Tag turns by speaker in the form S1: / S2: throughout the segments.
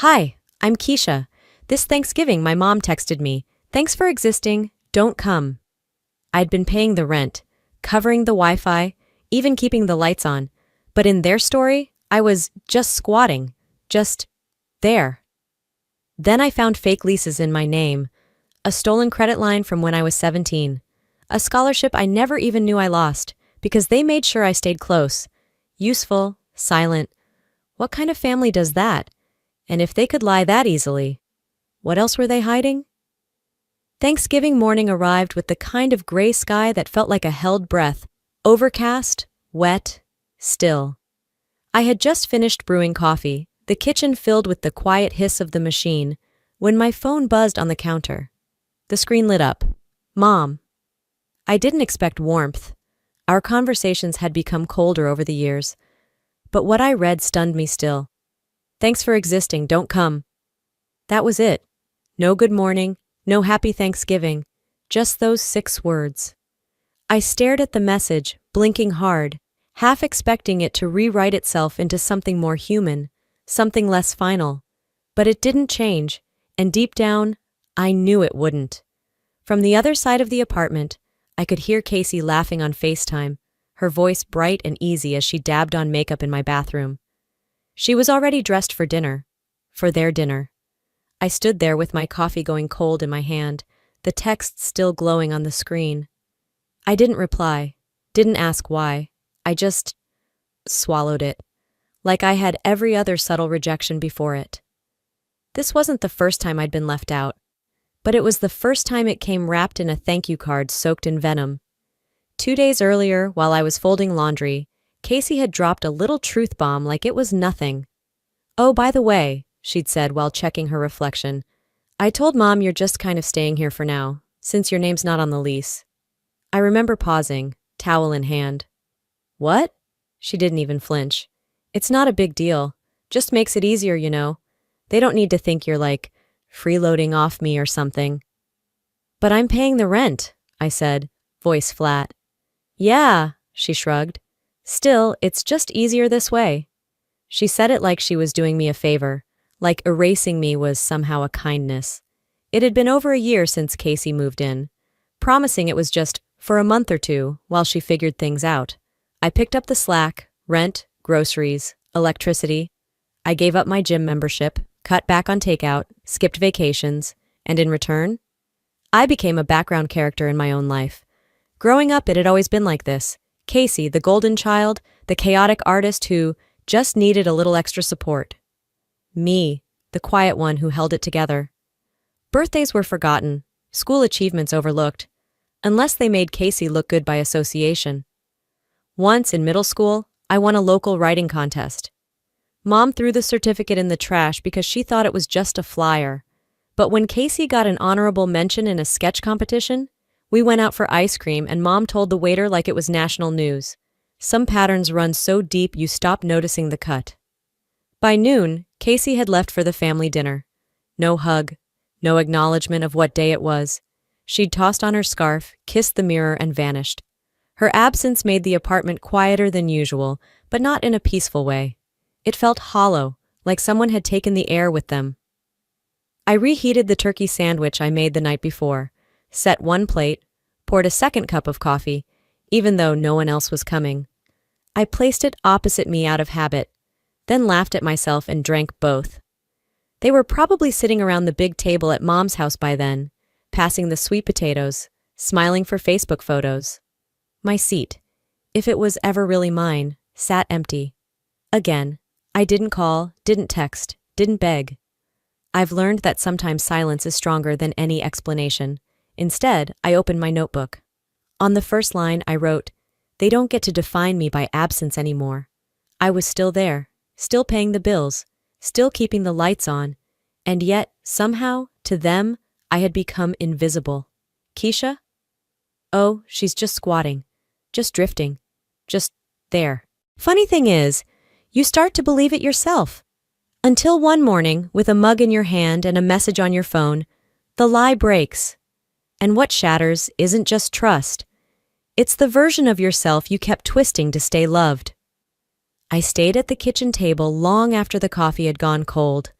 S1: Hi, I'm Keisha. This Thanksgiving, my mom texted me, "Thanks for existing, don't come." I'd been paying the rent, covering the Wi-Fi, even keeping the lights on. But in their story, I was just squatting, just there. Then I found fake leases in my name, a stolen credit line from when I was 17, a scholarship I never even knew I lost, because they made sure I stayed close, useful, silent. What kind of family does that? And if they could lie that easily, what else were they hiding? Thanksgiving morning arrived with the kind of gray sky that felt like a held breath, overcast, wet, still. I had just finished brewing coffee, the kitchen filled with the quiet hiss of the machine, when my phone buzzed on the counter. The screen lit up. Mom. I didn't expect warmth. Our conversations had become colder over the years. But what I read stunned me still. "Thanks for existing, don't come." That was it. No good morning, no happy Thanksgiving, just those 6 words. I stared at the message, blinking hard, half expecting it to rewrite itself into something more human, something less final. But it didn't change, and deep down, I knew it wouldn't. From the other side of the apartment, I could hear Casey laughing on FaceTime, her voice bright and easy as she dabbed on makeup in my bathroom. She was already dressed for dinner, for their dinner. I stood there with my coffee going cold in my hand, the text still glowing on the screen. I didn't reply, didn't ask why. I just swallowed it, like I had every other subtle rejection before it. This wasn't the first time I'd been left out, but it was the first time it came wrapped in a thank you card soaked in venom. 2 days earlier, while I was folding laundry, Casey had dropped a little truth bomb like it was nothing. "Oh, by the way," she'd said while checking her reflection, "I told Mom you're just kind of staying here for now, since your name's not on the lease." I remember pausing, towel in hand. "What?" She didn't even flinch. "It's not a big deal. Just makes it easier, you know. They don't need to think you're like, freeloading off me or something." "But I'm paying the rent," I said, voice flat. "Yeah," she shrugged. "Still, it's just easier this way." She said it like she was doing me a favor, like erasing me was somehow a kindness. It had been over a year since Casey moved in, promising it was just for a month or two while she figured things out. I picked up the slack, rent, groceries, electricity. I gave up my gym membership, cut back on takeout, skipped vacations, and in return, I became a background character in my own life. Growing up, it had always been like this. Casey, the golden child, the chaotic artist who just needed a little extra support. Me, the quiet one who held it together. Birthdays were forgotten, school achievements overlooked, unless they made Casey look good by association. Once in middle school, I won a local writing contest. Mom threw the certificate in the trash because she thought it was just a flyer. But when Casey got an honorable mention in a sketch competition, we went out for ice cream and Mom told the waiter like it was national news. Some patterns run so deep you stop noticing the cut. By noon, Casey had left for the family dinner. No hug, no acknowledgement of what day it was. She'd tossed on her scarf, kissed the mirror, and vanished. Her absence made the apartment quieter than usual, but not in a peaceful way. It felt hollow, like someone had taken the air with them. I reheated the turkey sandwich I made the night before, set one plate, poured a second cup of coffee, even though no one else was coming. I placed it opposite me out of habit, then laughed at myself and drank both. They were probably sitting around the big table at Mom's house by then, passing the sweet potatoes, smiling for Facebook photos. My seat, if it was ever really mine, sat empty. Again, I didn't call, didn't text, didn't beg. I've learned that sometimes silence is stronger than any explanation. Instead, I opened my notebook. On the first line, I wrote, "They don't get to define me by absence anymore." I was still there, still paying the bills, still keeping the lights on, and yet, somehow, to them, I had become invisible. Keisha? Oh, she's just squatting, just drifting, just there. Funny thing is, you start to believe it yourself. Until one morning, with a mug in your hand and a message on your phone, the lie breaks. And what shatters isn't just trust. It's the version of yourself you kept twisting to stay loved. I stayed at the kitchen table long after the coffee had gone cold.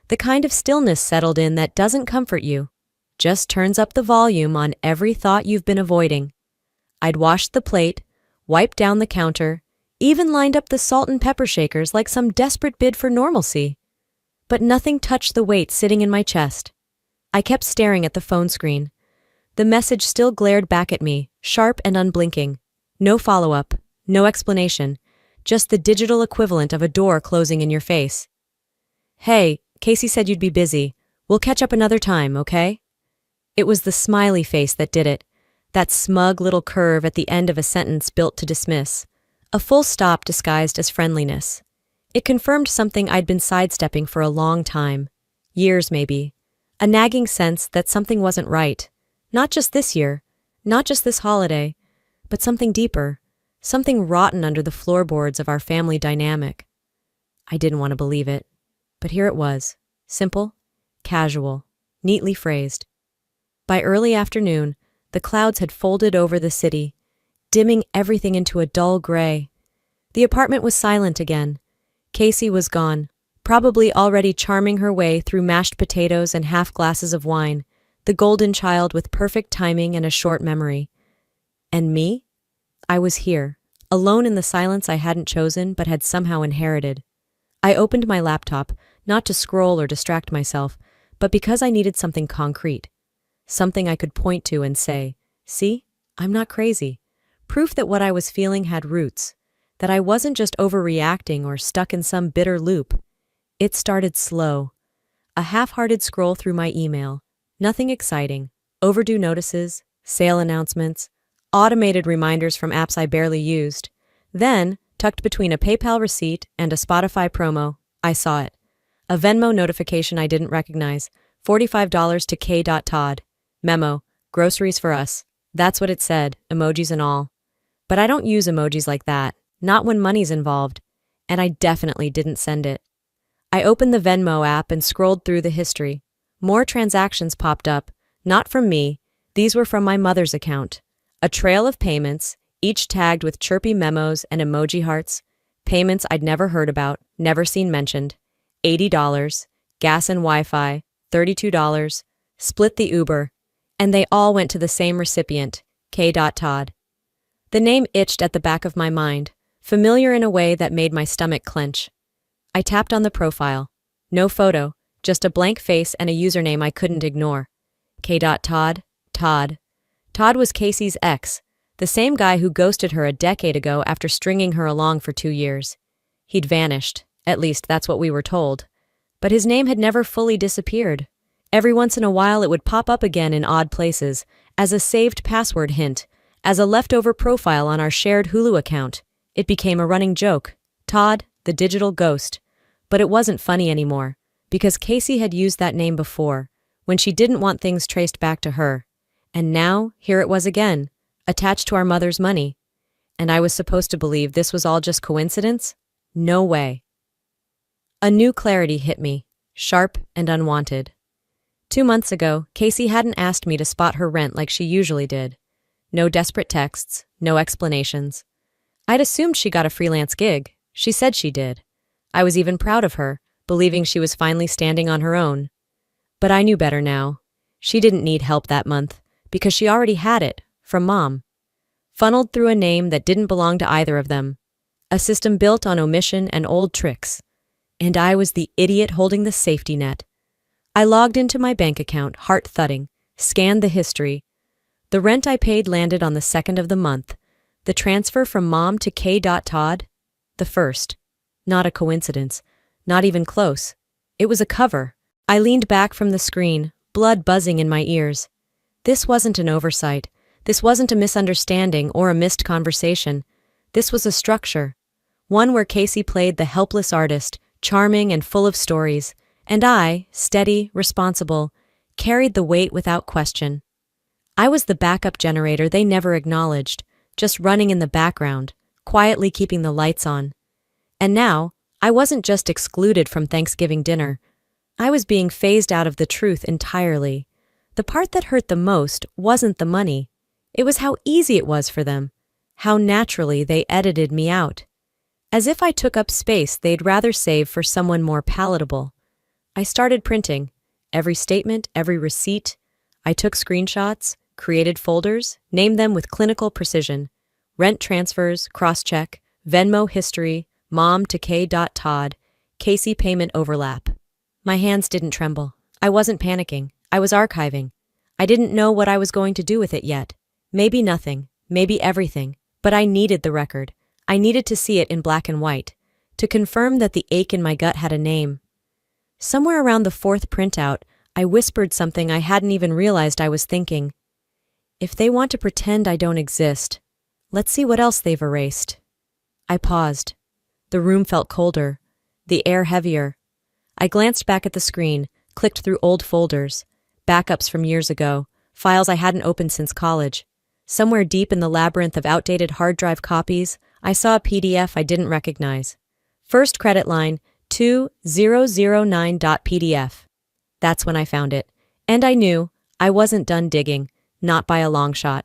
S1: The kind of stillness settled in that doesn't comfort you, just turns up the volume on every thought you've been avoiding. I'd washed the plate, wiped down the counter, even lined up the salt and pepper shakers like some desperate bid for normalcy. But nothing touched the weight sitting in my chest. I kept staring at the phone screen. The message still glared back at me, sharp and unblinking. No follow-up, no explanation, just the digital equivalent of a door closing in your face. "Hey, Casey said you'd be busy. We'll catch up another time, okay?" It was the smiley face that did it, that smug little curve at the end of a sentence built to dismiss, a full stop disguised as friendliness. It confirmed something I'd been sidestepping for a long time, years maybe, a nagging sense that something wasn't right, not just this year, not just this holiday, but something deeper, something rotten under the floorboards of our family dynamic. I didn't want to believe it, but here it was, simple, casual, neatly phrased. By early afternoon, the clouds had folded over the city, dimming everything into a dull gray. The apartment was silent again. Casey was gone, probably already charming her way through mashed potatoes and half glasses of wine, the golden child with perfect timing and a short memory. And me? I was here, alone in the silence I hadn't chosen but had somehow inherited. I opened my laptop, not to scroll or distract myself, but because I needed something concrete. Something I could point to and say, "See, I'm not crazy." Proof that what I was feeling had roots, that I wasn't just overreacting or stuck in some bitter loop. It started slow. A half-hearted scroll through my email. Nothing exciting. Overdue notices, sale announcements, automated reminders from apps I barely used. Then, tucked between a PayPal receipt and a Spotify promo, I saw it. A Venmo notification I didn't recognize. $45 to K.Todd. Memo, groceries for us. That's what it said, emojis and all. But I don't use emojis like that, not when money's involved, and I definitely didn't send it. I opened the Venmo app and scrolled through the history. More transactions popped up, not from me, these were from my mother's account. A trail of payments, each tagged with chirpy memos and emoji hearts, payments I'd never heard about, never seen mentioned. $80, gas and Wi-Fi, $32, split the Uber, and they all went to the same recipient, K.Todd. The name itched at the back of my mind, familiar in a way that made my stomach clench. I tapped on the profile. No photo, just a blank face and a username I couldn't ignore. K.Todd, Todd. Todd was Casey's ex, the same guy who ghosted her a decade ago after stringing her along for 2 years. He'd vanished, at least that's what we were told. But his name had never fully disappeared. Every once in a while it would pop up again in odd places, as a saved password hint, as a leftover profile on our shared Hulu account. It became a running joke. Todd, the digital ghost. But it wasn't funny anymore, because Casey had used that name before, when she didn't want things traced back to her. And now, here it was again, attached to our mother's money. And I was supposed to believe this was all just coincidence? No way. A new clarity hit me, sharp and unwanted. 2 months ago, Casey hadn't asked me to spot her rent like she usually did. No desperate texts, no explanations. I'd assumed she got a freelance gig. She said she did. I was even proud of her, believing she was finally standing on her own. But I knew better now. She didn't need help that month, because she already had it, from Mom. Funneled through a name that didn't belong to either of them. A system built on omission and old tricks. And I was the idiot holding the safety net. I logged into my bank account, heart thudding, scanned the history. The rent I paid landed on the 2nd of the month. The transfer from Mom to K.Todd? The first. Not a coincidence. Not even close. It was a cover. I leaned back from the screen, blood buzzing in my ears. This wasn't an oversight. This wasn't a misunderstanding or a missed conversation. This was a structure. One where Casey played the helpless artist, charming and full of stories, and I, steady, responsible, carried the weight without question. I was the backup generator they never acknowledged, just running in the background, quietly keeping the lights on. And now, I wasn't just excluded from Thanksgiving dinner. I was being phased out of the truth entirely. The part that hurt the most wasn't the money. It was how easy it was for them, how naturally they edited me out. As if I took up space they'd rather save for someone more palatable. I started printing. Every statement, every receipt. I took screenshots, created folders, named them with clinical precision. Rent transfers, cross-check, Venmo history, mom to K.Todd, Casey payment overlap. My hands didn't tremble. I wasn't panicking. I was archiving. I didn't know what I was going to do with it yet. Maybe nothing, maybe everything, but I needed the record. I needed to see it in black and white, to confirm that the ache in my gut had a name. Somewhere around the fourth printout, I whispered something I hadn't even realized I was thinking. If they want to pretend I don't exist, let's see what else they've erased. I paused. The room felt colder, the air heavier. I glanced back at the screen, clicked through old folders, backups from years ago, files I hadn't opened since college. Somewhere deep in the labyrinth of outdated hard drive copies, I saw a PDF I didn't recognize. First credit line, 2009.pdf. That's when I found it. And I knew I wasn't done digging, not by a long shot.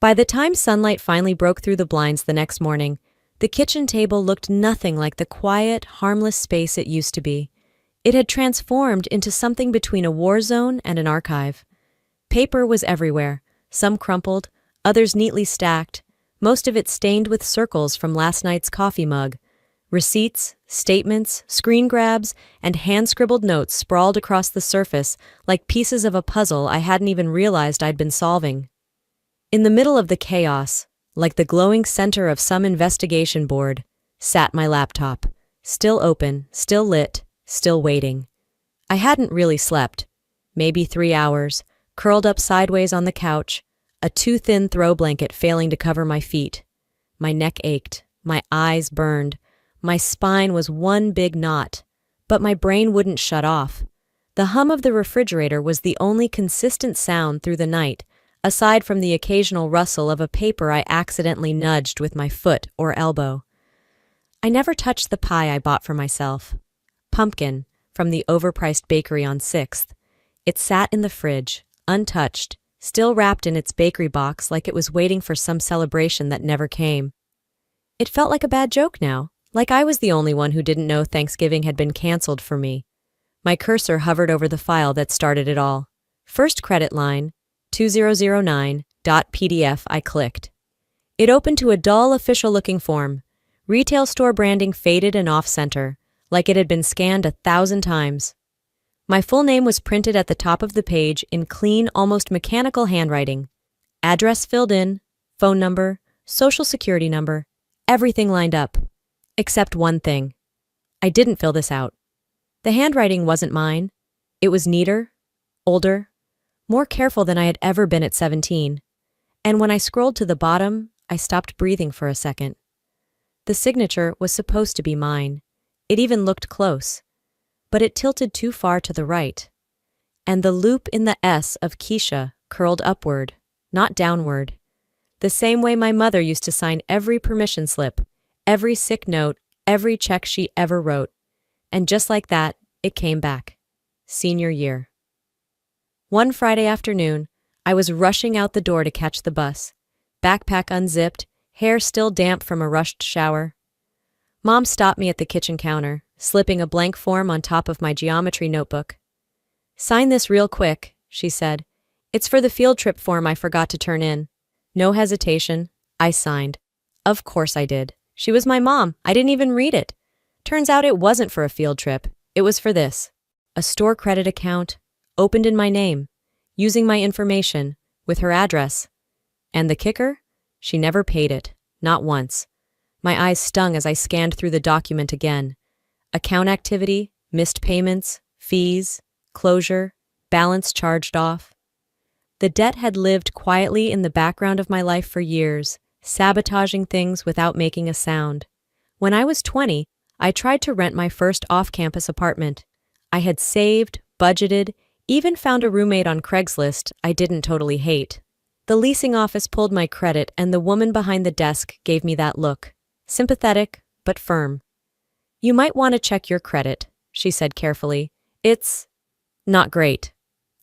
S1: By the time sunlight finally broke through the blinds the next morning, the kitchen table looked nothing like the quiet, harmless space it used to be. It had transformed into something between a war zone and an archive. Paper was everywhere, some crumpled, others neatly stacked, most of it stained with circles from last night's coffee mug. Receipts, statements, screen grabs, and hand-scribbled notes sprawled across the surface like pieces of a puzzle I hadn't even realized I'd been solving. In the middle of the chaos, like the glowing center of some investigation board, sat my laptop, still open, still lit, still waiting. I hadn't really slept. Maybe 3 hours, curled up sideways on the couch, a too-thin throw blanket failing to cover my feet. My neck ached, my eyes burned, my spine was one big knot, but my brain wouldn't shut off. The hum of the refrigerator was the only consistent sound through the night, aside from the occasional rustle of a paper I accidentally nudged with my foot or elbow. I never touched the pie I bought for myself. Pumpkin, from the overpriced bakery on 6th. It sat in the fridge, untouched, still wrapped in its bakery box like it was waiting for some celebration that never came. It felt like a bad joke now, like I was the only one who didn't know Thanksgiving had been canceled for me. My cursor hovered over the file that started it all. First credit line, 2009.pdf. I clicked. It opened to a dull, official-looking form. Retail store branding faded and off-center, like it had been scanned 1,000 times. My full name was printed at the top of the page in clean, almost mechanical handwriting. Address filled in, phone number, social security number, everything lined up. Except one thing. I didn't fill this out. The handwriting wasn't mine. It was neater, older, more careful than I had ever been at 17. And when I scrolled to the bottom, I stopped breathing for a second. The signature was supposed to be mine. It even looked close. But it tilted too far to the right. And the loop in the S of Keisha curled upward, not downward. The same way my mother used to sign every permission slip, every sick note, every check she ever wrote. And just like that, it came back. Senior year. One Friday afternoon, I was rushing out the door to catch the bus. Backpack unzipped, hair still damp from a rushed shower. Mom stopped me at the kitchen counter, slipping a blank form on top of my geometry notebook. "Sign this real quick," she said. "It's for the field trip form I forgot to turn in." No hesitation, I signed. Of course I did. She was my mom. I didn't even read it. Turns out it wasn't for a field trip. It was for this. A store credit account, opened in my name, using my information, with her address. And the kicker? She never paid it. Not once. My eyes stung as I scanned through the document again. Account activity, missed payments, fees, closure, balance charged off. The debt had lived quietly in the background of my life for years, sabotaging things without making a sound. When I was 20, I tried to rent my first off-campus apartment. I had saved, budgeted, even found a roommate on Craigslist I didn't totally hate. The leasing office pulled my credit and the woman behind the desk gave me that look. Sympathetic, but firm. "You might want to check your credit," she said carefully. "It's not great."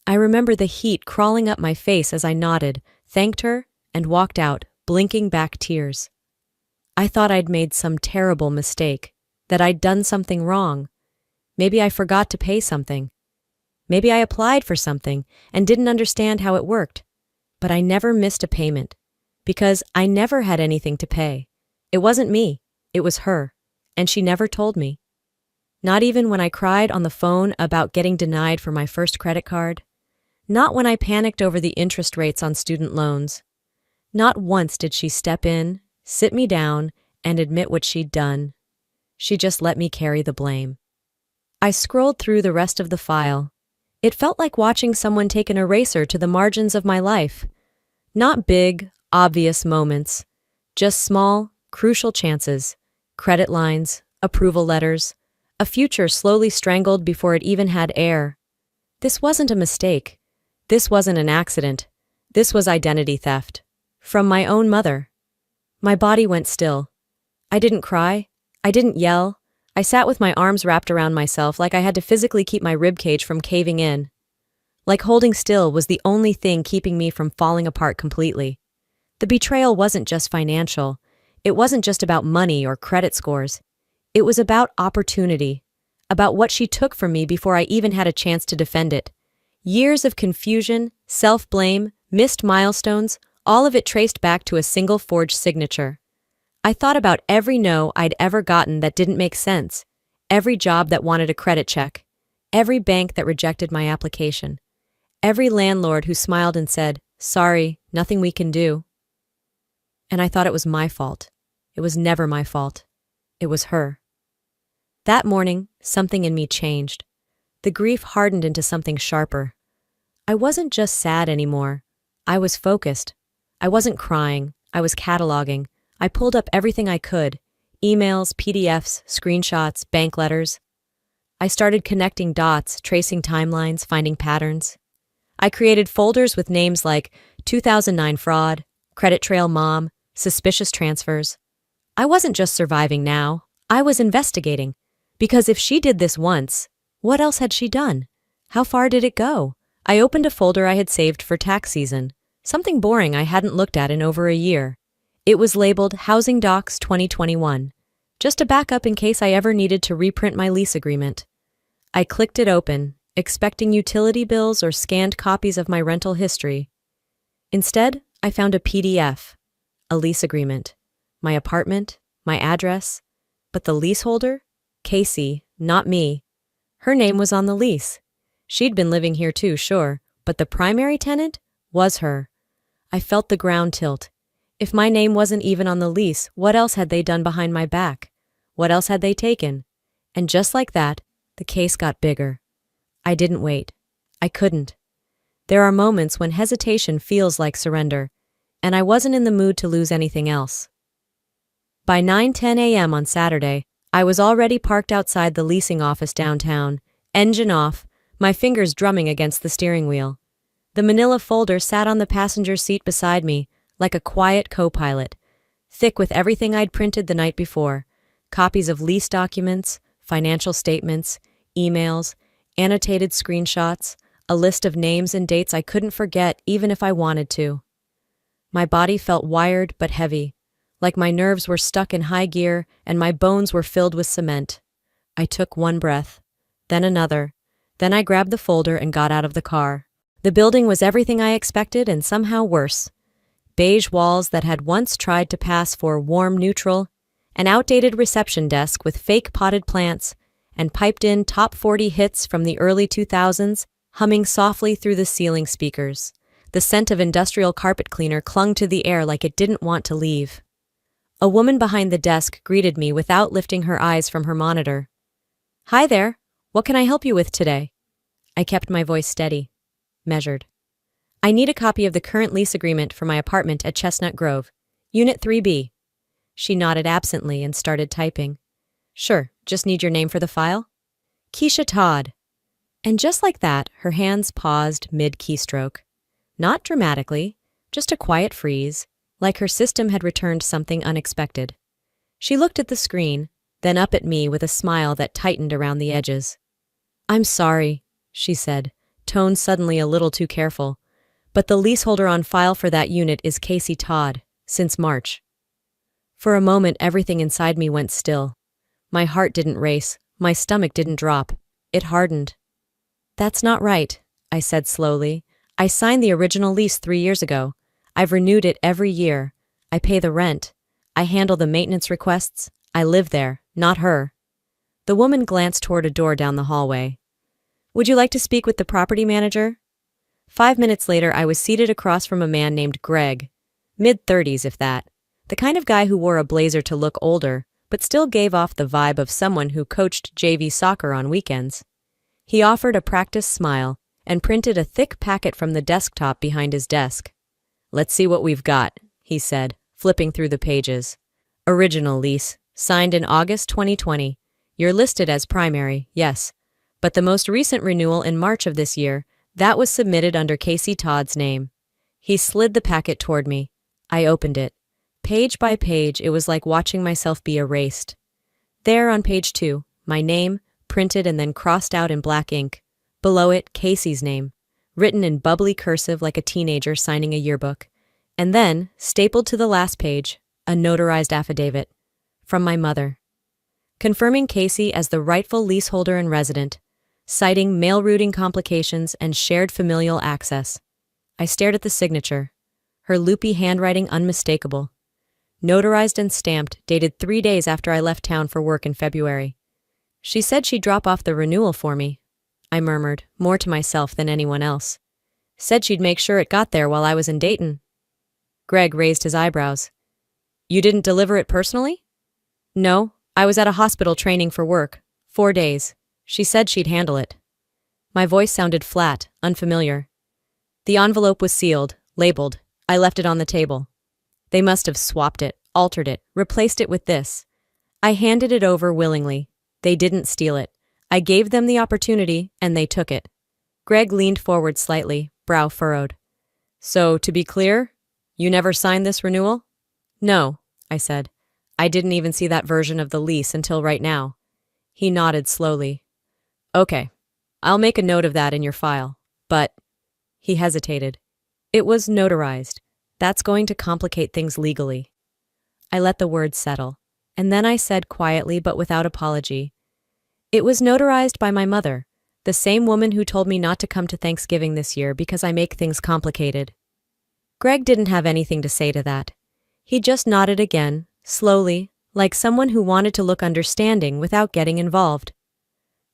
S1: I remember the heat crawling up my face as I nodded, thanked her, and walked out, blinking back tears. I thought I'd made some terrible mistake, that I'd done something wrong. Maybe I forgot to pay something. Maybe I applied for something and didn't understand how it worked. But I never missed a payment because I never had anything to pay. It wasn't me, it was her, and she never told me. Not even when I cried on the phone about getting denied for my first credit card. Not when I panicked over the interest rates on student loans. Not once did she step in, sit me down, and admit what she'd done. She just let me carry the blame. I scrolled through the rest of the file. It felt like watching someone take an eraser to the margins of my life. Not big, obvious moments, just small, crucial chances, credit lines, approval letters, a future slowly strangled before it even had air. This wasn't a mistake. This wasn't an accident. This was identity theft. From my own mother. My body went still. I didn't cry. I didn't yell. I sat with my arms wrapped around myself like I had to physically keep my ribcage from caving in. Like holding still was the only thing keeping me from falling apart completely. The betrayal wasn't just financial. It wasn't just about money or credit scores. It was about opportunity, about what she took from me before I even had a chance to defend it. Years of confusion, self-blame, missed milestones, all of it traced back to a single forged signature. I thought about every no I'd ever gotten that didn't make sense, every job that wanted a credit check, every bank that rejected my application, every landlord who smiled and said, "Sorry, nothing we can do." And I thought it was my fault. It was never my fault. It was her. That morning, something in me changed. The grief hardened into something sharper. I wasn't just sad anymore. I was focused. I wasn't crying. I was cataloging. I pulled up everything I could. Emails, PDFs, screenshots, bank letters. I started connecting dots, tracing timelines, finding patterns. I created folders with names like 2009 fraud, credit trail mom, suspicious transfers. I wasn't just surviving now. I was investigating. Because if she did this once, what else had she done? How far did it go? I opened a folder I had saved for tax season. Something boring I hadn't looked at in over a year. It was labeled Housing Docs 2021. Just a backup in case I ever needed to reprint my lease agreement. I clicked it open, expecting utility bills or scanned copies of my rental history. Instead, I found a PDF, a lease agreement, my apartment, my address, but the leaseholder? Casey, not me. Her name was on the lease. She'd been living here too, sure, but the primary tenant was her. I felt the ground tilt. If my name wasn't even on the lease, what else had they done behind my back? What else had they taken? And just like that, the case got bigger. I didn't wait. I couldn't. There are moments when hesitation feels like surrender, and I wasn't in the mood to lose anything else. By 9:10 a.m. on Saturday, I was already parked outside the leasing office downtown, engine off, my fingers drumming against the steering wheel. The manila folder sat on the passenger seat beside me, like a quiet co-pilot, thick with everything I'd printed the night before, copies of lease documents, financial statements, emails, annotated screenshots, a list of names and dates I couldn't forget even if I wanted to. My body felt wired but heavy, like my nerves were stuck in high gear and my bones were filled with cement. I took one breath, then another, then I grabbed the folder and got out of the car. The building was everything I expected and somehow worse. Beige walls that had once tried to pass for warm neutral, an outdated reception desk with fake potted plants, and piped-in top 40 hits from the early 2000s humming softly through the ceiling speakers. The scent of industrial carpet cleaner clung to the air like it didn't want to leave. A woman behind the desk greeted me without lifting her eyes from her monitor. "Hi there. What can I help you with today?" I kept my voice steady, measured. "I need a copy of the current lease agreement for my apartment at Chestnut Grove, Unit 3B. She nodded absently and started typing. "Sure, just need your name for the file?" "Keisha Todd." And just like that, her hands paused mid-keystroke. Not dramatically, just a quiet freeze, like her system had returned something unexpected. She looked at the screen, then up at me with a smile that tightened around the edges. "I'm sorry," she said, tone suddenly a little too careful, "but the leaseholder on file for that unit is Casey Todd, since March." For a moment, everything inside me went still. My heart didn't race, my stomach didn't drop. It hardened. "That's not right," I said slowly. "I signed the original lease 3 years ago. I've renewed it every year. I pay the rent. I handle the maintenance requests. I live there, not her." The woman glanced toward a door down the hallway. "Would you like to speak with the property manager?" 5 minutes later, I was seated across from a man named Greg, mid-30s if that, the kind of guy who wore a blazer to look older, but still gave off the vibe of someone who coached JV soccer on weekends. He offered a practiced smile and printed a thick packet from the desktop behind his desk. "Let's see what we've got," he said, flipping through the pages. "Original lease, signed in August 2020. You're listed as primary, yes. But the most recent renewal in March of this year, that was submitted under Casey Todd's name." He slid the packet toward me. I opened it. Page by page, it was like watching myself be erased. There on page 2, my name, printed and then crossed out in black ink. Below it, Casey's name, written in bubbly cursive like a teenager signing a yearbook. And then, stapled to the last page, a notarized affidavit. From my mother. Confirming Casey as the rightful leaseholder and resident, citing mail routing complications and shared familial access. I stared at the signature, her loopy handwriting unmistakable. Notarized and stamped, dated 3 days after I left town for work in February. "She said she'd drop off the renewal for me," I murmured, more to myself than anyone else. "Said she'd make sure it got there while I was in Dayton." Greg raised his eyebrows. "You didn't deliver it personally?" "No, I was at a hospital training for work. 4 days. She said she'd handle it." My voice sounded flat, unfamiliar. The envelope was sealed, labeled. I left it on the table. "They must have swapped it, altered it, replaced it with this." I handed it over willingly. They didn't steal it. I gave them the opportunity, and they took it. Greg leaned forward slightly, brow furrowed. "So, to be clear, you never signed this renewal?" "No," I said. "I didn't even see that version of the lease until right now." He nodded slowly. "Okay, I'll make a note of that in your file, but—" He hesitated. "It was notarized. That's going to complicate things legally." I let the words settle, and then I said quietly but without apology, "It was notarized by my mother, the same woman who told me not to come to Thanksgiving this year because I make things complicated." Greg didn't have anything to say to that. He just nodded again, slowly, like someone who wanted to look understanding without getting involved.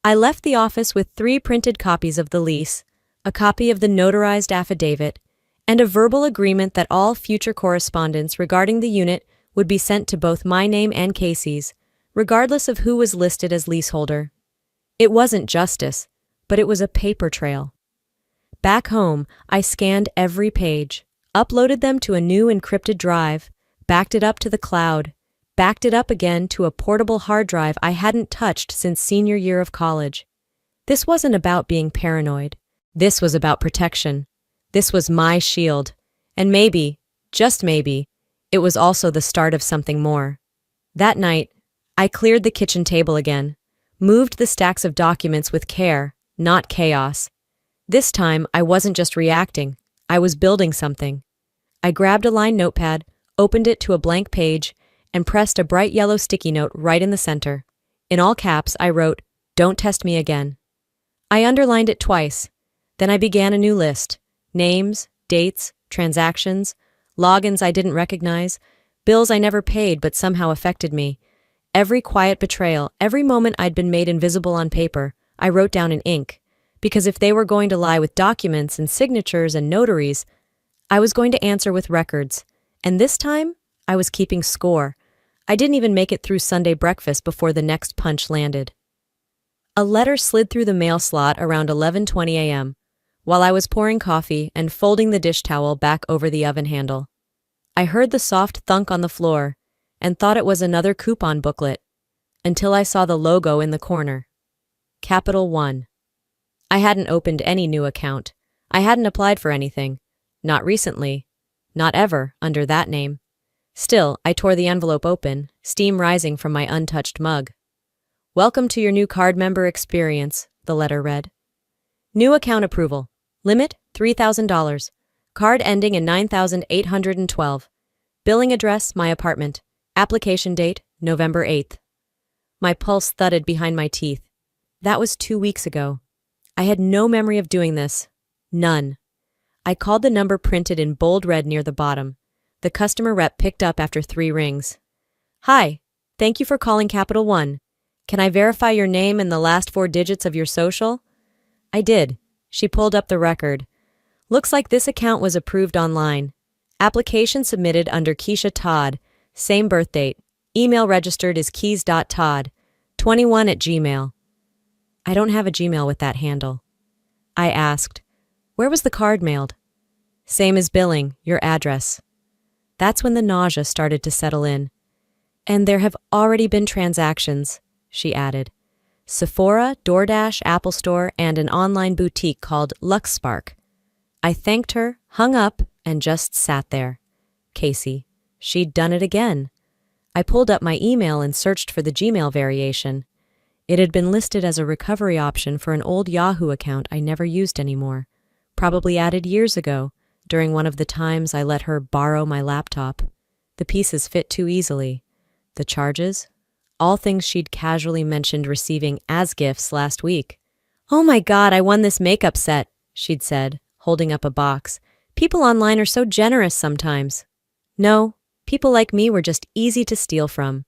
S1: I left the office with 3 printed copies of the lease, a copy of the notarized affidavit, and a verbal agreement that all future correspondence regarding the unit would be sent to both my name and Casey's, regardless of who was listed as leaseholder. It wasn't justice, but it was a paper trail. Back home, I scanned every page, uploaded them to a new encrypted drive, backed it up to the cloud, backed it up again to a portable hard drive I hadn't touched since senior year of college. This wasn't about being paranoid. This was about protection. This was my shield. And maybe, just maybe, it was also the start of something more. That night, I cleared the kitchen table again, moved the stacks of documents with care, not chaos. This time, I wasn't just reacting. I was building something. I grabbed a lined notepad, opened it to a blank page, and pressed a bright yellow sticky note right in the center. In all caps, I wrote, "Don't test me again." I underlined it twice. Then I began a new list. Names, dates, transactions, logins I didn't recognize, bills I never paid but somehow affected me. Every quiet betrayal, every moment I'd been made invisible on paper, I wrote down in ink. Because if they were going to lie with documents and signatures and notaries, I was going to answer with records. And this time, I was keeping score. I didn't even make it through Sunday breakfast before the next punch landed. A letter slid through the mail slot around 11:20 a.m., while I was pouring coffee and folding the dish towel back over the oven handle. I heard the soft thunk on the floor and thought it was another coupon booklet, until I saw the logo in the corner. Capital One. I hadn't opened any new account. I hadn't applied for anything. Not recently. Not ever, under that name. Still, I tore the envelope open, steam rising from my untouched mug. "Welcome to your new card member experience," the letter read. "New account approval. Limit, $3,000. Card ending in 9812. Billing address, my apartment. Application date, November 8th. My pulse thudded behind my teeth. That was 2 weeks ago. I had no memory of doing this. None. I called the number printed in bold red near the bottom. The customer rep picked up after 3 rings. Hi, thank you for calling Capital One. Can I verify your name and the last 4 digits of your social? I did. She pulled up the record. Looks like this account was approved online. Application submitted under Keisha Todd. Same birth date. Email registered is keys.todd21@gmail. I don't have a Gmail with that handle. I asked, where was the card mailed? Same as billing, your address. That's when the nausea started to settle in. And there have already been transactions, she added. Sephora, DoorDash, Apple Store, and an online boutique called LuxSpark. I thanked her, hung up, and just sat there. Casey. She'd done it again. I pulled up my email and searched for the Gmail variation. It had been listed as a recovery option for an old Yahoo account I never used anymore, probably added years ago, during one of the times I let her borrow my laptop. The pieces fit too easily. The charges? All things she'd casually mentioned receiving as gifts last week. Oh my God, I won this makeup set, she'd said, holding up a box. People online are so generous sometimes. No, people like me were just easy to steal from.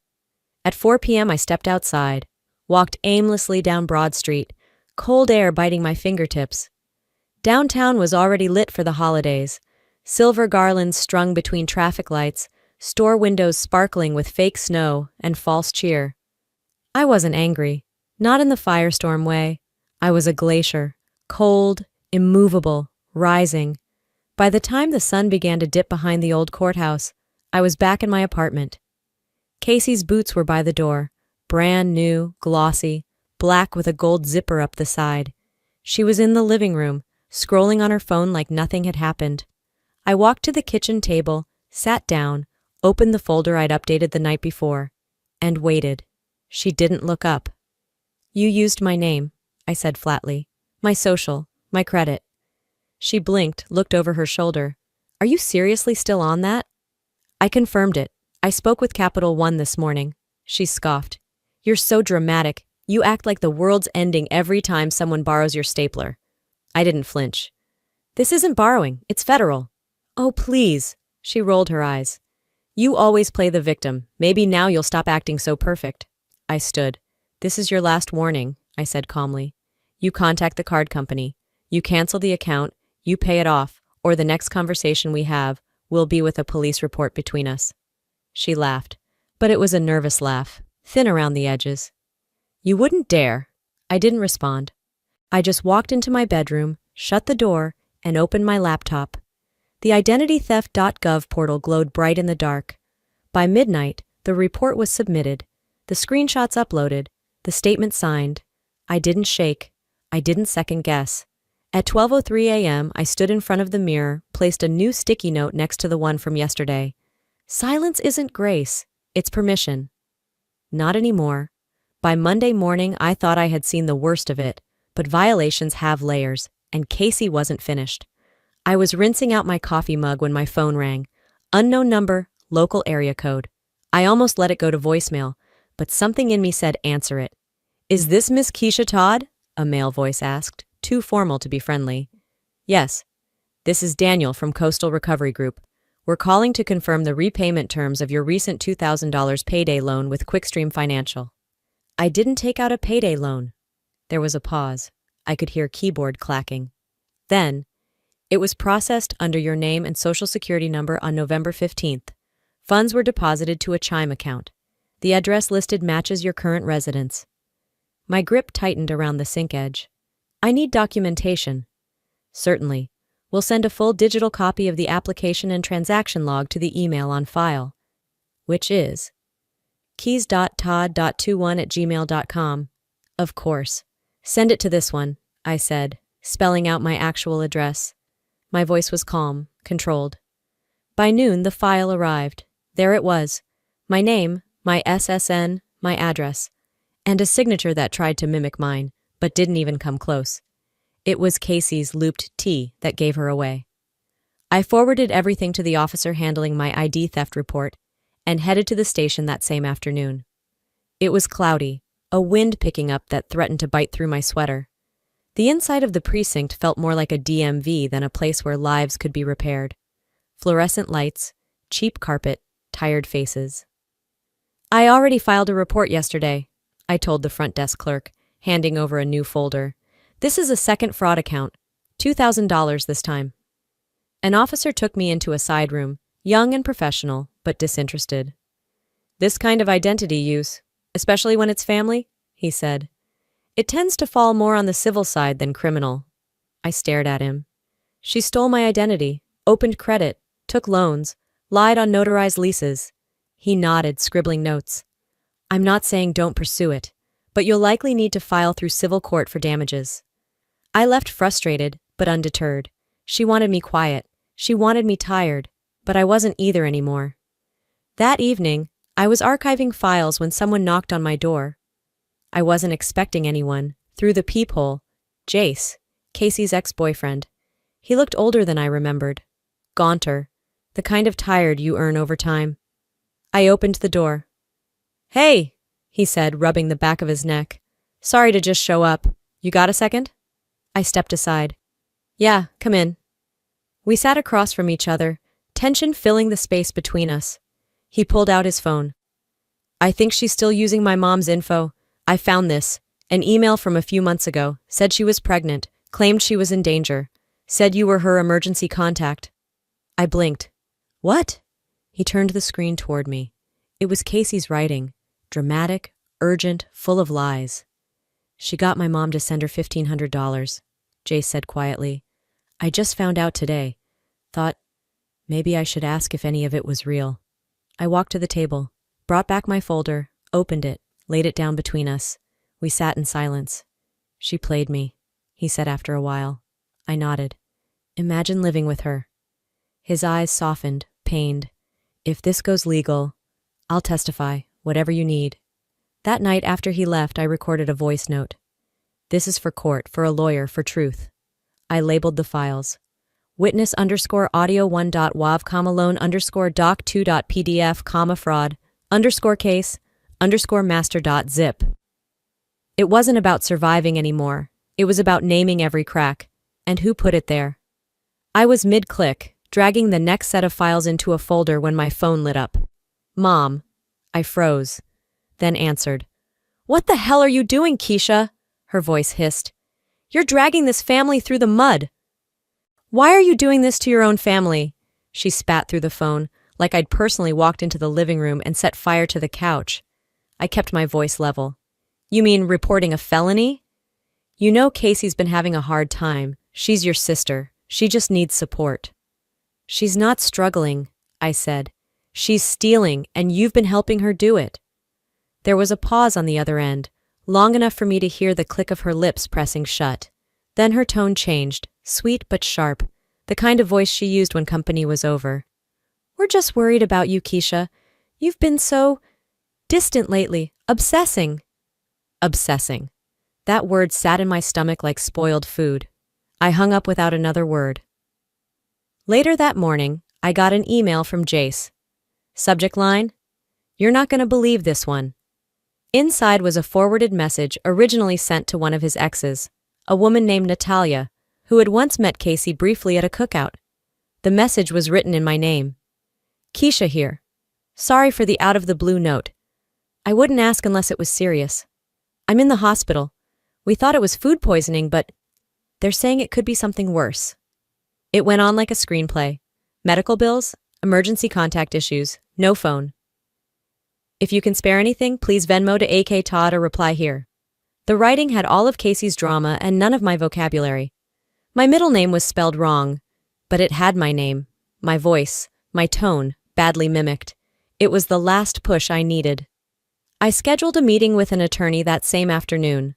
S1: At 4 p.m. I stepped outside, walked aimlessly down Broad Street, cold air biting my fingertips. Downtown was already lit for the holidays, silver garlands strung between traffic lights, store windows sparkling with fake snow and false cheer. I wasn't angry, not in the firestorm way. I was a glacier, cold, immovable, rising. By the time the sun began to dip behind the old courthouse, I was back in my apartment. Casey's boots were by the door, brand new, glossy, black with a gold zipper up the side. She was in the living room, scrolling on her phone like nothing had happened. I walked to the kitchen table, sat down, opened the folder I'd updated the night before, and waited. She didn't look up. You used my name, I said flatly. My social, my credit. She blinked, looked over her shoulder. Are you seriously still on that? I confirmed it. I spoke with Capital One this morning. She scoffed. You're so dramatic. You act like the world's ending every time someone borrows your stapler. I didn't flinch. This isn't borrowing. It's federal. Oh, please. She rolled her eyes. You always play the victim. Maybe now you'll stop acting so perfect. I stood. This is your last warning, I said calmly. You contact the card company. You cancel the account. You pay it off, or the next conversation we have will be with a police report between us. She laughed, but it was a nervous laugh, thin around the edges. You wouldn't dare. I didn't respond. I just walked into my bedroom, shut the door, and opened my laptop. The identitytheft.gov portal glowed bright in the dark. By midnight, the report was submitted, the screenshots uploaded, the statement signed. I didn't shake. I didn't second guess. At 12:03 a.m., I stood in front of the mirror, placed a new sticky note next to the one from yesterday. Silence isn't grace, it's permission. Not anymore. By Monday morning, I thought I had seen the worst of it, but violations have layers, and Casey wasn't finished. I was rinsing out my coffee mug when my phone rang. Unknown number, local area code. I almost let it go to voicemail, but something in me said answer it. Is this Miss Keisha Todd? A male voice asked, too formal to be friendly. Yes. This is Daniel from Coastal Recovery Group. We're calling to confirm the repayment terms of your recent $2,000 payday loan with Quickstream Financial. I didn't take out a payday loan. There was a pause. I could hear keyboard clacking. Then, it was processed under your name and social security number on November 15th. Funds were deposited to a Chime account. The address listed matches your current residence. My grip tightened around the sink edge. I need documentation. Certainly. We'll send a full digital copy of the application and transaction log to the email on file, which is keys.todd.21@gmail.com. Of course. Send it to this one, I said, spelling out my actual address. My voice was calm, controlled. By noon, the file arrived. There it was. My name, my SSN, my address, and a signature that tried to mimic mine, but didn't even come close. It was Casey's looped T that gave her away. I forwarded everything to the officer handling my ID theft report and headed to the station that same afternoon. It was cloudy, a wind picking up that threatened to bite through my sweater. The inside of the precinct felt more like a DMV than a place where lives could be repaired. Fluorescent lights, cheap carpet, tired faces. "I already filed a report yesterday," I told the front desk clerk, handing over a new folder. "This is a second fraud account. $2,000 this time." An officer took me into a side room, young and professional, but disinterested. "This kind of identity use, especially when it's family," he said. "It tends to fall more on the civil side than criminal." I stared at him. "She stole my identity, opened credit, took loans, lied on notarized leases." He nodded, scribbling notes. "I'm not saying don't pursue it, but you'll likely need to file through civil court for damages." I left frustrated, but undeterred. She wanted me quiet. She wanted me tired, but I wasn't either anymore. That evening, I was archiving files when someone knocked on my door. I wasn't expecting anyone. Through the peephole, Jace, Casey's ex-boyfriend. He looked older than I remembered. Gaunter, the kind of tired you earn over time. I opened the door. "Hey," he said, rubbing the back of his neck. "Sorry to just show up. You got a second?" I stepped aside. "Yeah, come in." We sat across from each other, tension filling the space between us. He pulled out his phone. "I think she's still using my mom's info. I found this. An email from a few months ago. Said she was pregnant. Claimed she was in danger. Said you were her emergency contact." I blinked. "What?" He turned the screen toward me. It was Casey's writing. Dramatic, urgent, full of lies. "She got my mom to send her $1,500, Jace said quietly. "I just found out today. Thought maybe I should ask if any of it was real." I walked to the table, brought back my folder, opened it, laid it down between us. We sat in silence. "She played me," he said after a while. I nodded. "Imagine living with her." His eyes softened, pained. "If this goes legal, I'll testify, whatever you need." That night after he left, I recorded a voice note. "This is for court, for a lawyer, for truth." I labeled the files. Witness_audio1.wav, loan_doc2.pdf, fraud, _case, _master.zip. It wasn't about surviving anymore. It was about naming every crack. And who put it there? I was mid-click, dragging the next set of files into a folder when my phone lit up. "Mom." I froze, then answered. "What the hell are you doing, Keisha?" Her voice hissed. "You're dragging this family through the mud." "Why are you doing this to your own family?" She spat through the phone, like I'd personally walked into the living room and set fire to the couch. I kept my voice level. "You mean reporting a felony?" "You know Casey's been having a hard time. She's your sister. She just needs support." "She's not struggling," I said. "She's stealing, and you've been helping her do it." There was a pause on the other end, long enough for me to hear the click of her lips pressing shut. Then her tone changed, sweet but sharp, the kind of voice she used when company was over. "We're just worried about you, Keisha. You've been so distant lately, obsessing." Obsessing. That word sat in my stomach like spoiled food. I hung up without another word. Later that morning, I got an email from Jace. Subject line: "You're not going to believe this one." Inside was a forwarded message originally sent to one of his exes, a woman named Natalia, who had once met Casey briefly at a cookout. The message was written in my name. "Keisha here. Sorry for the out-of-the-blue note. I wouldn't ask unless it was serious. I'm in the hospital. We thought it was food poisoning, but they're saying it could be something worse." It went on like a screenplay. Medical bills, emergency contact issues, no phone. "If you can spare anything, please Venmo to AK Todd or reply here." The writing had all of Casey's drama and none of my vocabulary. My middle name was spelled wrong, but it had my name, my voice, my tone, badly mimicked. It was the last push I needed. I scheduled a meeting with an attorney that same afternoon.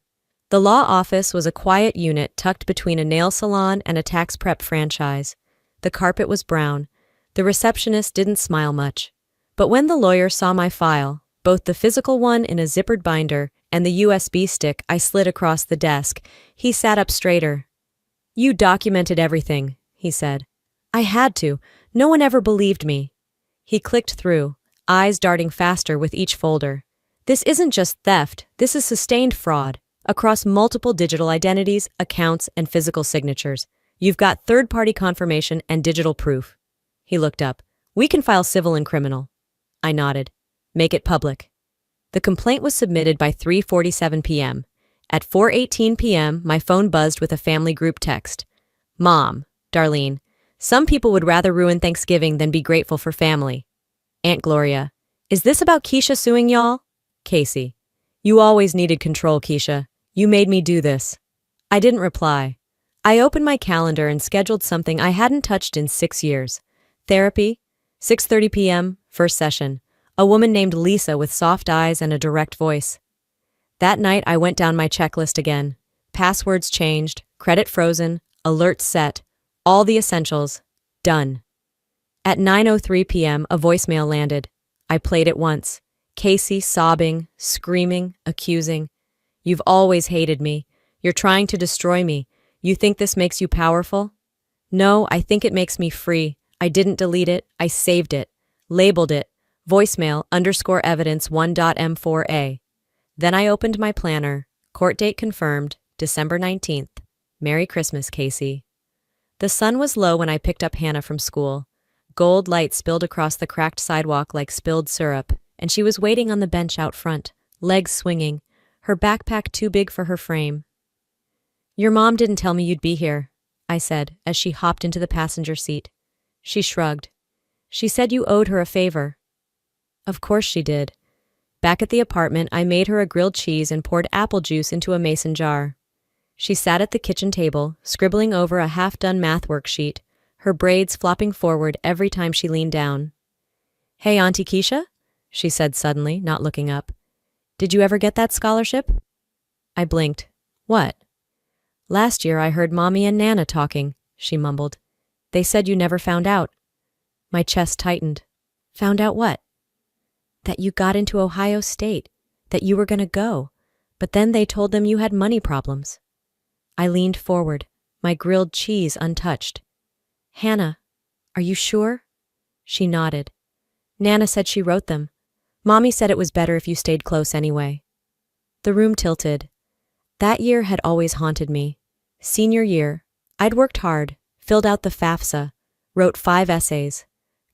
S1: The law office was a quiet unit tucked between a nail salon and a tax prep franchise. The carpet was brown. The receptionist didn't smile much. But when the lawyer saw my file, both the physical one in a zippered binder and the USB stick I slid across the desk, he sat up straighter. "You documented everything," he said. "I had to. No one ever believed me." He clicked through, eyes darting faster with each folder. This isn't just theft, this is sustained fraud. Across multiple digital identities, accounts, and physical signatures. You've got third-party confirmation and digital proof. He looked up. We can file civil and criminal. I nodded. Make it public. The complaint was submitted by 3:47 p.m. At 4:18 p.m., my phone buzzed with a family group text. Mom, Darlene, some people would rather ruin Thanksgiving than be grateful for family. Aunt Gloria, is this about Keisha suing y'all? Casey, you always needed control, Keisha. You made me do this. I didn't reply. I opened my calendar and scheduled something I hadn't touched in 6 years. Therapy, 6:30 p.m., first session. A woman named Lisa with soft eyes and a direct voice. That night I went down my checklist again. Passwords changed, credit frozen, alerts set, all the essentials. Done. At 9:03 p.m. a voicemail landed. I played it once. Casey sobbing, screaming, accusing. You've always hated me. You're trying to destroy me. You think this makes you powerful? No, I think it makes me free. I didn't delete it. I saved it. Labeled it. Voicemail _evidence 1.m4a. Then I opened my planner. Court date confirmed, December 19th. Merry Christmas, Casey. The sun was low when I picked up Hannah from school. Gold light spilled across the cracked sidewalk like spilled syrup, and she was waiting on the bench out front, legs swinging, her backpack too big for her frame. Your mom didn't tell me you'd be here, I said as she hopped into the passenger seat. She shrugged. She said you owed her a favor. Of course she did. Back at the apartment, I made her a grilled cheese and poured apple juice into a mason jar. She sat at the kitchen table, scribbling over a half-done math worksheet, her braids flopping forward every time she leaned down. Hey, Auntie Keisha? She said suddenly, not looking up. Did you ever get that scholarship? I blinked. What? Last year I heard Mommy and Nana talking, she mumbled. They said you never found out. My chest tightened. Found out what? That you got into Ohio State, that you were going to go, but then they told them you had money problems. I leaned forward, my grilled cheese untouched. Hannah, are you sure? She nodded. Nana said she wrote them. Mommy said it was better if you stayed close anyway. The room tilted. That year had always haunted me. Senior year, I'd worked hard, filled out the FAFSA, wrote 5 essays,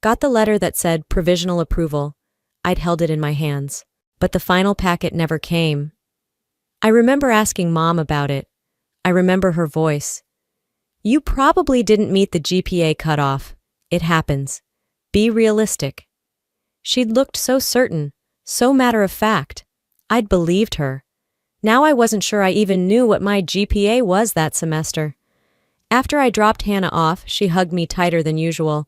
S1: got the letter that said provisional approval. I'd held it in my hands, but the final packet never came. I remember asking Mom about it. I remember her voice. You probably didn't meet the GPA cutoff. It happens. Be realistic. She'd looked so certain, so matter-of-fact. I'd believed her. Now I wasn't sure I even knew what my GPA was that semester. After I dropped Hannah off, she hugged me tighter than usual.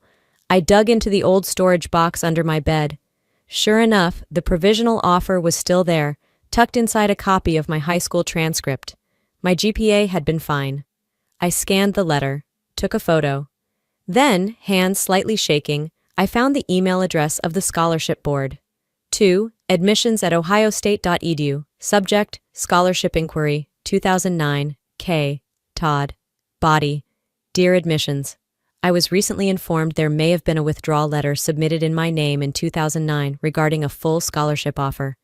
S1: I dug into the old storage box under my bed. Sure enough, the provisional offer was still there, tucked inside a copy of my high school transcript. My GPA had been fine. I scanned the letter, took a photo. Then, hands slightly shaking, I found the email address of the scholarship board. To admissions@ohiostate.edu, subject, scholarship inquiry, 2009, K. Todd. Body, Dear Admissions. I was recently informed there may have been a withdrawal letter submitted in my name in 2009 regarding a full scholarship offer.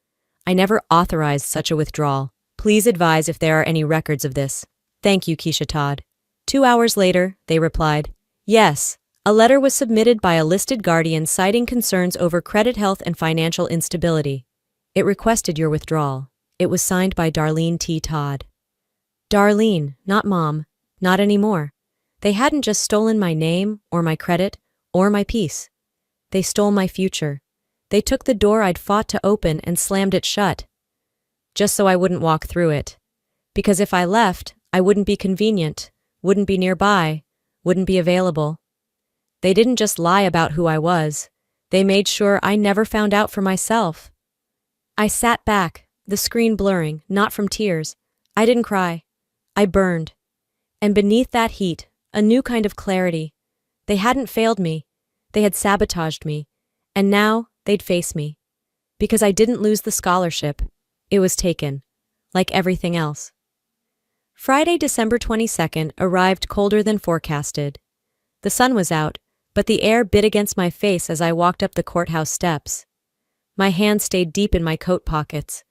S1: I never authorized such a withdrawal. Please advise if there are any records of this. Thank you, Keisha Todd. 2 hours later, they replied, yes, a letter was submitted by a listed guardian citing concerns over credit health and financial instability. It requested your withdrawal. It was signed by Darlene T. Todd. Darlene, not Mom, not anymore. They hadn't just stolen my name, or my credit, or my peace. They stole my future. They took the door I'd fought to open and slammed it shut. Just so I wouldn't walk through it. Because if I left, I wouldn't be convenient, wouldn't be nearby, wouldn't be available. They didn't just lie about who I was. They made sure I never found out for myself. I sat back, the screen blurring, not from tears. I didn't cry. I burned. And beneath that heat, a new kind of clarity. They hadn't failed me. They had sabotaged me. And now they'd face me. Because I didn't lose the scholarship. It was taken. Like everything else. Friday, December 22nd arrived colder than forecasted. The sun was out, but the air bit against my face as I walked up the courthouse steps. My hands stayed deep in my coat pockets.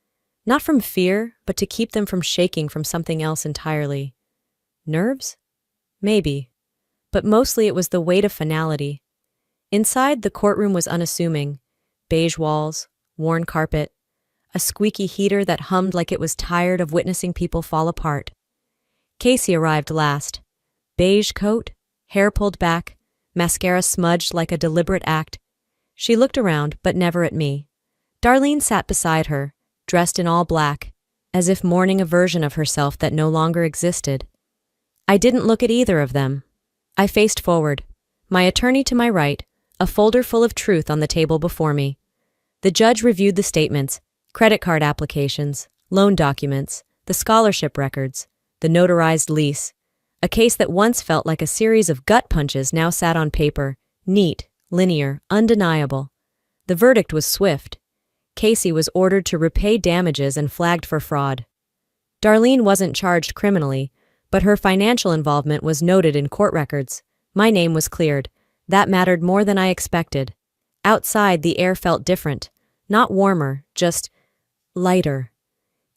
S1: Not from fear, but to keep them from shaking from something else entirely. Nerves? Maybe. But mostly it was the weight of finality. Inside, the courtroom was unassuming. Beige walls, worn carpet, a squeaky heater that hummed like it was tired of witnessing people fall apart. Casey arrived last. Beige coat, hair pulled back, mascara smudged like a deliberate act. She looked around, but never at me. Darlene sat beside her, dressed in all black, as if mourning a version of herself that no longer existed. I didn't look at either of them. I faced forward, my attorney to my right, a folder full of truth on the table before me. The judge reviewed the statements, credit card applications, loan documents, the scholarship records, the notarized lease. A case that once felt like a series of gut punches now sat on paper, neat, linear, undeniable. The verdict was swift. Casey was ordered to repay damages and flagged for fraud. Darlene wasn't charged criminally, but her financial involvement was noted in court records. My name was cleared. That mattered more than I expected. Outside, the air felt different. Not warmer, just lighter.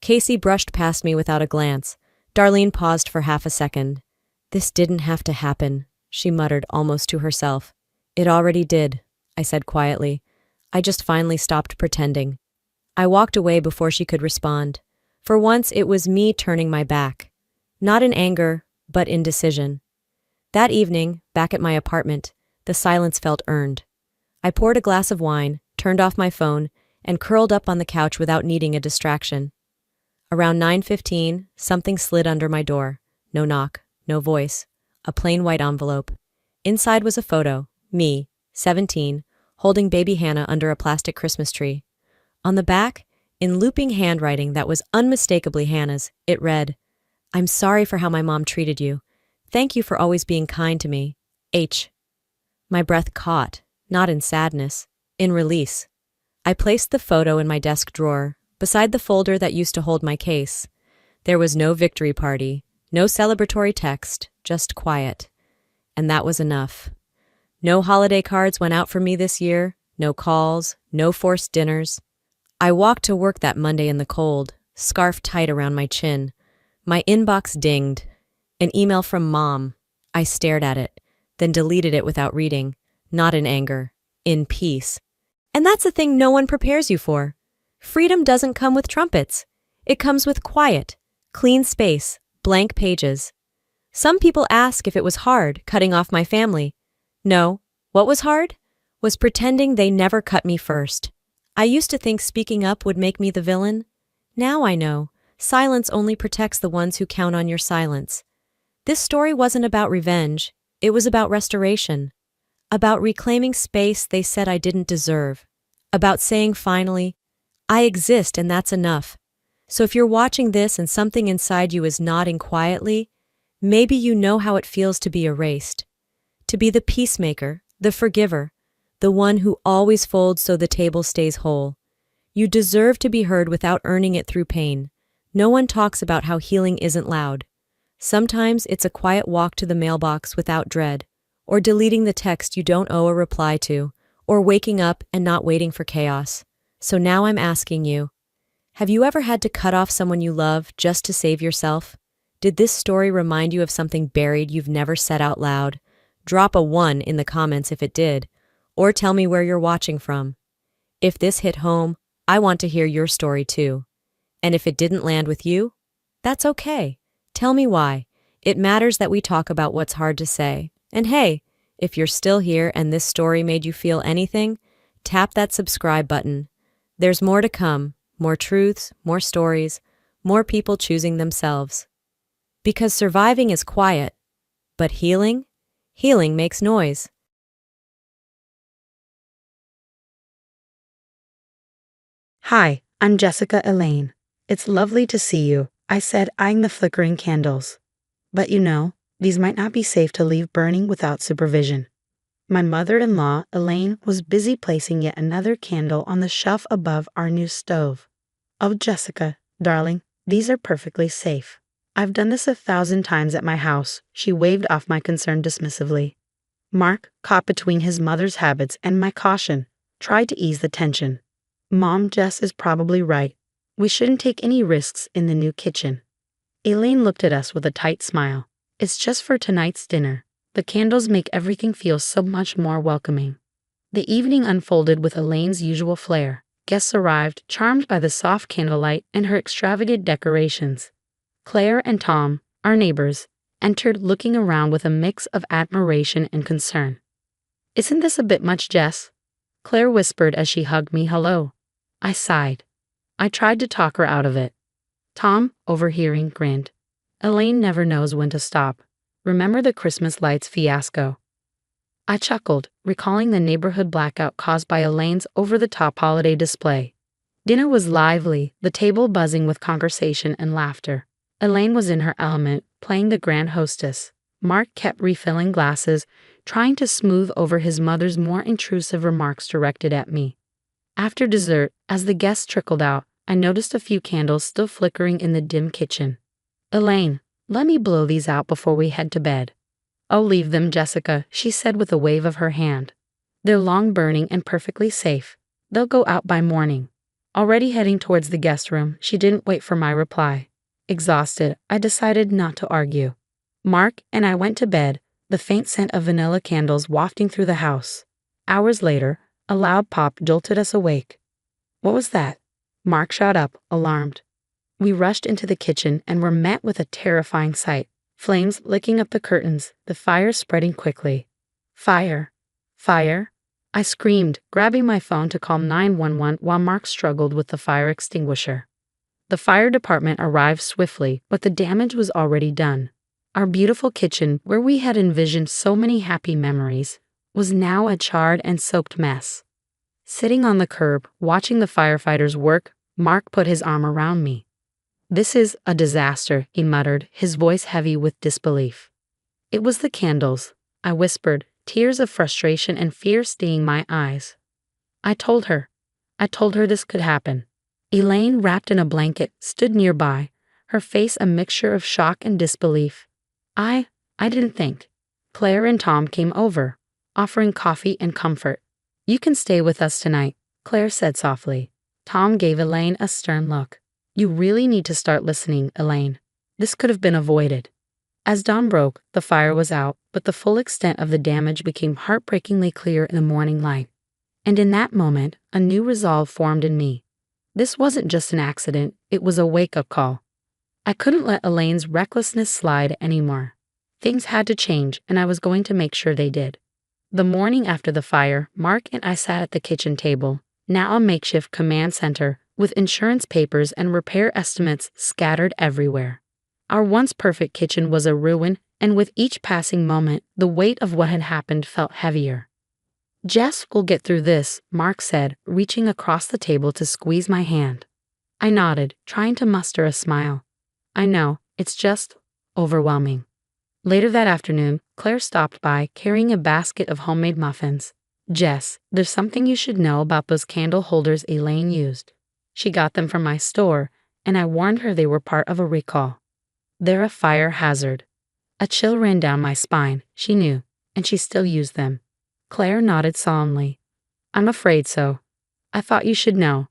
S1: Casey brushed past me without a glance. Darlene paused for half a second. "This didn't have to happen," she muttered almost to herself. "It already did," I said quietly. I just finally stopped pretending. I walked away before she could respond. For once, it was me turning my back. Not in anger, but in decision. That evening, back at my apartment, the silence felt earned. I poured a glass of wine, turned off my phone, and curled up on the couch without needing a distraction. Around 9:15, something slid under my door. No knock, no voice. A plain white envelope. Inside was a photo, me, 17, holding baby Hannah under a plastic Christmas tree. On the back, in looping handwriting that was unmistakably Hannah's, it read, "I'm sorry for how my mom treated you. Thank you for always being kind to me. H." My breath caught, not in sadness, in release. I placed the photo in my desk drawer, beside the folder that used to hold my case. There was no victory party, no celebratory text, just quiet. And that was enough. No holiday cards went out for me this year, no calls, no forced dinners. I walked to work that Monday in the cold, scarf tight around my chin. My inbox dinged. An email from Mom. I stared at it, then deleted it without reading, not in anger, in peace. And that's the thing no one prepares you for. Freedom doesn't come with trumpets. It comes with quiet, clean space, blank pages. Some people ask if it was hard cutting off my family. No, what was hard? Was pretending they never cut me first. I used to think speaking up would make me the villain. Now I know, silence only protects the ones who count on your silence. This story wasn't about revenge, it was about restoration. About reclaiming space they said I didn't deserve. About saying finally, I exist and that's enough. So if you're watching this and something inside you is nodding quietly, maybe you know how it feels to be erased. To be the peacemaker, the forgiver, the one who always folds so the table stays whole. You deserve to be heard without earning it through pain. No one talks about how healing isn't loud. Sometimes it's a quiet walk to the mailbox without dread, or deleting the text you don't owe a reply to, or waking up and not waiting for chaos. So now I'm asking you, have you ever had to cut off someone you love just to save yourself? Did this story remind you of something buried you've never said out loud? Drop a 1 in the comments if it did, or tell me where you're watching from. If this hit home, I want to hear your story too. And if it didn't land with you, that's okay. Tell me why. It matters that we talk about what's hard to say. And hey, if you're still here and this story made you feel anything, tap that subscribe button. There's more to come, more truths, more stories, more people choosing themselves. Because surviving is quiet, but healing makes noise.
S2: Hi, I'm Jessica Elaine. It's lovely to see you, I said, eyeing the flickering candles. But you know, these might not be safe to leave burning without supervision. My mother-in-law, Elaine, was busy placing yet another candle on the shelf above our new stove. Oh, Jessica, darling, these are perfectly safe. I've done this 1,000 times at my house, she waved off my concern dismissively. Mark, caught between his mother's habits and my caution, tried to ease the tension. Mom, Jess is probably right. We shouldn't take any risks in the new kitchen. Elaine looked at us with a tight smile. It's just for tonight's dinner. The candles make everything feel so much more welcoming. The evening unfolded with Elaine's usual flair. Guests arrived, charmed by the soft candlelight and her extravagant decorations. Claire and Tom, our neighbors, entered looking around with a mix of admiration and concern. Isn't this a bit much, Jess? Claire whispered as she hugged me hello. I sighed. I tried to talk her out of it. Tom, overhearing, grinned. Elaine never knows when to stop. Remember the Christmas lights fiasco? I chuckled, recalling the neighborhood blackout caused by Elaine's over-the-top holiday display. Dinner was lively, the table buzzing with conversation and laughter. Elaine was in her element, playing the grand hostess. Mark kept refilling glasses, trying to smooth over his mother's more intrusive remarks directed at me. After dessert, as the guests trickled out, I noticed a few candles still flickering in the dim kitchen. Elaine, let me blow these out before we head to bed. I'll leave them, Jessica, she said with a wave of her hand. They're long burning and perfectly safe. They'll go out by morning. Already heading towards the guest room, she didn't wait for my reply. Exhausted, I decided not to argue. Mark and I went to bed, the faint scent of vanilla candles wafting through the house. Hours later, a loud pop jolted us awake. What was that? Mark shot up, alarmed. We rushed into the kitchen and were met with a terrifying sight. Flames licking up the curtains, the fire spreading quickly. Fire! Fire! I screamed, grabbing my phone to call 911 while Mark struggled with the fire extinguisher. The fire department arrived swiftly, but the damage was already done. Our beautiful kitchen, where we had envisioned so many happy memories, was now a charred and soaked mess. Sitting on the curb, watching the firefighters work, Mark put his arm around me. This is a disaster, he muttered, his voice heavy with disbelief. It was the candles, I whispered, tears of frustration and fear staining my eyes. I told her this could happen. Elaine, wrapped in a blanket, stood nearby, her face a mixture of shock and disbelief. I didn't think. Claire and Tom came over, offering coffee and comfort. You can stay with us tonight, Claire said softly. Tom gave Elaine a stern look. You really need to start listening, Elaine. This could have been avoided. As dawn broke, the fire was out, but the full extent of the damage became heartbreakingly clear in the morning light. And in that moment, a new resolve formed in me. This wasn't just an accident, it was a wake-up call. I couldn't let Elaine's recklessness slide anymore. Things had to change, and I was going to make sure they did. The morning after the fire, Mark and I sat at the kitchen table, now a makeshift command center, with insurance papers and repair estimates scattered everywhere. Our once perfect kitchen was a ruin, and with each passing moment, the weight of what had happened felt heavier. Jess will get through this, Mark said, reaching across the table to squeeze my hand. I nodded, trying to muster a smile. I know, it's just overwhelming. Later that afternoon, Claire stopped by, carrying a basket of homemade muffins. Jess, there's something you should know about those candle holders Elaine used. She got them from my store, and I warned her they were part of a recall. They're a fire hazard. A chill ran down my spine, she knew, and she still used them. Claire nodded solemnly. I'm afraid so. I thought you should know.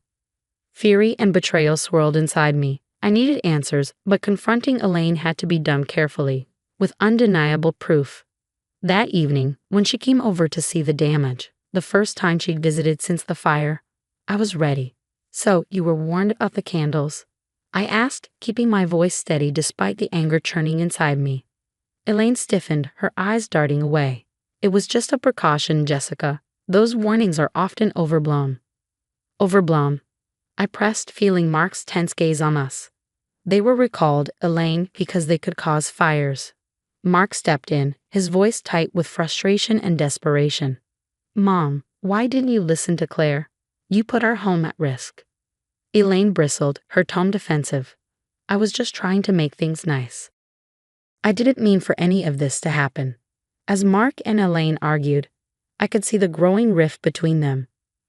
S2: Fury and betrayal swirled inside me. I needed answers, but confronting Elaine had to be done carefully, with undeniable proof. That evening, when she came over to see the damage, the first time she'd visited since the fire, I was ready. So, you were warned about the candles? I asked, keeping my voice steady despite the anger churning inside me. Elaine stiffened, her eyes darting away. It was just a precaution, Jessica. Those warnings are often overblown. Overblown. I pressed, feeling Mark's tense gaze on us. They were recalled, Elaine, because they could cause fires. Mark stepped in, his voice tight with frustration and desperation. Mom, why didn't you listen to Claire? You put our home at risk. Elaine bristled, her tone defensive. I was just trying to make things nice. I didn't mean for any of this to happen. As Mark and Elaine argued, I could see the growing rift between them.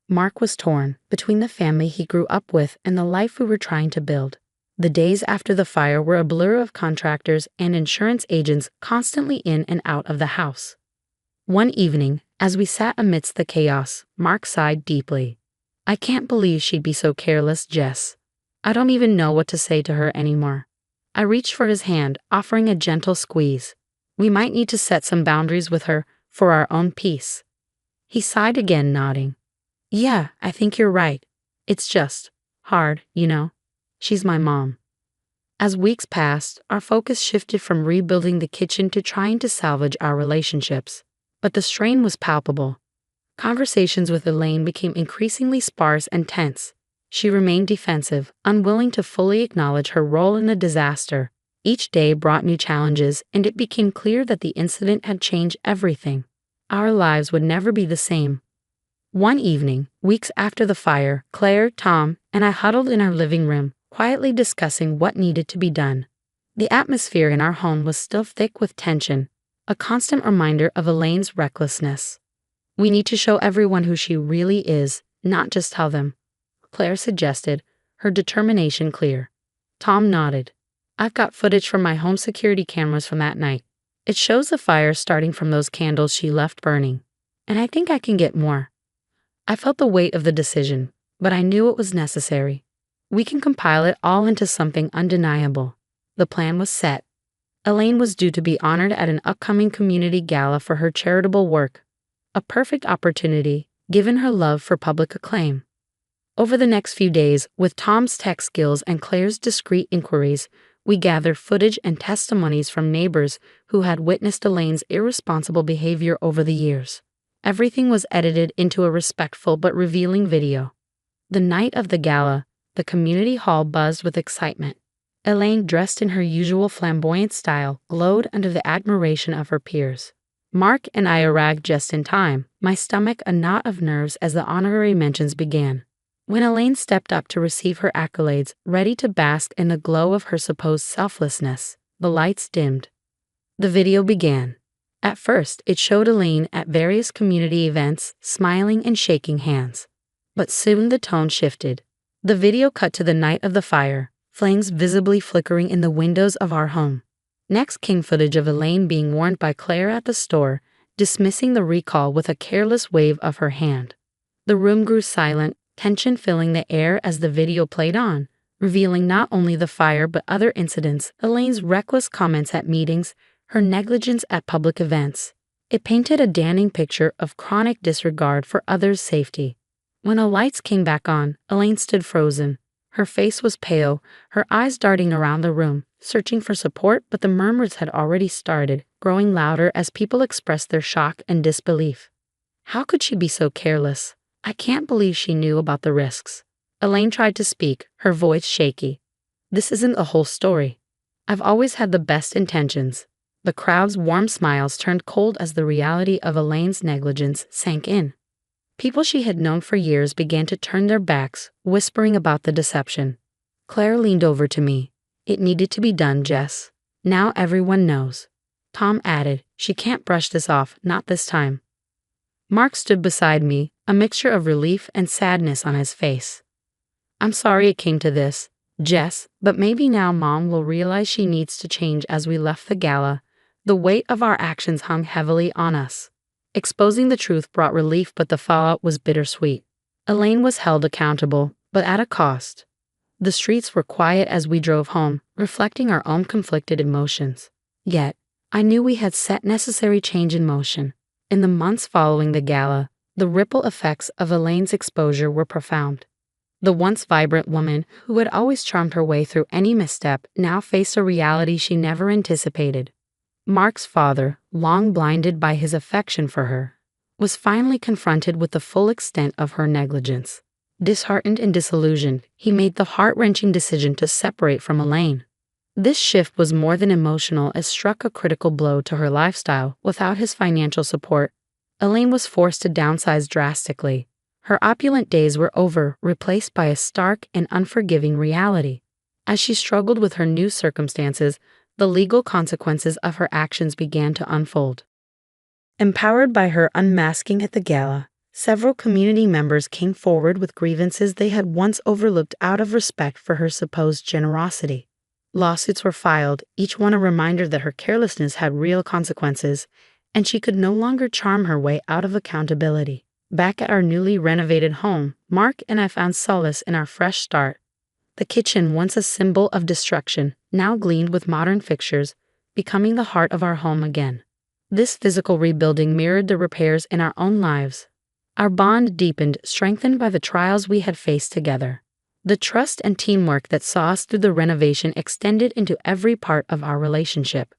S2: Mark was torn between the family he grew up with and the life we were trying to build. The days after the fire were a blur of contractors and insurance agents constantly in and out of the house. One evening, as we sat amidst the chaos, Mark sighed deeply. I can't believe she'd be so careless, Jess. I don't even know what to say to her anymore. I reached for his hand, offering a gentle squeeze. We might need to set some boundaries with her for our own peace. He sighed again, nodding. Yeah, I think you're right. It's just hard, you know. She's my mom. As weeks passed, our focus shifted from rebuilding the kitchen to trying to salvage our relationships. But the strain was palpable. Conversations with Elaine became increasingly sparse and tense. She remained defensive, unwilling to fully acknowledge her role in the disaster. Each day brought new challenges, and it became clear that the incident had changed everything. Our lives would never be the same. One evening, weeks after the fire, Claire, Tom, and I huddled in our living room, quietly discussing what needed to be done. The atmosphere in our home was still thick with tension, a constant reminder of Elaine's recklessness. We need to show everyone who she really is, not just tell them, Claire suggested, her determination clear. Tom nodded. I've got footage from my home security cameras from that night. It shows the fire starting from those candles she left burning. And I think I can get more. I felt the weight of the decision, but I knew it was necessary. We can compile it all into something undeniable. The plan was set. Elaine was due to be honored at an upcoming community gala for her charitable work. A perfect opportunity, given her love for public acclaim. Over the next few days, with Tom's tech skills and Claire's discreet inquiries, we gathered footage and testimonies from neighbors who had witnessed Elaine's irresponsible behavior over the years. Everything was edited into a respectful but revealing video. The night of the gala, the community hall buzzed with excitement. Elaine, dressed in her usual flamboyant style, glowed under the admiration of her peers. Mark and I arrived just in time, my stomach a knot of nerves as the honorary mentions began. When Elaine stepped up to receive her accolades, ready to bask in the glow of her supposed selflessness, the lights dimmed. The video began. At first, it showed Elaine at various community events, smiling and shaking hands. But soon the tone shifted. The video cut to the night of the fire, flames visibly flickering in the windows of our home. Next came footage of Elaine being warned by Claire at the store, dismissing the recall with a careless wave of her hand. The room grew silent, tension filling the air as the video played on, revealing not only the fire but other incidents, Elaine's reckless comments at meetings, her negligence at public events. It painted a damning picture of chronic disregard for others' safety. When the lights came back on, Elaine stood frozen. Her face was pale, her eyes darting around the room, searching for support, but the murmurs had already started, growing louder as people expressed their shock and disbelief. How could she be so careless? I can't believe she knew about the risks. Elaine tried to speak, her voice shaky. This isn't the whole story. I've always had the best intentions. The crowd's warm smiles turned cold as the reality of Elaine's negligence sank in. People she had known for years began to turn their backs, whispering about the deception. Claire leaned over to me. It needed to be done, Jess. Now everyone knows. Tom added, she can't brush this off, not this time. Mark stood beside me, a mixture of relief and sadness on his face. I'm sorry it came to this, Jess, but maybe now Mom will realize she needs to change. As we left the gala, the weight of our actions hung heavily on us. Exposing the truth brought relief, but the fallout was bittersweet. Elaine was held accountable, but at a cost. The streets were quiet as we drove home, reflecting our own conflicted emotions. Yet, I knew we had set necessary change in motion. In the months following the gala, the ripple effects of Elaine's exposure were profound. The once vibrant woman, who had always charmed her way through any misstep, now faced a reality she never anticipated. Mark's father, long blinded by his affection for her, was finally confronted with the full extent of her negligence. Disheartened and disillusioned, he made the heart-wrenching decision to separate from Elaine. This shift was more than emotional, as struck a critical blow to her lifestyle. Without his financial support, Elaine was forced to downsize drastically. Her opulent days were over, replaced by a stark and unforgiving reality. As she struggled with her new circumstances, the legal consequences of her actions began to unfold. Empowered by her unmasking at the gala, several community members came forward with grievances they had once overlooked out of respect for her supposed generosity. Lawsuits were filed, each one a reminder that her carelessness had real consequences, and she could no longer charm her way out of accountability. Back at our newly renovated home, Mark and I found solace in our fresh start. The kitchen, once a symbol of destruction, now gleamed with modern fixtures, becoming the heart of our home again. This physical rebuilding mirrored the repairs in our own lives. Our bond deepened, strengthened by the trials we had faced together. The trust and teamwork that saw us through the renovation extended into every part of our relationship.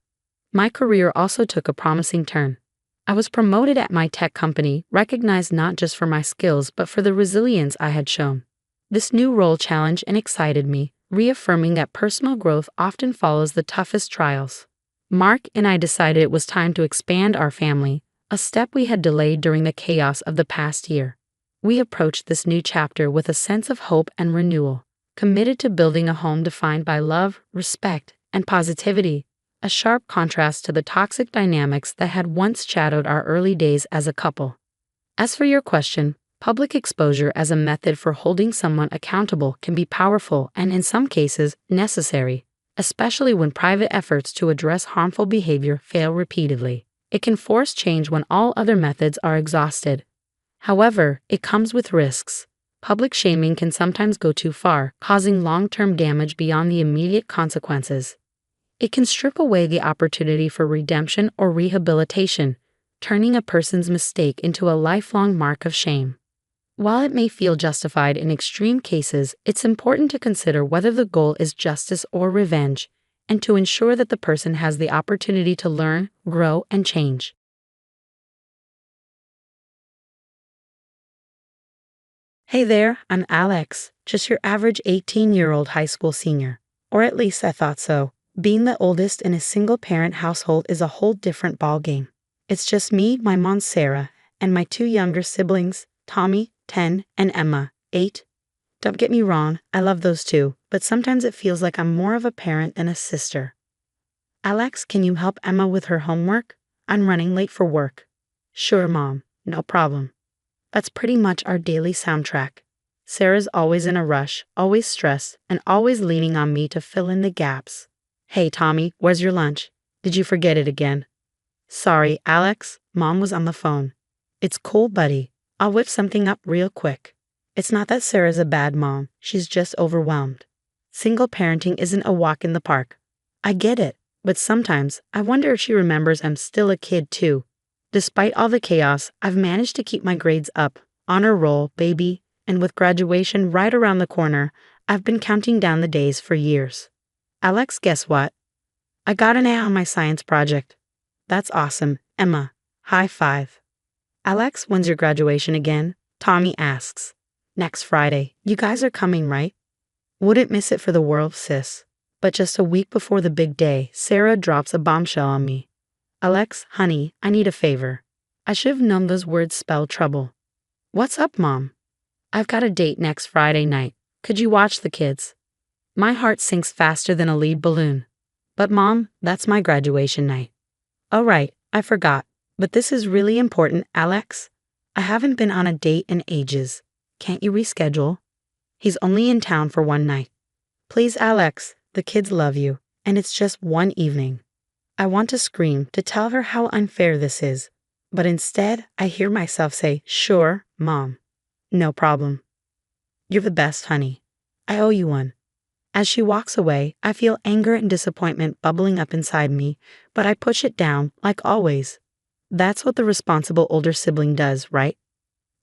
S2: My career also took a promising turn. I was promoted at my tech company, recognized not just for my skills but for the resilience I had shown. This new role challenged and excited me, reaffirming that personal growth often follows the toughest trials. Mark and I decided it was time to expand our family, a step we had delayed during the chaos of the past year. We approached this new chapter with a sense of hope and renewal, committed to building a home defined by love, respect, and positivity, a sharp contrast to the toxic dynamics that had once shadowed our early days as a couple. As for your question, public exposure as a method for holding someone accountable can be powerful and, in some cases, necessary, especially when private efforts to address harmful behavior fail repeatedly. It can force change when all other methods are exhausted. However, it comes with risks. Public shaming can sometimes go too far, causing long-term damage beyond the immediate consequences. It can strip away the opportunity for redemption or rehabilitation, turning a person's mistake into a lifelong mark of shame. While it may feel justified in extreme cases, it's important to consider whether the goal is justice or revenge, and to ensure that the person has the opportunity to learn, grow, and change. Hey there, I'm Alex, just your average 18-year-old high school senior. Or at least I thought so. Being the oldest in a single-parent household is a whole different ballgame. It's just me, my mom Sarah, and my two younger siblings, Tommy, 10, and Emma, 8. Don't get me wrong, I love those two, but sometimes it feels like I'm more of a parent than a sister. Alex, can you help Emma with her homework? I'm running late for work. Sure, Mom, no problem. That's pretty much our daily soundtrack. Sarah's always in a rush, always stressed, and always leaning on me to fill in the gaps. Hey, Tommy, where's your lunch? Did you forget it again? Sorry, Alex, Mom was on the phone. It's cool, buddy. I'll whip something up real quick. It's not that Sarah's a bad mom, she's just overwhelmed. Single parenting isn't a walk in the park. I get it, but sometimes I wonder if she remembers I'm still a kid too. Despite all the chaos, I've managed to keep my grades up. Honor roll, baby, and with graduation right around the corner, I've been counting down the days for years. Alex, guess what? I got an A on my science project. That's awesome, Emma. High five. Alex, when's your graduation again? Tommy asks. Next Friday. You guys are coming, right? Wouldn't miss it for the world, sis. But just a week before the big day, Sarah drops a bombshell on me. Alex, honey, I need a favor. I should have known those words spelled trouble. What's up, Mom? I've got a date next Friday night. Could you watch the kids? My heart sinks faster than a lead balloon. But Mom, that's my graduation night. Oh right, I forgot. But this is really important, Alex. I haven't been on a date in ages. Can't you reschedule? He's only in town for one night. Please, Alex, the kids love you, and it's just one evening. I want to scream to tell her how unfair this is, but instead I hear myself say, sure, Mom. No problem. You're the best, honey. I owe you one. As she walks away, I feel anger and disappointment bubbling up inside me, but I push it down, like always. That's what the responsible older sibling does, right?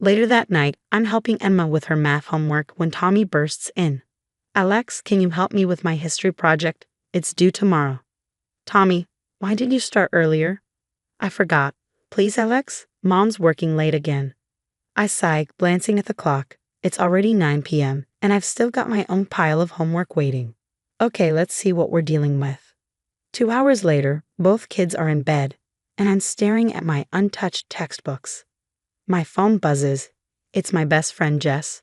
S2: Later that night, I'm helping Emma with her math homework when Tommy bursts in. Alex, can you help me with my history project? It's due tomorrow. Tommy, why did you start earlier? I forgot. Please, Alex? Mom's working late again. I sigh, glancing at the clock. It's already 9 p.m., and I've still got my own pile of homework waiting. Okay, let's see what we're dealing with. 2 hours later, both kids are in bed, and I'm staring at my untouched textbooks. My phone buzzes. It's my best friend, Jess.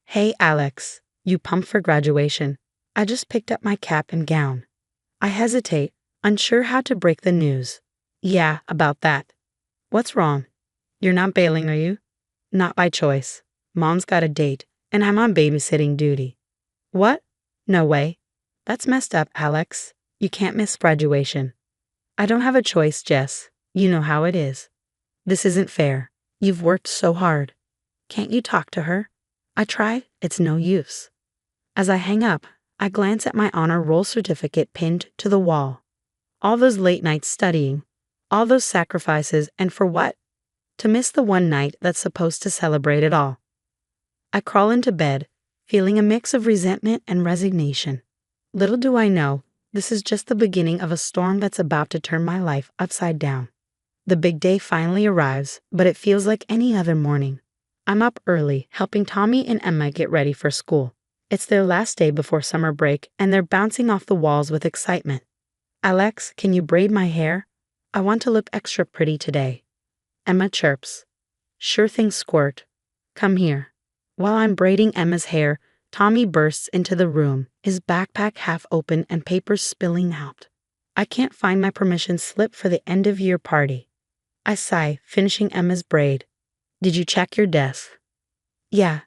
S2: Hey, Alex, you pumped for graduation? I just picked up my cap and gown. I hesitate, unsure how to break the news. Yeah, about that. What's wrong? You're not bailing, are you? Not by choice. Mom's got a date, and I'm on babysitting duty. What? No way. That's messed up, Alex. You can't miss graduation. I don't have a choice, Jess. You know how it is. This isn't fair. You've worked so hard. Can't you talk to her? I tried, it's no use. As I hang up, I glance at my honor roll certificate pinned to the wall. All those late nights studying, all those sacrifices, and for what? To miss the one night that's supposed to celebrate it all. I crawl into bed, feeling a mix of resentment and resignation. Little do I know, this is just the beginning of a storm that's about to turn my life upside down. The big day finally arrives, but it feels like any other morning. I'm up early, helping Tommy and Emma get ready for school. It's their last day before summer break, and they're bouncing off the walls with excitement. Alex, can you braid my hair? I want to look extra pretty today. Emma chirps. Sure thing, Squirt. Come here. While I'm braiding Emma's hair, Tommy bursts into the room, his backpack half open and papers spilling out. I can't find my permission slip for the end-of-year party. I sigh, finishing Emma's braid. Did you check your desk? Yeah,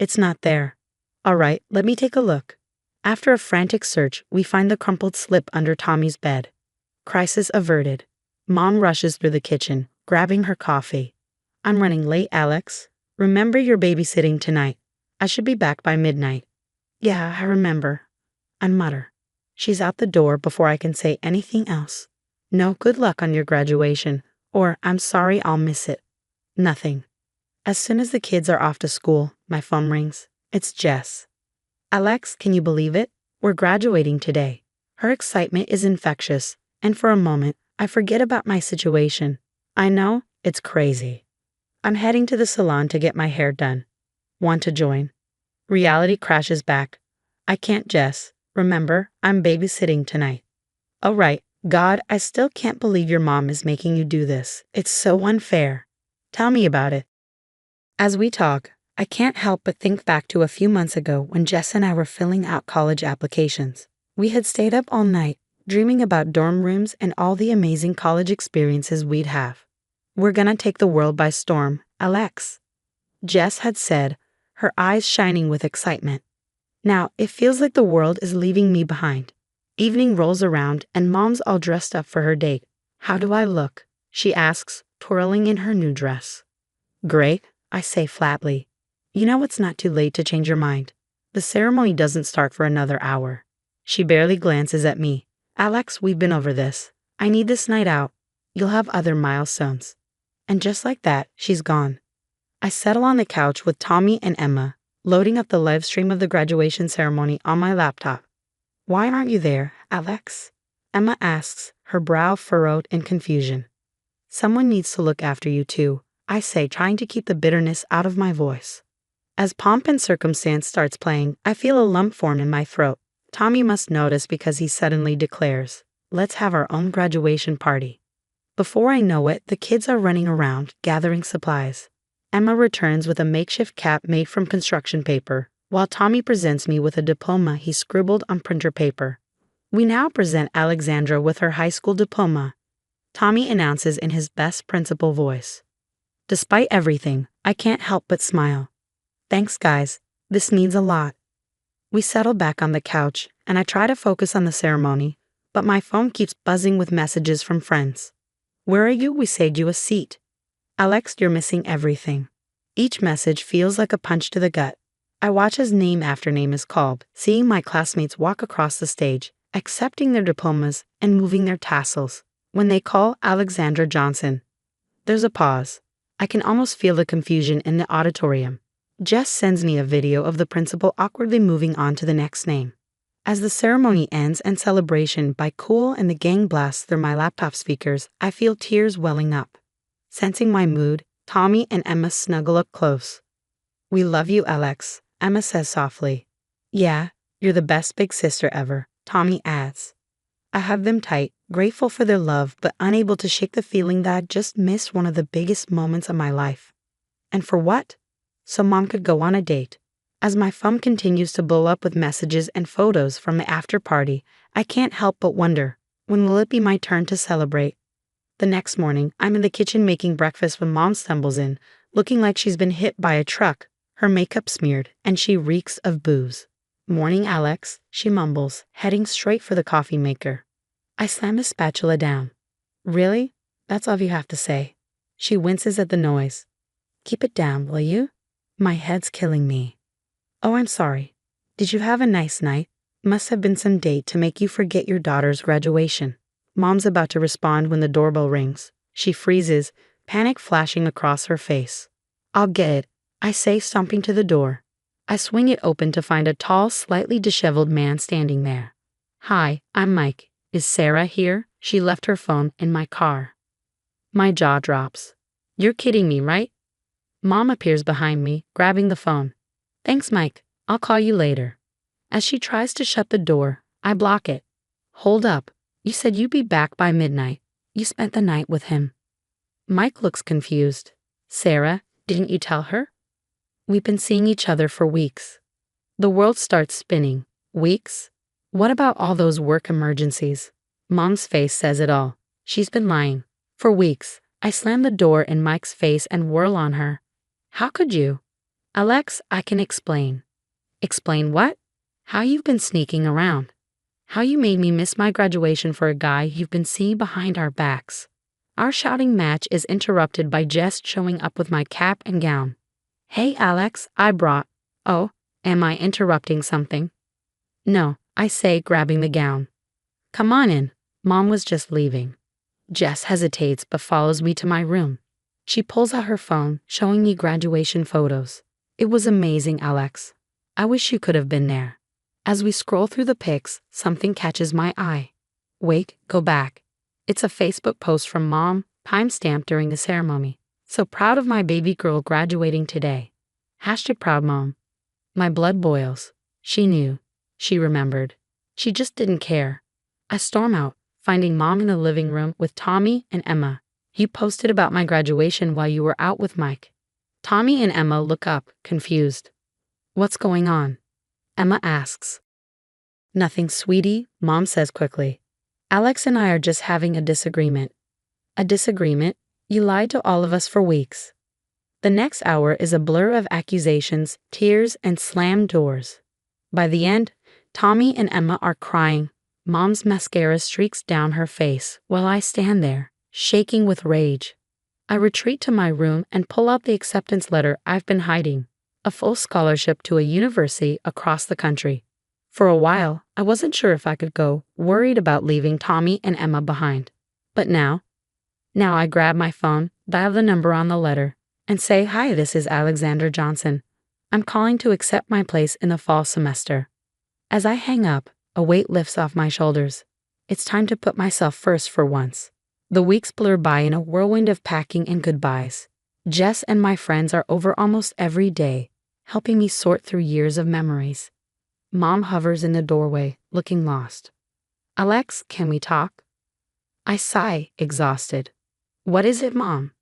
S2: it's not there. All right, let me take a look. After a frantic search, we find the crumpled slip under Tommy's bed. Crisis averted. Mom rushes through the kitchen, grabbing her coffee. I'm running late, Alex. Remember you're babysitting tonight. I should be back by midnight. Yeah, I remember. I mutter. She's out the door before I can say anything else. No, good luck on your graduation, or I'm sorry I'll miss it. Nothing. As soon as the kids are off to school, my phone rings. It's Jess. Alex, can you believe it? We're graduating today. Her excitement is infectious, and for a moment, I forget about my situation. I know, it's crazy. I'm heading to the salon to get my hair done. Want to join? Reality crashes back. I can't, Jess. Remember, I'm babysitting tonight. Oh right, God, I still can't believe your mom is making you do this. It's so unfair. Tell me about it. As we talk, I can't help but think back to a few months ago when Jess and I were filling out college applications. We had stayed up all night, dreaming about dorm rooms and all the amazing college experiences we'd have. We're gonna take the world by storm, Alex. Jess had said, her eyes shining with excitement. Now, it feels like the world is leaving me behind. Evening rolls around and Mom's all dressed up for her date. How do I look? She asks, twirling in her new dress. Great, I say flatly. You know it's not too late to change your mind. The ceremony doesn't start for another hour. She barely glances at me. Alex, we've been over this. I need this night out. You'll have other milestones. And just like that, she's gone. I settle on the couch with Tommy and Emma, loading up the live stream of the graduation ceremony on my laptop. Why aren't you there, Alex? Emma asks, her brow furrowed in confusion. Someone needs to look after you too, I say, trying to keep the bitterness out of my voice. As Pomp and Circumstance starts playing, I feel a lump form in my throat. Tommy must notice because he suddenly declares, let's have our own graduation party. Before I know it, the kids are running around, gathering supplies. Emma returns with a makeshift cap made from construction paper, while Tommy presents me with a diploma he scribbled on printer paper. We now present Alexandra with her high school diploma, Tommy announces in his best principal voice. Despite everything, I can't help but smile. Thanks, guys. This means a lot. We settle back on the couch, and I try to focus on the ceremony, but my phone keeps buzzing with messages from friends. Where are you? We saved you a seat. Alex, you're missing everything. Each message feels like a punch to the gut. I watch as name after name is called, seeing my classmates walk across the stage, accepting their diplomas and moving their tassels. When they call Alexandra Johnson, there's a pause. I can almost feel the confusion in the auditorium. Jess sends me a video of the principal awkwardly moving on to the next name. As the ceremony ends and celebration by Cool and the gang blasts through my laptop speakers, I feel tears welling up. Sensing my mood, Tommy and Emma snuggle up close. We love you, Alex, Emma says softly. Yeah, you're the best big sister ever, Tommy adds. I hug them tight, grateful for their love but unable to shake the feeling that I'd just missed one of the biggest moments of my life. And for what? So Mom could go on a date. As my phone continues to blow up with messages and photos from the after party, I can't help but wonder, when will it be my turn to celebrate? The next morning, I'm in the kitchen making breakfast when Mom stumbles in, looking like she's been hit by a truck, her makeup smeared, and she reeks of booze. Morning, Alex, she mumbles, heading straight for the coffee maker. I slam the spatula down. Really? That's all you have to say. She winces at the noise. Keep it down, will you? My head's killing me. Oh, I'm sorry. Did you have a nice night? Must have been some date to make you forget your daughter's graduation. Mom's about to respond when the doorbell rings. She freezes, panic flashing across her face. I'll get it, I say, stomping to the door. I swing it open to find a tall, slightly disheveled man standing there. Hi, I'm Mike. Is Sarah here? She left her phone in my car. My jaw drops. You're kidding me, right? Mom appears behind me, grabbing the phone. Thanks, Mike. I'll call you later. As she tries to shut the door, I block it. Hold up. You said you'd be back by midnight. You spent the night with him. Mike looks confused. Sarah, didn't you tell her? We've been seeing each other for weeks. The world starts spinning. Weeks? What about all those work emergencies? Mom's face says it all. She's been lying. For weeks. I slam the door in Mike's face and whirl on her. How could you? Alex, I can explain. Explain what? How you've been sneaking around. How you made me miss my graduation for a guy you've been seeing behind our backs. Our shouting match is interrupted by Jess showing up with my cap and gown. Hey Alex, I brought. Oh, am I interrupting something? No, I say, grabbing the gown. Come on in. Mom was just leaving. Jess hesitates but follows me to my room. She pulls out her phone, showing me graduation photos. It was amazing, Alex. I wish you could have been there. As we scroll through the pics, something catches my eye. Wait, go back. It's a Facebook post from Mom, timestamped during the ceremony. So proud of my baby girl graduating today. #proud mom. My blood boils. She knew. She remembered. She just didn't care. I storm out, finding Mom in the living room with Tommy and Emma. You posted about my graduation while you were out with Mike. Tommy and Emma look up, confused. What's going on? Emma asks. Nothing, sweetie, Mom says quickly. Alex and I are just having a disagreement. A disagreement? You lied to all of us for weeks. The next hour is a blur of accusations, tears, and slammed doors. By the end, Tommy and Emma are crying. Mom's mascara streaks down her face while I stand there, shaking with rage. I retreat to my room and pull out the acceptance letter I've been hiding, a full scholarship to a university across the country. For a while, I wasn't sure if I could go, worried about leaving Tommy and Emma behind. But now I grab my phone, dial the number on the letter, and say, "Hi, this is Alexander Johnson. I'm calling to accept my place in the fall semester." As I hang up, a weight lifts off my shoulders. It's time to put myself first for once. The weeks blur by in a whirlwind of packing and goodbyes. Jess and my friends are over almost every day, helping me sort through years of memories. Mom hovers in the doorway, looking lost. Alex, can we talk? I sigh, exhausted. What is it, Mom?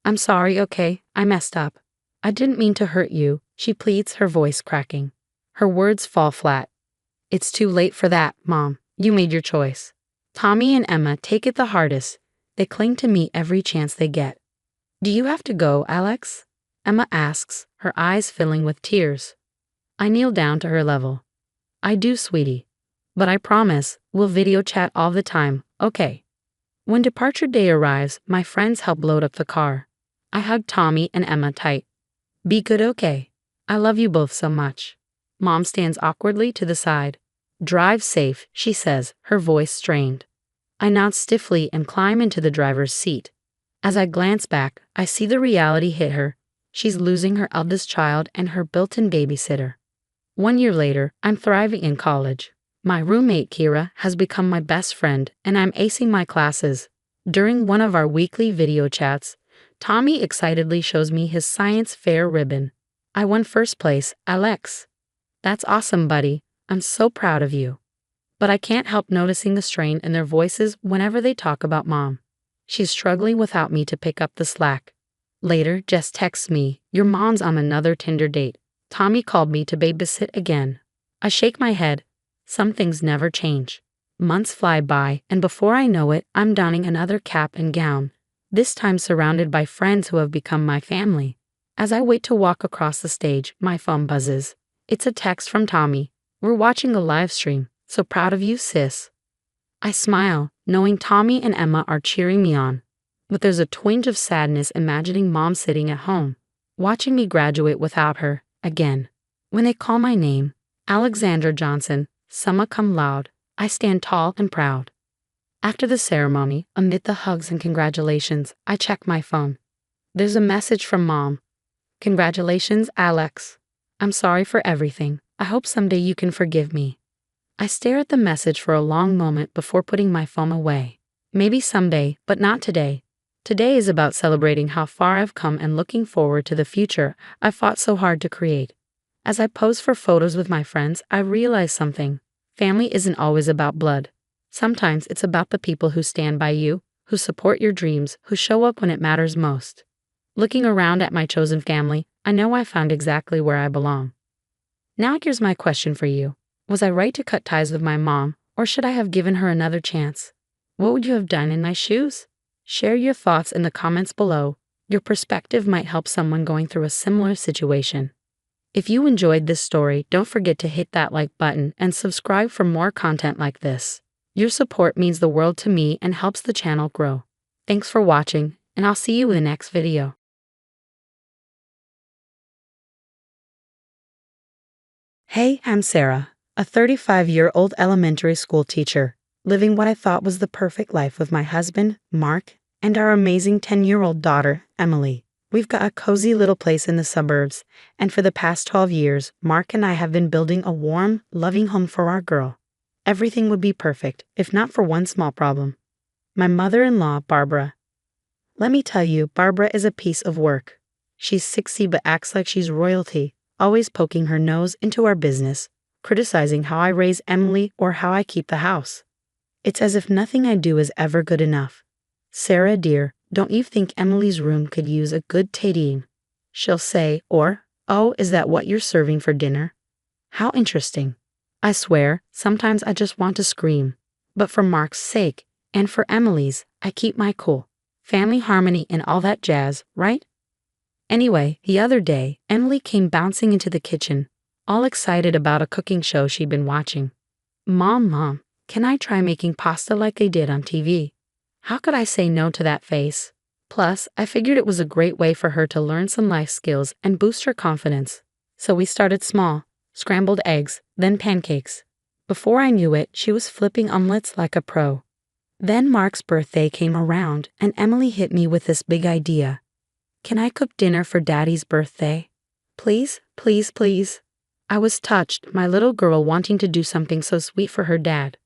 S2: I'm sorry, okay, I messed up. I didn't mean to hurt you, she pleads, her voice cracking. Her words fall flat. It's too late for that, Mom. You made your choice. Tommy and Emma take it the hardest. They cling to me every chance they get. Do you have to go, Alex? Emma asks, her eyes filling with tears. I kneel down to her level. I do, sweetie. But I promise, we'll video chat all the time, okay? When departure day arrives, my friends help load up the car. I hug Tommy and Emma tight. Be good, okay? I love you both so much. Mom stands awkwardly to the side. Drive safe, she says, her voice strained. I nod stiffly and climb into the driver's seat. As I glance back, I see the reality hit her. She's losing her eldest child and her built-in babysitter. 1 year later, I'm thriving in college. My roommate Kira has become my best friend, and I'm acing my classes. During one of our weekly video chats, Tommy excitedly shows me his science fair ribbon. I won first place, Alex. That's awesome, buddy. I'm so proud of you. But I can't help noticing the strain in their voices whenever they talk about Mom. She's struggling without me to pick up the slack. Later, Jess texts me, "Your mom's on another Tinder date. Tommy called me to babysit again." I shake my head. Some things never change. Months fly by, and before I know it, I'm donning another cap and gown, this time surrounded by friends who have become my family. As I wait to walk across the stage, my phone buzzes. It's a text from Tommy. "We're watching a live stream. So proud of you, sis." I smile, knowing Tommy and Emma are cheering me on. But there's a twinge of sadness imagining Mom sitting at home, watching me graduate without her, again. When they call my name, Alexandra Johnson, summa cum laude, I stand tall and proud. After the ceremony, amid the hugs and congratulations, I check my phone. There's a message from Mom. Congratulations, Alex. I'm sorry for everything. I hope someday you can forgive me. I stare at the message for a long moment before putting my phone away. Maybe someday, but not today. Today is about celebrating how far I've come and looking forward to the future I fought so hard to create. As I pose for photos with my friends, I realize something. Family isn't always about blood. Sometimes it's about the people who stand by you, who support your dreams, who show up when it matters most. Looking around at my chosen family, I know I found exactly where I belong. Now here's my question for you. Was I right to cut ties with my mom, or should I have given her another chance? What would you have done in my shoes? Share your thoughts in the comments below. Your perspective might help someone going through a similar situation. If you enjoyed this story, don't forget to hit that like button and subscribe for more content like this. Your support means the world to me and helps the channel grow. Thanks for watching, and I'll see you in the next video. Hey, I'm Sarah, a 35-year-old elementary school teacher, living what I thought was the perfect life with my husband, Mark, and our amazing 10-year-old daughter, Emily. We've got a cozy little place in the suburbs, and for the past 12 years, Mark and I have been building a warm, loving home for our girl. Everything would be perfect, if not for one small problem. My mother-in-law, Barbara. Let me tell you, Barbara is a piece of work. She's 60 but acts like she's royalty, always poking her nose into our business, criticizing how I raise Emily or how I keep the house. It's as if nothing I do is ever good enough. Sarah, dear, don't you think Emily's room could use a good tidying? She'll say, or, oh, is that what you're serving for dinner? How interesting. I swear, sometimes I just want to scream. But for Mark's sake, and for Emily's, I keep my cool. Family harmony and all that jazz, right? Anyway, the other day, Emily came bouncing into the kitchen, all excited about a cooking show she'd been watching. Mom, can I try making pasta like they did on TV? How could I say no to that face? Plus, I figured it was a great way for her to learn some life skills and boost her confidence. So we started small, scrambled eggs, then pancakes. Before I knew it, she was flipping omelets like a pro. Then Mark's birthday came around, and Emily hit me with this big idea. Can I cook dinner for Daddy's birthday? Please, please, please. I was touched, my little girl wanting to do something so sweet for her dad.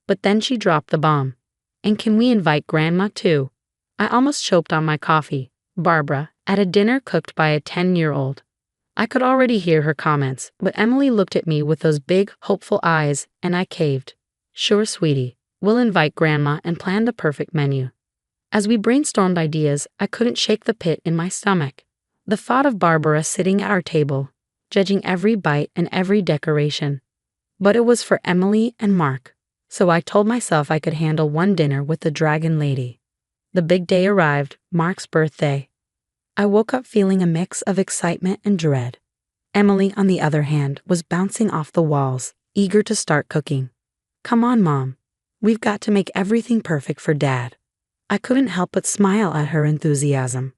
S2: But then she dropped the bomb. And can we invite Grandma too? I almost choked on my coffee. Barbara, at a dinner cooked by a 10-year-old. I could already hear her comments, but Emily looked at me with those big, hopeful eyes, and I caved. Sure, sweetie, we'll invite Grandma and plan the perfect menu. As we brainstormed ideas, I couldn't shake the pit in my stomach. The thought of Barbara sitting at our table, judging every bite and every decoration. But it was for Emily and Mark. So I told myself I could handle one dinner with the Dragon Lady. The big day arrived, Mark's birthday. I woke up feeling a mix of excitement and dread. Emily, on the other hand, was bouncing off the walls, eager to start cooking. Come on, Mom. We've got to make everything perfect for Dad. I couldn't help but smile at her enthusiasm.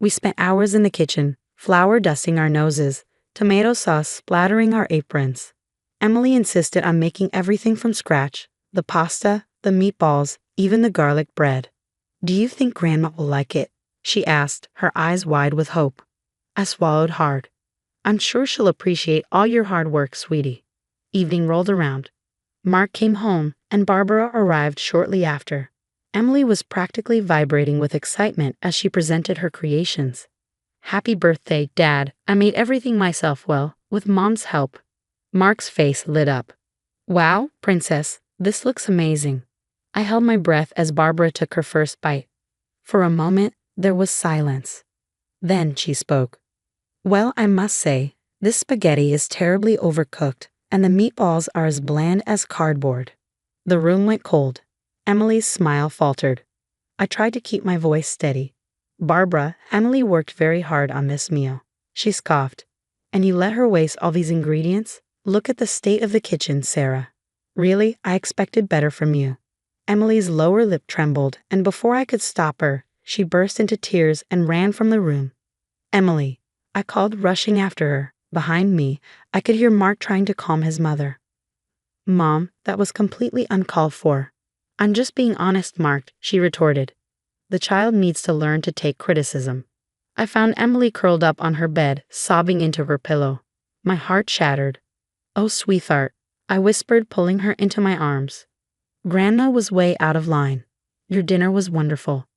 S2: We spent hours in the kitchen, flour dusting our noses, tomato sauce splattering our aprons. Emily insisted on making everything from scratch, the pasta, the meatballs, even the garlic bread. Do you think Grandma will like it? She asked, her eyes wide with hope. I swallowed hard. I'm sure she'll appreciate all your hard work, sweetie. Evening rolled around. Mark came home, and Barbara arrived shortly after. Emily was practically vibrating with excitement as she presented her creations. Happy birthday, Dad. I made everything myself with Mom's help. Mark's face lit up. Wow, Princess, this looks amazing. I held my breath as Barbara took her first bite. For a moment, there was silence. Then she spoke. Well, I must say, this spaghetti is terribly overcooked, and the meatballs are as bland as cardboard. The room went cold. Emily's smile faltered. I tried to keep my voice steady. Barbara, Emily worked very hard on this meal. She scoffed. And you let her waste all these ingredients? Look at the state of the kitchen, Sarah. Really, I expected better from you. Emily's lower lip trembled, and before I could stop her, she burst into tears and ran from the room. Emily, I called, rushing after her. Behind me, I could hear Mark trying to calm his mother. Mom, that was completely uncalled for. I'm just being honest, Mark, she retorted. The child needs to learn to take criticism. I found Emily curled up on her bed, sobbing into her pillow. My heart shattered. Oh, sweetheart, I whispered, pulling her into my arms. Grandma was way out of line. Your dinner was wonderful.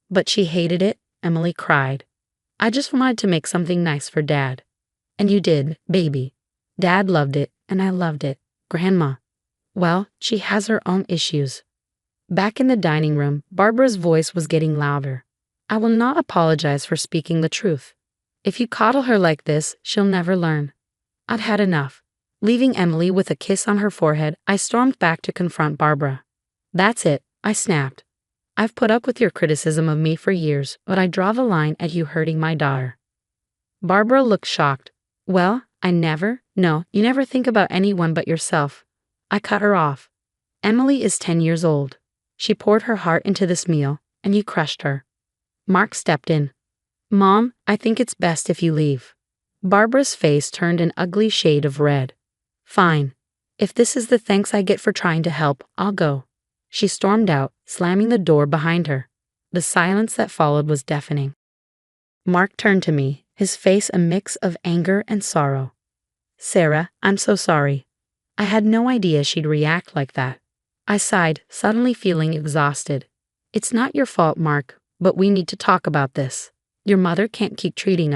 S2: But she hated it, Emily cried. I just wanted to make something nice for Dad. And you did, baby. Dad loved it, and I loved it. Grandma. Well, she has her own issues. Back in the dining room, Barbara's voice was getting louder. I will not apologize for speaking the truth. If you coddle her like this, she'll never learn. I'd had enough. Leaving Emily with a kiss on her forehead, I stormed back to confront Barbara. That's it, I snapped. I've put up with your criticism of me for years, but I draw the line at you hurting my daughter. Barbara looked shocked. Well, no, you never think about anyone but yourself. I cut her off. Emily is 10 years old. She poured her heart into this meal, and you crushed her. Mark stepped in. Mom, I think it's best if you leave. Barbara's face turned an ugly shade of red. Fine. If this is the thanks I get for trying to help, I'll go. She stormed out, slamming the door behind her. The silence that followed was deafening. Mark turned to me, his face a mix of anger and sorrow. Sarah, I'm so sorry. I had no idea she'd react like that. I sighed, suddenly feeling exhausted. It's not your fault, Mark, but we need to talk about this. Your mother can't keep treating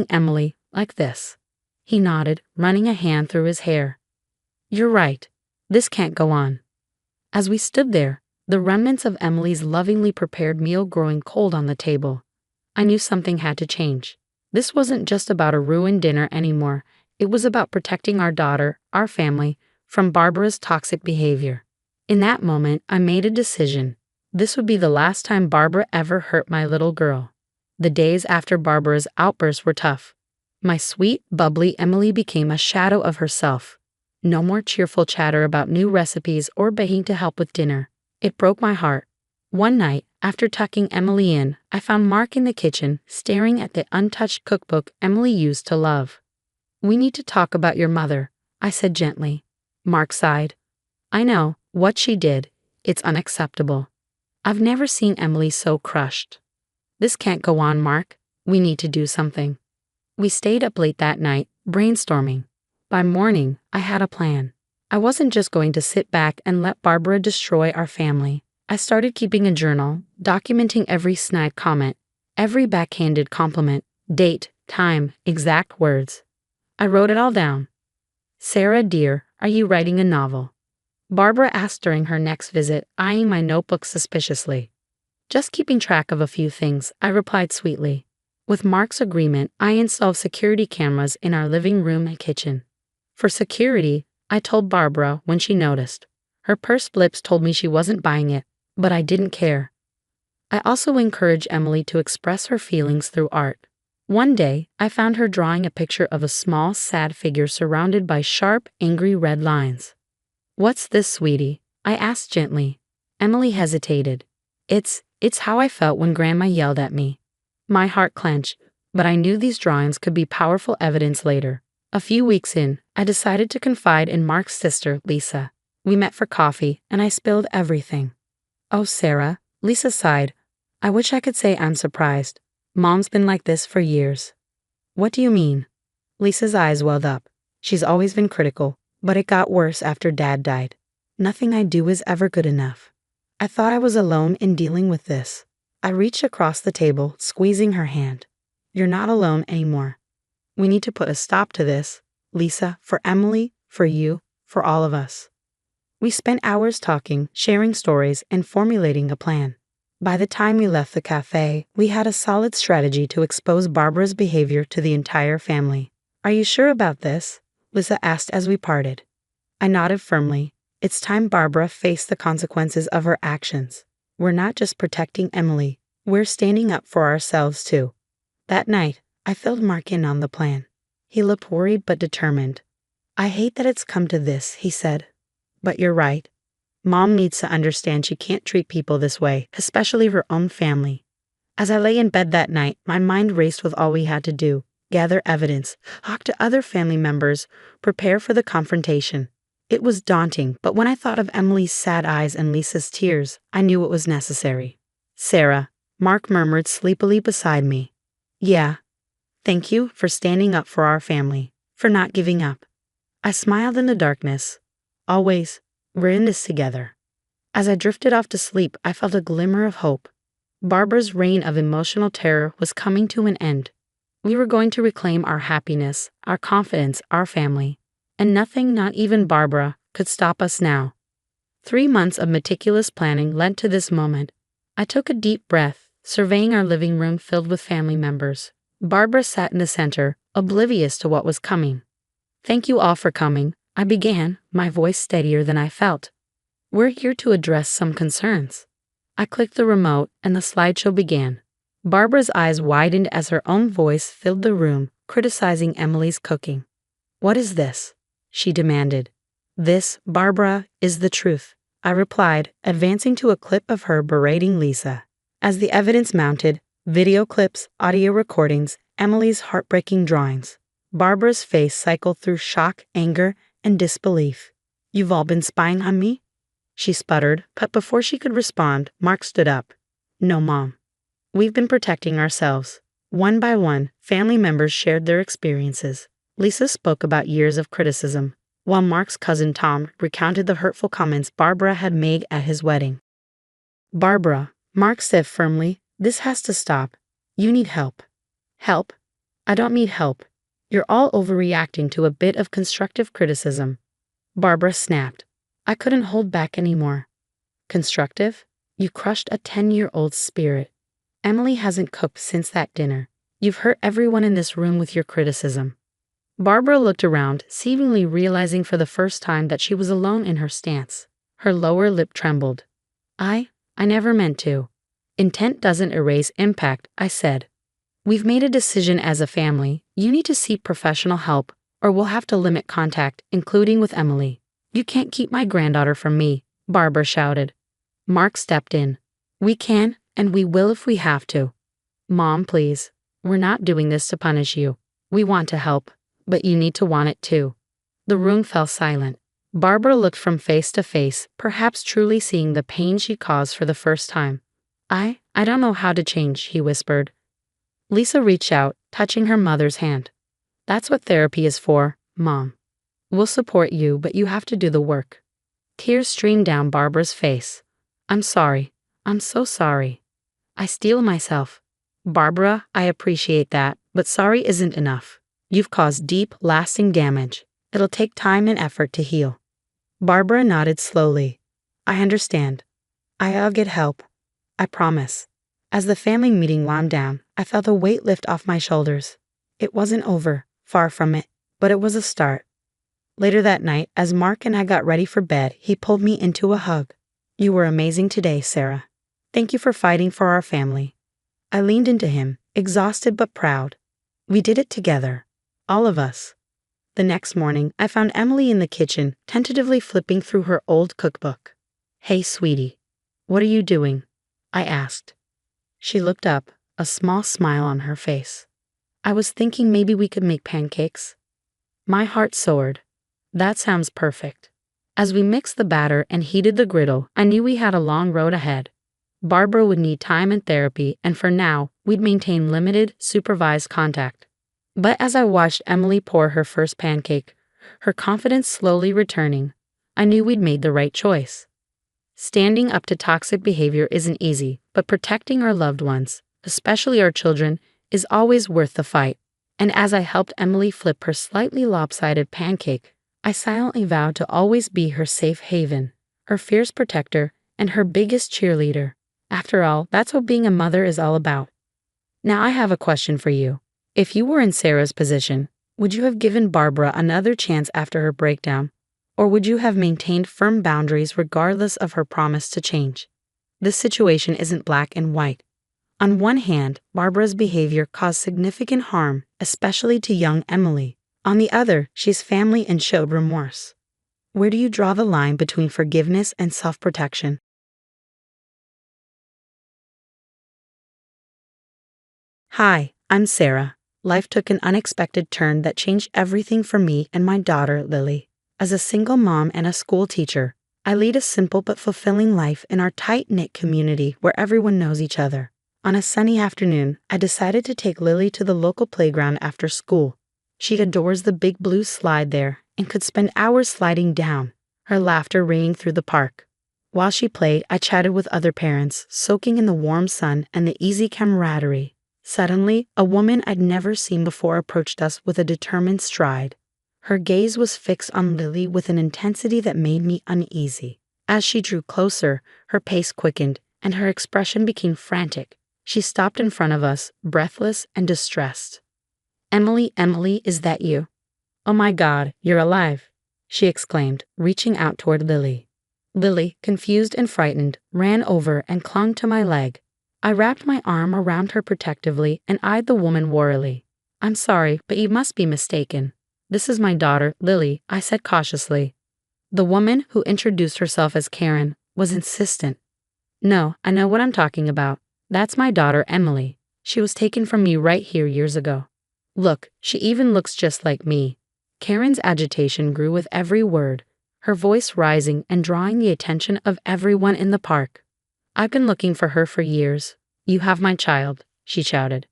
S2: Emily, like this. He nodded, running a hand through his hair. You're right. This can't go on. As we stood there, the remnants of Emily's lovingly prepared meal growing cold on the table, I knew something had to change. This wasn't just about a ruined dinner anymore. It was about protecting our daughter, our family, from Barbara's toxic behavior. In that moment, I made a decision. This would be the last time Barbara ever hurt my little girl. The days after Barbara's outbursts were tough. My sweet, bubbly Emily became a shadow of herself. No more cheerful chatter about new recipes or begging to help with dinner. It broke my heart. One night, after tucking Emily in, I found Mark in the kitchen, staring at the untouched cookbook Emily used to love. We need to talk about your mother, I said gently. Mark sighed. I know, what she did. It's unacceptable. I've never seen Emily so crushed. This can't go on, Mark. We need to do something. We stayed up late that night, brainstorming. By morning, I had a plan. I wasn't just going to sit back and let Barbara destroy our family. I started keeping a journal, documenting every snide comment, every backhanded compliment, date, time, exact words. I wrote it all down. Sarah, dear, are you writing a novel? Barbara asked during her next visit, eyeing my notebook suspiciously. Just keeping track of a few things, I replied sweetly. With Mark's agreement, I installed security cameras in our living room and kitchen. For security, I told Barbara when she noticed. Her pursed lips told me she wasn't buying it, but I didn't care. I also encouraged Emily to express her feelings through art. One day, I found her drawing a picture of a small, sad figure surrounded by sharp, angry red lines. What's this, sweetie? I asked gently. Emily hesitated. It's how I felt when Grandma yelled at me. My heart clenched, but I knew these drawings could be powerful evidence later. A few weeks in, I decided to confide in Mark's sister, Lisa. We met for coffee, and I spilled everything. Oh, Sarah, Lisa sighed. I wish I could say I'm surprised. Mom's been like this for years. What do you mean? Lisa's eyes welled up. She's always been critical, but it got worse after Dad died. Nothing I do is ever good enough. I thought I was alone in dealing with this. I reached across the table, squeezing her hand. You're not alone anymore. We need to put a stop to this, Lisa, for Emily, for you, for all of us. We spent hours talking, sharing stories, and formulating a plan. By the time we left the cafe, we had a solid strategy to expose Barbara's behavior to the entire family. Are you sure about this? Lisa asked as we parted. I nodded firmly. It's time Barbara faced the consequences of her actions. We're not just protecting Emily, we're standing up for ourselves too. That night, I filled Mark in on the plan. He looked worried but determined. I hate that it's come to this, he said. But you're right. Mom needs to understand she can't treat people this way, especially her own family. As I lay in bed that night, my mind raced with all we had to do. gather evidence, talk to other family members, prepare for the confrontation. It was daunting, but when I thought of Emily's sad eyes and Lisa's tears, I knew it was necessary. Sarah, Mark murmured sleepily beside me. Yeah. Thank you for standing up for our family, for not giving up. I smiled in the darkness. Always, we're in this together. As I drifted off to sleep, I felt a glimmer of hope. Barbara's reign of emotional terror was coming to an end. We were going to reclaim our happiness, our confidence, our family. And nothing, not even Barbara, could stop us now. 3 months of meticulous planning led to this moment. I took a deep breath, surveying our living room filled with family members. Barbara sat in the center, oblivious to what was coming. Thank you all for coming, I began, my voice steadier than I felt. We're here to address some concerns. I clicked the remote and the slideshow began. Barbara's eyes widened as her own voice filled the room, criticizing Emily's cooking. What is this? She demanded. This, Barbara, is the truth, I replied, advancing to a clip of her berating Lisa. As the evidence mounted, video clips, audio recordings, Emily's heartbreaking drawings, Barbara's face cycled through shock, anger, and disbelief. You've all been spying on me? She sputtered, but before she could respond, Mark stood up. No, Mom. We've been protecting ourselves. One by one, family members shared their experiences. Lisa spoke about years of criticism, while Mark's cousin Tom recounted the hurtful comments Barbara had made at his wedding. Barbara, Mark said firmly, this has to stop. You need help. Help? I don't need help. You're all overreacting to a bit of constructive criticism. Barbara snapped. I couldn't hold back anymore. Constructive? You crushed a 10-year-old's spirit. Emily hasn't cooked since that dinner. You've hurt everyone in this room with your criticism. Barbara looked around, seemingly realizing for the first time that she was alone in her stance. Her lower lip trembled. I never meant to. Intent doesn't erase impact, I said. We've made a decision as a family. You need to seek professional help, or we'll have to limit contact, including with Emily. You can't keep my granddaughter from me, Barbara shouted. Mark stepped in. We can, and we will if we have to. Mom, please. We're not doing this to punish you. We want to help, but you need to want it too. The room fell silent. Barbara looked from face to face, perhaps truly seeing the pain she caused for the first time. I don't know how to change, he whispered. Lisa reached out, touching her mother's hand. That's what therapy is for, Mom. We'll support you, but you have to do the work. Tears streamed down Barbara's face. I'm sorry. I'm so sorry. I steel myself. Barbara, I appreciate that, but sorry isn't enough. You've caused deep, lasting damage. It'll take time and effort to heal. Barbara nodded slowly. I understand. I'll get help. I promise. As the family meeting wound down, I felt a weight lift off my shoulders. It wasn't over, far from it, but it was a start. Later that night, as Mark and I got ready for bed, he pulled me into a hug. You were amazing today, Sarah. Thank you for fighting for our family. I leaned into him, exhausted but proud. We did it together. All of us. The next morning, I found Emily in the kitchen, tentatively flipping through her old cookbook. Hey, sweetie. What are you doing? I asked. She looked up, a small smile on her face. I was thinking maybe we could make pancakes. My heart soared. That sounds perfect. As we mixed the batter and heated the griddle, I knew we had a long road ahead. Barbara would need time and therapy, and for now, we'd maintain limited, supervised contact. But as I watched Emily pour her first pancake, her confidence slowly returning, I knew we'd made the right choice. Standing up to toxic behavior isn't easy, but protecting our loved ones, especially our children, is always worth the fight. And as I helped Emily flip her slightly lopsided pancake, I silently vowed to always be her safe haven, her fierce protector, and her biggest cheerleader. After all, that's what being a mother is all about. Now I have a question for you. If you were in Sarah's position, would you have given Barbara another chance after her breakdown, or would you have maintained firm boundaries regardless of her promise to change? This situation isn't black and white. On one hand, Barbara's behavior caused significant harm, especially to young Emily. On the other, she's family and showed remorse. Where do you draw the line between forgiveness and self-protection? Hi, I'm Sarah. life took an unexpected turn that changed everything for me and my daughter, Lily. As a single mom and a school teacher, I lead a simple but fulfilling life in our tight-knit community where everyone knows each other. On a sunny afternoon, I decided to take Lily to the local playground after school. She adores the big blue slide there and could spend hours sliding down, her laughter ringing through the park. While she played, I chatted with other parents, soaking in the warm sun and the easy camaraderie. Suddenly, a woman I'd never seen before approached us with a determined stride. Her gaze was fixed on Lily with an intensity that made me uneasy. As she drew closer, her pace quickened, and her expression became frantic. She stopped in front of us, breathless and distressed. "Emily, Emily, is that you? Oh my God, you're alive!" she exclaimed, reaching out toward Lily. Lily, confused and frightened, ran over and clung to my leg. I wrapped my arm around her protectively and eyed the woman warily. "I'm sorry, but you must be mistaken. This is my daughter, Lily," I said cautiously. The woman, who introduced herself as Karen, was insistent. "No, I know what I'm talking about. That's my daughter, Emily. She was taken from me right here years ago. Look, she even looks just like me." Karen's agitation grew with every word, her voice rising and drawing the attention of everyone in the park. "I've been looking for her for years. You have my child," she shouted.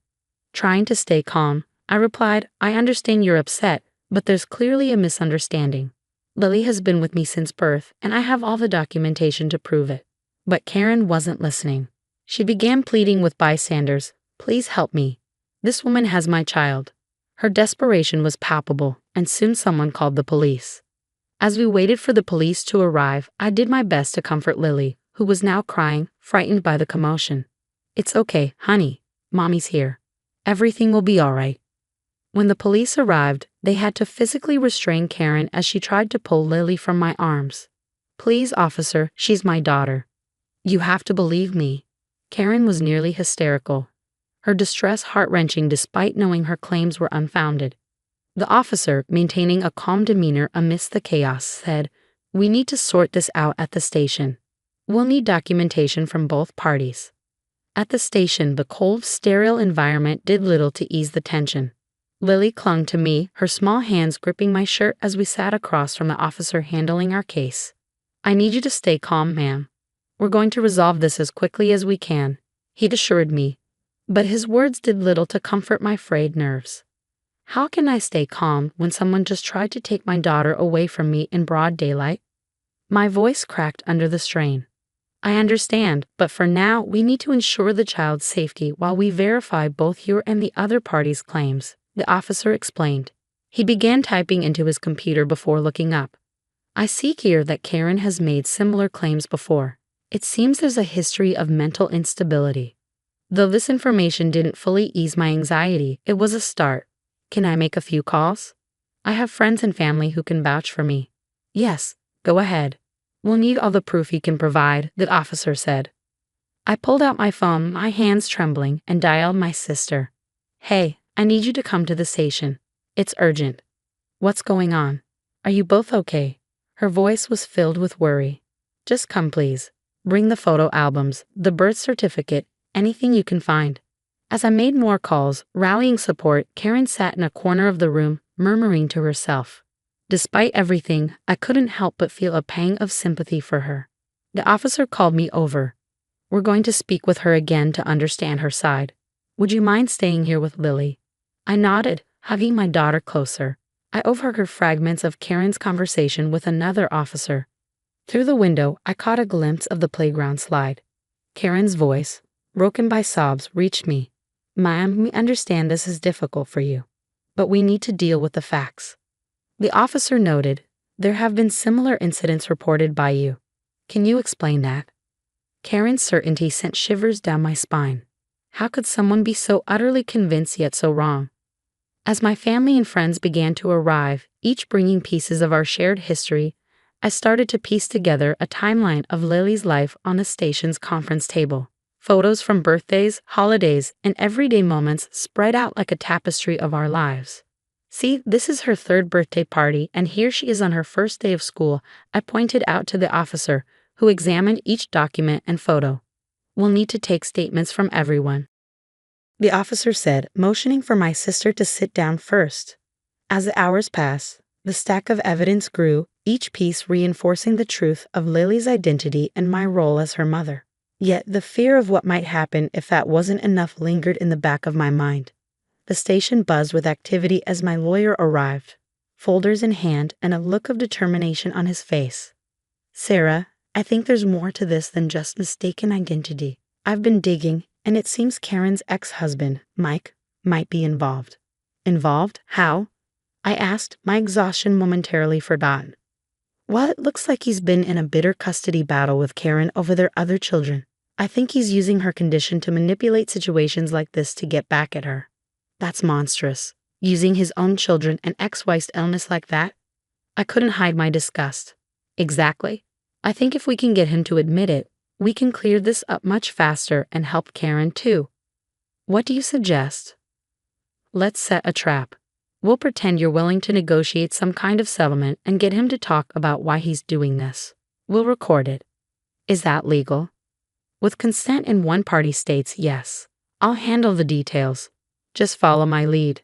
S2: Trying to stay calm, I replied, "I understand you're upset, but there's clearly a misunderstanding. Lily has been with me since birth, and I have all the documentation to prove it." But Karen wasn't listening. She began pleading with bystanders, "Please help me. This woman has my child." Her desperation was palpable, and soon someone called the police. As we waited for the police to arrive, I did my best to comfort Lily, who was now crying, frightened by the commotion. "It's okay, honey. Mommy's here. Everything will be all right." When the police arrived, they had to physically restrain Karen as she tried to pull Lily from my arms. "Please, officer, she's my daughter. You have to believe me." Karen was nearly hysterical, her distress heart-wrenching despite knowing her claims were unfounded. The officer, maintaining a calm demeanor amidst the chaos, said, "We need to sort this out at the station. We'll need documentation from both parties." At the station, the cold, sterile environment did little to ease the tension. Lily clung to me, her small hands gripping my shirt as we sat across from the officer handling our case. "I need you to stay calm, ma'am. We're going to resolve this as quickly as we can," he'd assured me. But his words did little to comfort my frayed nerves. How can I stay calm when someone just tried to take my daughter away from me in broad daylight? My voice cracked under the strain. "I understand, but for now, we need to ensure the child's safety while we verify both your and the other party's claims," the officer explained. He began typing into his computer before looking up. "I see here that Karen has made similar claims before. It seems there's a history of mental instability." Though this information didn't fully ease my anxiety, it was a start. "Can I make a few calls? I have friends and family who can vouch for me." "Yes, go ahead. We'll need all the proof you can provide," the officer said. I pulled out my phone, my hands trembling, and dialed my sister. "Hey, I need you to come to the station. It's urgent." "What's going on? Are you both okay?" Her voice was filled with worry. "Just come, please. Bring the photo albums, the birth certificate, anything you can find." As I made more calls, rallying support, Karen sat in a corner of the room, murmuring to herself. Despite everything, I couldn't help but feel a pang of sympathy for her. The officer called me over. "We're going to speak with her again to understand her side. Would you mind staying here with Lily?" I nodded, hugging my daughter closer. I overheard fragments of Karen's conversation with another officer. Through the window, I caught a glimpse of the playground slide. Karen's voice, broken by sobs, reached me. "Ma'am, we understand this is difficult for you, but we need to deal with the facts." The officer noted, "There have been similar incidents reported by you. Can you explain that?" Karen's certainty sent shivers down my spine. How could someone be so utterly convinced yet so wrong? As my family and friends began to arrive, each bringing pieces of our shared history, I started to piece together a timeline of Lily's life on the station's conference table. Photos from birthdays, holidays, and everyday moments spread out like a tapestry of our lives. "See, this is her third birthday party, and here she is on her first day of school," I pointed out to the officer, who examined each document and photo. "We'll need to take statements from everyone." the officer said, motioning for my sister to sit down first. As the hours passed, the stack of evidence grew, each piece reinforcing the truth of Lily's identity and my role as her mother. Yet the fear of what might happen if that wasn't enough lingered in the back of my mind. The station buzzed with activity as my lawyer arrived, folders in hand and a look of determination on his face. "Sarah, I think there's more to this than just mistaken identity. I've been digging, and it seems Karen's ex-husband, Mike, might be involved." "Involved? How?" I asked, my exhaustion momentarily forgotten. "Well, it looks like he's been in a bitter custody battle with Karen over their other children. I think he's using her condition to manipulate situations like this to get back at her." "That's monstrous. Using his own children and ex-wife's illness like that?" I couldn't hide my disgust. "Exactly. I think if we can get him to admit it, we can clear this up much faster and help Karen too." "What do you suggest?" "Let's set a trap. We'll pretend you're willing to negotiate some kind of settlement and get him to talk about why he's doing this. We'll record it." "Is that legal?" "With consent in one party states, yes. I'll handle the details. Just follow my lead."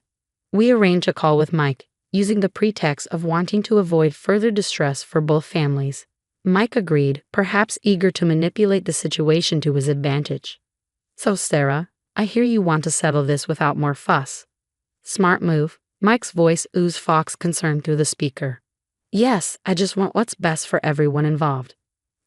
S2: We arrange a call with Mike, using the pretext of wanting to avoid further distress for both families. Mike agreed, perhaps eager to manipulate the situation to his advantage. "So, Sarah, I hear you want to settle this without more fuss." "Smart move." Mike's voice oozed fox concern through the speaker. "Yes, I just want what's best for everyone involved."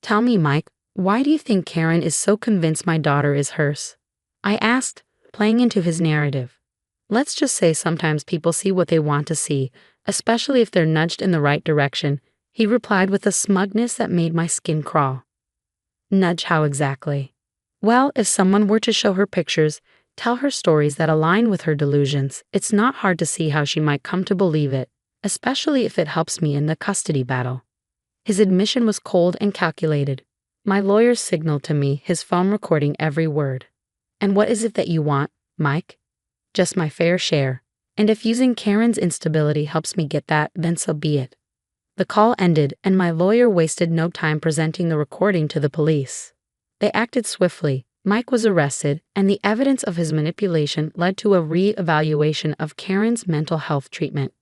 S2: "Tell me, Mike, why do you think Karen is so convinced my daughter is hers?" I asked, playing into his narrative. "Let's just say sometimes people see what they want to see, especially if they're nudged in the right direction," he replied with a smugness that made my skin crawl. "Nudge how exactly?" "Well, if someone were to show her pictures, tell her stories that align with her delusions, it's not hard to see how she might come to believe it, especially if it helps me in the custody battle." His admission was cold and calculated. My lawyer signaled to me, his phone recording every word. "And what is it that you want, Mike?" "Just my fair share. And if using Karen's instability helps me get that, then so be it." The call ended, and my lawyer wasted no time presenting the recording to the police. They acted swiftly. Mike was arrested, and the evidence of his manipulation led to a re-evaluation of Karen's mental health treatment.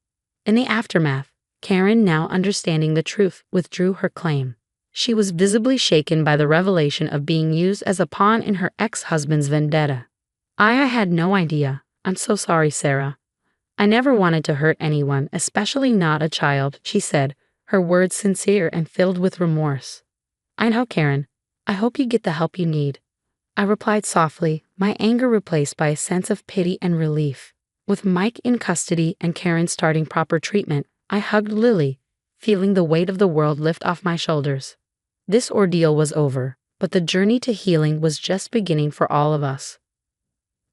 S2: In the aftermath, Karen, now understanding the truth, withdrew her claim. She was visibly shaken by the revelation of being used as a pawn in her ex-husband's vendetta. I had no idea. I'm so sorry, Sarah. I never wanted to hurt anyone, especially not a child," she said, her words sincere and filled with remorse. "I know, Karen. I hope you get the help you need." I replied softly, my anger replaced by a sense of pity and relief. With Mike in custody and Karen starting proper treatment, I hugged Lily, feeling the weight of the world lift off my shoulders. This ordeal was over, but the journey to healing was just beginning for all of us.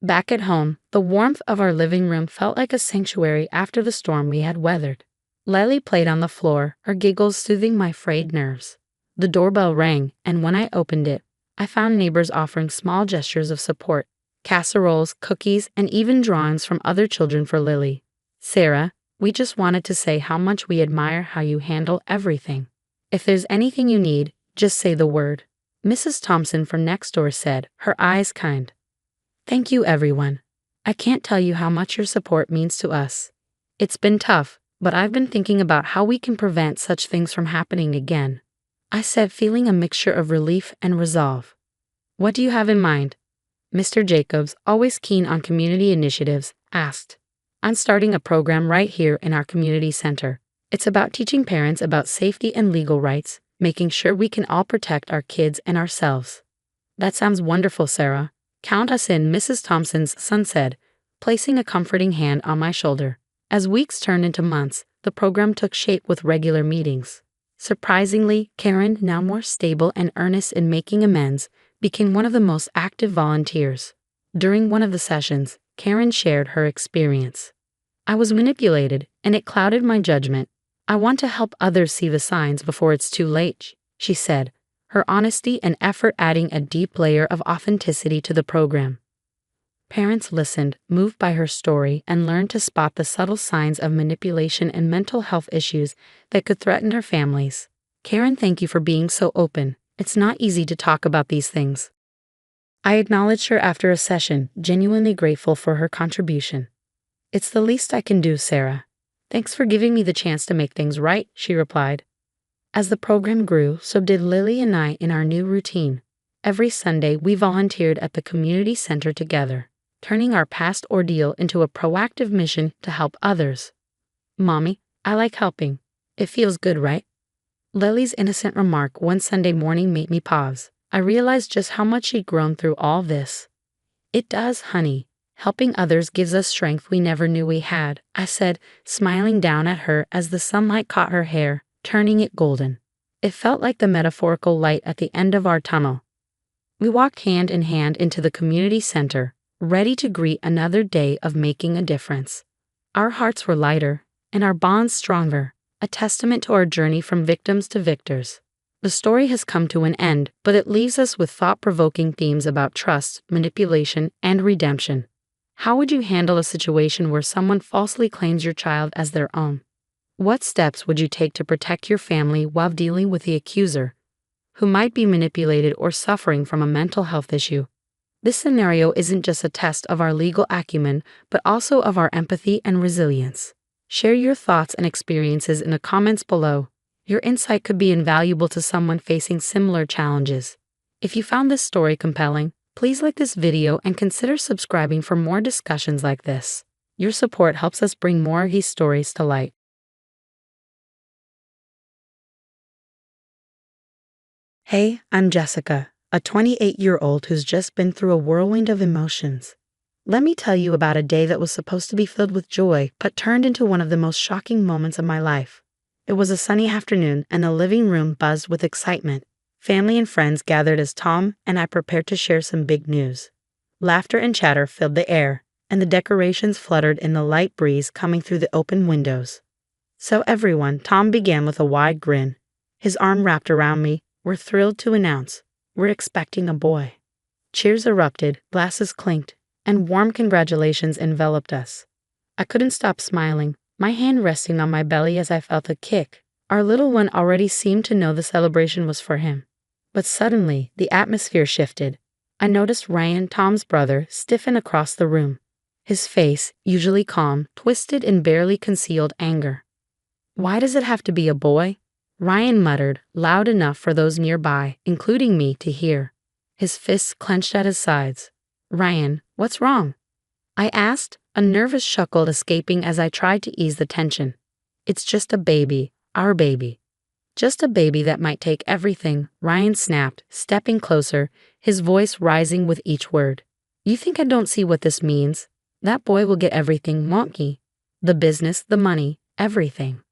S2: Back at home, the warmth of our living room felt like a sanctuary after the storm we had weathered. Lily played on the floor, her giggles soothing my frayed nerves. The doorbell rang, and when I opened it, I found neighbors offering small gestures of support, casseroles, cookies, and even drawings from other children for Lily. "Sarah, we just wanted to say how much we admire how you handle everything. If there's anything you need, just say the word," Mrs. Thompson from next door said, her eyes kind. "Thank you, everyone. I can't tell you how much your support means to us. It's been tough, but I've been thinking about how we can prevent such things from happening again," I said, feeling a mixture of relief and resolve. "What do you have in mind?" Mr. Jacobs, always keen on community initiatives, asked. "I'm starting a program right here in our community center. It's about teaching parents about safety and legal rights, making sure we can all protect our kids and ourselves." "That sounds wonderful, Sarah. Count us in," Mrs. Thompson's son said, placing a comforting hand on my shoulder. As weeks turned into months, the program took shape with regular meetings. Surprisingly, Karen, now more stable and earnest in making amends, became one of the most active volunteers. During one of the sessions, Karen shared her experience. "I was manipulated, and it clouded my judgment. I want to help others see the signs before it's too late," she said, her honesty and effort adding a deep layer of authenticity to the program. Parents listened, moved by her story, and learned to spot the subtle signs of manipulation and mental health issues that could threaten their families. "Karen, thank you for being so open. It's not easy to talk about these things." I acknowledged her after a session, genuinely grateful for her contribution. "It's the least I can do, Sarah. Thanks for giving me the chance to make things right," she replied. As the program grew, so did Lily and I in our new routine. Every Sunday, we volunteered at the community center together, turning our past ordeal into a proactive mission to help others. "Mommy, I like helping. It feels good, right?" Lily's innocent remark one Sunday morning made me pause. I realized just how much she'd grown through all this. "It does, honey. Helping others gives us strength we never knew we had," I said, smiling down at her as the sunlight caught her hair, turning it golden. It felt like the metaphorical light at the end of our tunnel. We walked hand in hand into the community center, ready to greet another day of making a difference. Our hearts were lighter, and our bonds stronger, a testament to our journey from victims to victors. The story has come to an end, but it leaves us with thought-provoking themes about trust, manipulation, and redemption. How would you handle a situation where someone falsely claims your child as their own? What steps would you take to protect your family while dealing with the accuser, who might be manipulated or suffering from a mental health issue? This scenario isn't just a test of our legal acumen, but also of our empathy and resilience. Share your thoughts and experiences in the comments below. Your insight could be invaluable to someone facing similar challenges. If you found this story compelling, please like this video and consider subscribing for more discussions like this. Your support helps us bring more of these stories to light. Hey, I'm Jessica, a 28-year-old who's just been through a whirlwind of emotions. Let me tell you about a day that was supposed to be filled with joy, but turned into one of the most shocking moments of my life. It was a sunny afternoon, and the living room buzzed with excitement. Family and friends gathered as Tom and I prepared to share some big news. Laughter and chatter filled the air, and the decorations fluttered in the light breeze coming through the open windows. "So everyone," Tom began with a wide grin, his arm wrapped around me, "we're thrilled to announce, we're expecting a boy." Cheers erupted, glasses clinked, and warm congratulations enveloped us. I couldn't stop smiling, my hand resting on my belly as I felt a kick. Our little one already seemed to know the celebration was for him. But suddenly, the atmosphere shifted. I noticed Ryan, Tom's brother, stiffen across the room. His face, usually calm, twisted in barely concealed anger. "Why does it have to be a boy?" Ryan muttered, loud enough for those nearby, including me, to hear. His fists clenched at his sides. "Ryan, what's wrong?" I asked, a nervous chuckle escaping as I tried to ease the tension. "It's just a baby, our baby." "Just a baby that might take everything," Ryan snapped, stepping closer, his voice rising with each word. "You think I don't see what this means? That boy will get everything, won't he? The business, the money, everything."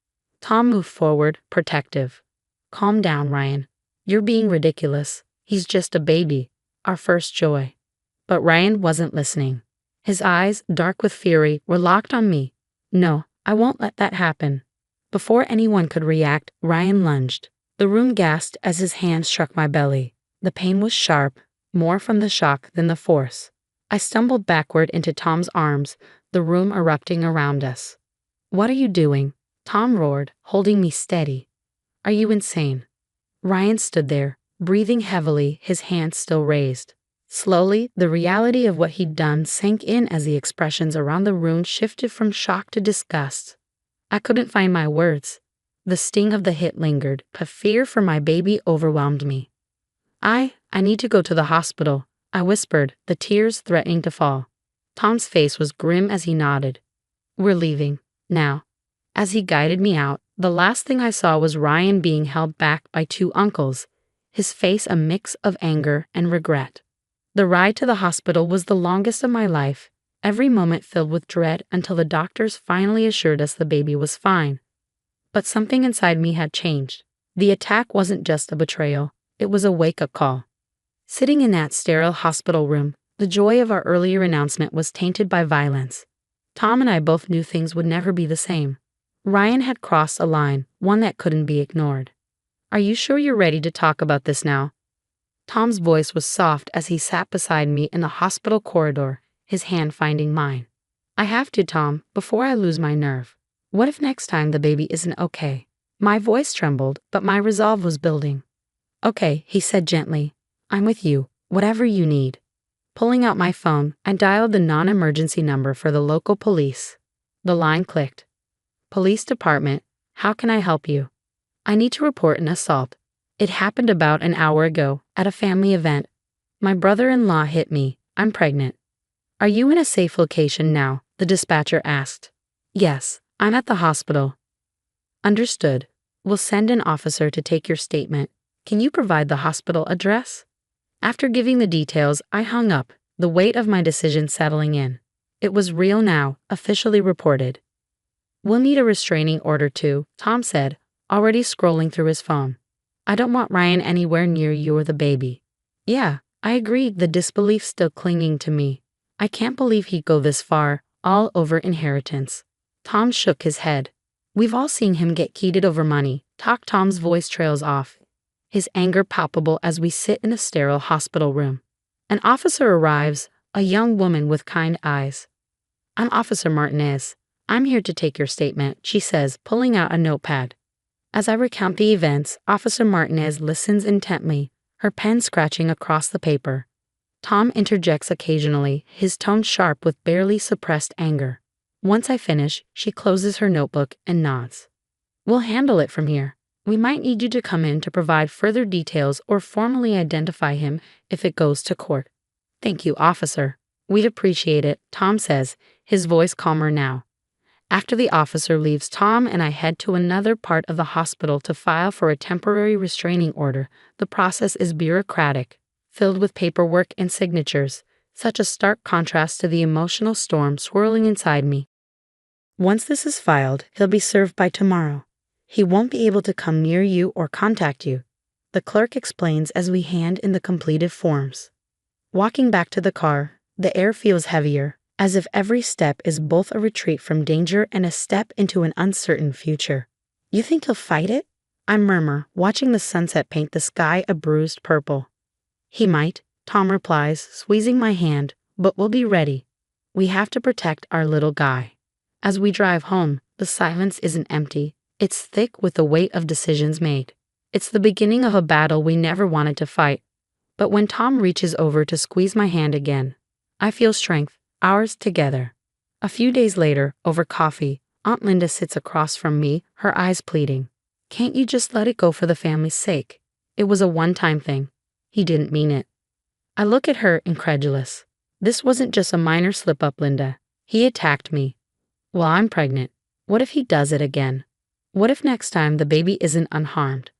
S2: Tom moved forward, protective. "Calm down, Ryan. You're being ridiculous. He's just a baby, our first joy." But Ryan wasn't listening. His eyes, dark with fury, were locked on me. "No, I won't let that happen." Before anyone could react, Ryan lunged. The room gasped as his hand struck my belly. The pain was sharp, more from the shock than the force. I stumbled backward into Tom's arms, the room erupting around us. "What are you doing?" Tom roared, holding me steady. "Are you insane?" Ryan stood there, breathing heavily, his hands still raised. Slowly, the reality of what he'd done sank in as the expressions around the room shifted from shock to disgust. I couldn't find my words. The sting of the hit lingered, but fear for my baby overwhelmed me. I need to go to the hospital," I whispered, the tears threatening to fall. Tom's face was grim as he nodded. "We're leaving, now." As he guided me out, the last thing I saw was Ryan being held back by two uncles, his face a mix of anger and regret. The ride to the hospital was the longest of my life, every moment filled with dread until the doctors finally assured us the baby was fine. But something inside me had changed. The attack wasn't just a betrayal, it was a wake-up call. Sitting in that sterile hospital room, the joy of our earlier announcement was tainted by violence. Tom and I both knew things would never be the same. Ryan had crossed a line, one that couldn't be ignored. "Are you sure you're ready to talk about this now?" Tom's voice was soft as he sat beside me in the hospital corridor, his hand finding mine. "I have to, Tom, before I lose my nerve. What if next time the baby isn't okay?" My voice trembled, but my resolve was building. "Okay," he said gently. "I'm with you, whatever you need." Pulling out my phone, I dialed the non-emergency number for the local police. The line clicked. Police department, how can I help you? I need to report an assault. It happened about an hour ago at a family event. My brother-in-law hit me. I'm pregnant. Are you in a safe location now? The dispatcher asked. Yes, I'm at the hospital. Understood. We'll send an officer to take your statement. Can you provide the hospital address? After giving the details, I hung up, the weight of my decision settling in. It was real now, officially reported. We'll need a restraining order too, Tom said, already scrolling through his phone. I don't want Ryan anywhere near you or the baby. Yeah, I agreed, the disbelief still clinging to me. I can't believe he'd go this far, all over inheritance. Tom shook his head. We've all seen him get heated over money. Tom's voice trails off, his anger palpable as we sit in a sterile hospital room. An officer arrives, a young woman with kind eyes. I'm Officer Martinez. I'm here to take your statement, she says, pulling out a notepad. As I recount the events, Officer Martinez listens intently, her pen scratching across the paper. Tom interjects occasionally, his tone sharp with barely suppressed anger. Once I finish, she closes her notebook and nods. We'll handle it from here. We might need you to come in to provide further details or formally identify him if it goes to court. Thank you, officer. We'd appreciate it, Tom says, his voice calmer now. After the officer leaves, Tom and I head to another part of the hospital to file for a temporary restraining order. The process is bureaucratic, filled with paperwork and signatures, such a stark contrast to the emotional storm swirling inside me. Once this is filed, he'll be served by tomorrow. He won't be able to come near you or contact you, the clerk explains as we hand in the completed forms. Walking back to the car, the air feels heavier, as if every step is both a retreat from danger and a step into an uncertain future. You think he'll fight it? I murmur, watching the sunset paint the sky a bruised purple. He might, Tom replies, squeezing my hand, but we'll be ready. We have to protect our little guy. As we drive home, the silence isn't empty. It's thick with the weight of decisions made. It's the beginning of a battle we never wanted to fight. But when Tom reaches over to squeeze my hand again, I feel strength, ours together. A few days later, over coffee, Aunt Linda sits across from me, her eyes pleading. Can't you just let it go for the family's sake? It was a one-time thing. He didn't mean it. I look at her, incredulous. This wasn't just a minor slip-up, Linda. He attacked me. Well, I'm pregnant. What if he does it again? What if next time the baby isn't unharmed?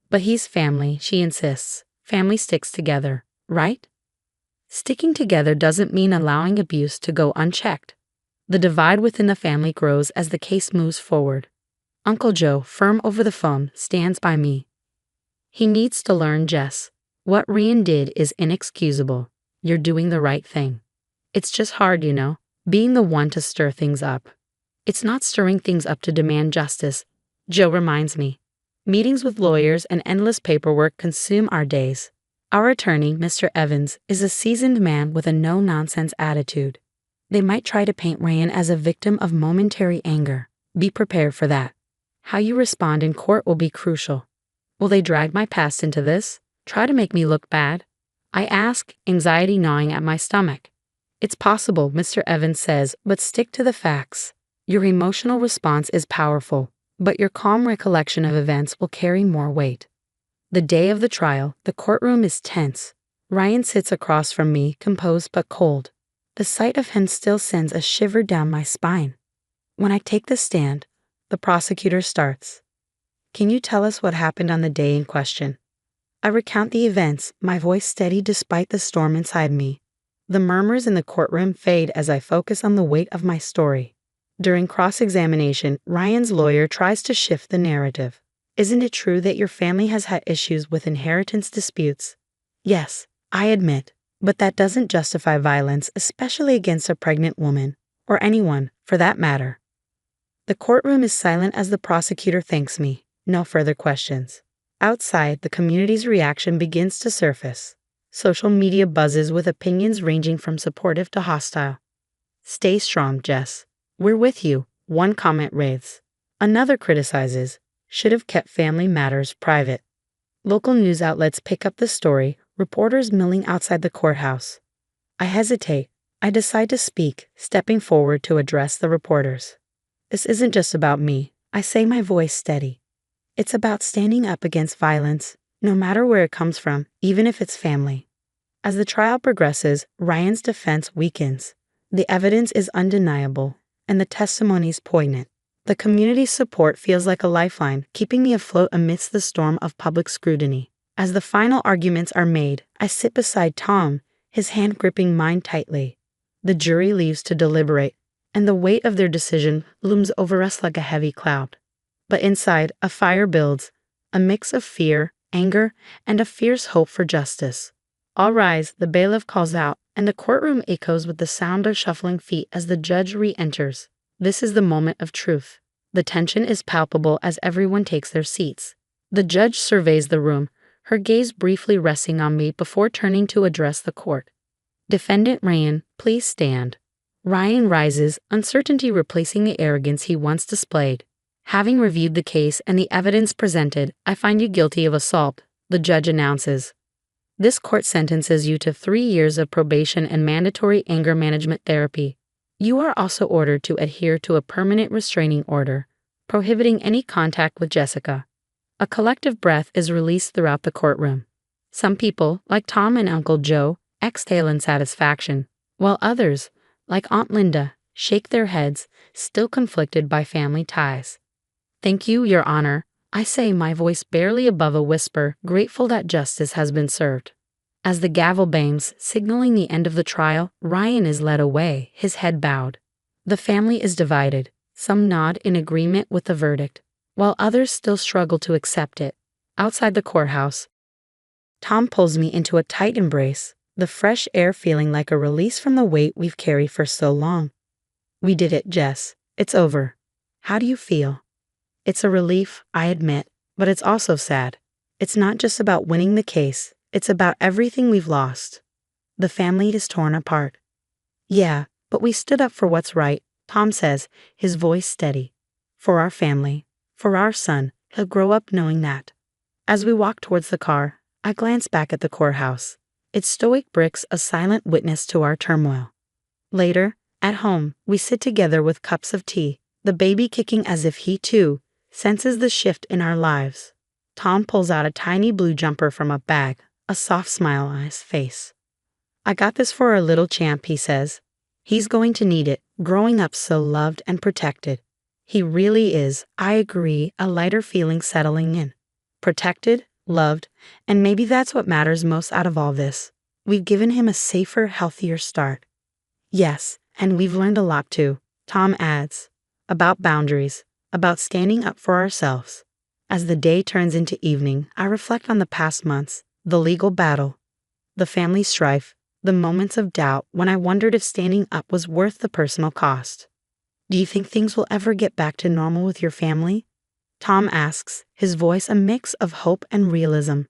S2: But he's family, she insists. Family sticks together, right? Sticking together doesn't mean allowing abuse to go unchecked. The divide within the family grows as the case moves forward. Uncle Joe, firm over the phone, stands by me. He needs to learn, Jess. What Ryan did is inexcusable. You're doing the right thing. It's just hard, being the one to stir things up. It's not stirring things up to demand justice, Joe reminds me. Meetings with lawyers and endless paperwork consume our days. Our attorney, Mr. Evans, is a seasoned man with a no-nonsense attitude. They might try to paint Ryan as a victim of momentary anger. Be prepared for that. How you respond in court will be crucial. Will they drag my past into this? Try to make me look bad? I ask, anxiety gnawing at my stomach. It's possible, Mr. Evans says, but stick to the facts. Your emotional response is powerful, but your calm recollection of events will carry more weight. The day of the trial, the courtroom is tense. Ryan sits across from me, composed but cold. The sight of him still sends a shiver down my spine. When I take the stand, the prosecutor starts. Can you tell us what happened on the day in question? I recount the events, my voice steady despite the storm inside me. The murmurs in the courtroom fade as I focus on the weight of my story. During cross-examination, Ryan's lawyer tries to shift the narrative. Isn't it true that your family has had issues with inheritance disputes? Yes, I admit, but that doesn't justify violence, especially against a pregnant woman, or anyone, for that matter. The courtroom is silent as the prosecutor thanks me. No further questions. Outside, the community's reaction begins to surface. Social media buzzes with opinions ranging from supportive to hostile. Stay strong, Jess. We're with you, one comment raves. Another criticizes, should have kept family matters private. Local news outlets pick up the story, reporters milling outside the courthouse. I hesitate. I decide to speak, stepping forward to address the reporters. This isn't just about me, I say, my voice steady. It's about standing up against violence, no matter where it comes from, even if it's family. As the trial progresses, Ryan's defense weakens. The evidence is undeniable, and the testimony's poignant. The community's support feels like a lifeline, keeping me afloat amidst the storm of public scrutiny. As the final arguments are made, I sit beside Tom, his hand gripping mine tightly. The jury leaves to deliberate, and the weight of their decision looms over us like a heavy cloud. But inside, a fire builds, a mix of fear, anger, and a fierce hope for justice. All rise, the bailiff calls out, and the courtroom echoes with the sound of shuffling feet as the judge re-enters. This is the moment of truth. The tension is palpable as everyone takes their seats. The judge surveys the room, her gaze briefly resting on me before turning to address the court. Defendant Ryan, please stand. Ryan rises, uncertainty replacing the arrogance he once displayed. Having reviewed the case and the evidence presented, I find you guilty of assault, the judge announces. This court sentences you to 3 years of probation and mandatory anger management therapy. You are also ordered to adhere to a permanent restraining order, prohibiting any contact with Jessica. A collective breath is released throughout the courtroom. Some people, like Tom and Uncle Joe, exhale in satisfaction, while others, like Aunt Linda, shake their heads, still conflicted by family ties. Thank you, Your Honor, I say, my voice barely above a whisper, grateful that justice has been served. As the gavel bangs, signaling the end of the trial, Ryan is led away, his head bowed. The family is divided. Some nod in agreement with the verdict, while others still struggle to accept it. Outside the courthouse, Tom pulls me into a tight embrace, the fresh air feeling like a release from the weight we've carried for so long. We did it, Jess. It's over. How do you feel? It's a relief, I admit, but it's also sad. It's not just about winning the case, it's about everything we've lost. The family is torn apart. Yeah, but we stood up for what's right, Tom says, his voice steady. For our family, for our son, he'll grow up knowing that. As we walk towards the car, I glance back at the courthouse. Its stoic bricks a silent witness to our turmoil. Later, at home, we sit together with cups of tea, the baby kicking as if he too senses the shift in our lives. Tom pulls out a tiny blue jumper from a bag, a soft smile on his face. I got this for our little champ, he says. He's going to need it, growing up so loved and protected. He really is, I agree, a lighter feeling settling in. Protected, loved, and maybe that's what matters most out of all this. We've given him a safer, healthier start. Yes, and we've learned a lot too, Tom adds. About boundaries, about standing up for ourselves. As the day turns into evening, I reflect on the past months, the legal battle, the family strife, the moments of doubt when I wondered if standing up was worth the personal cost. Do you think things will ever get back to normal with your family? Tom asks, his voice a mix of hope and realism.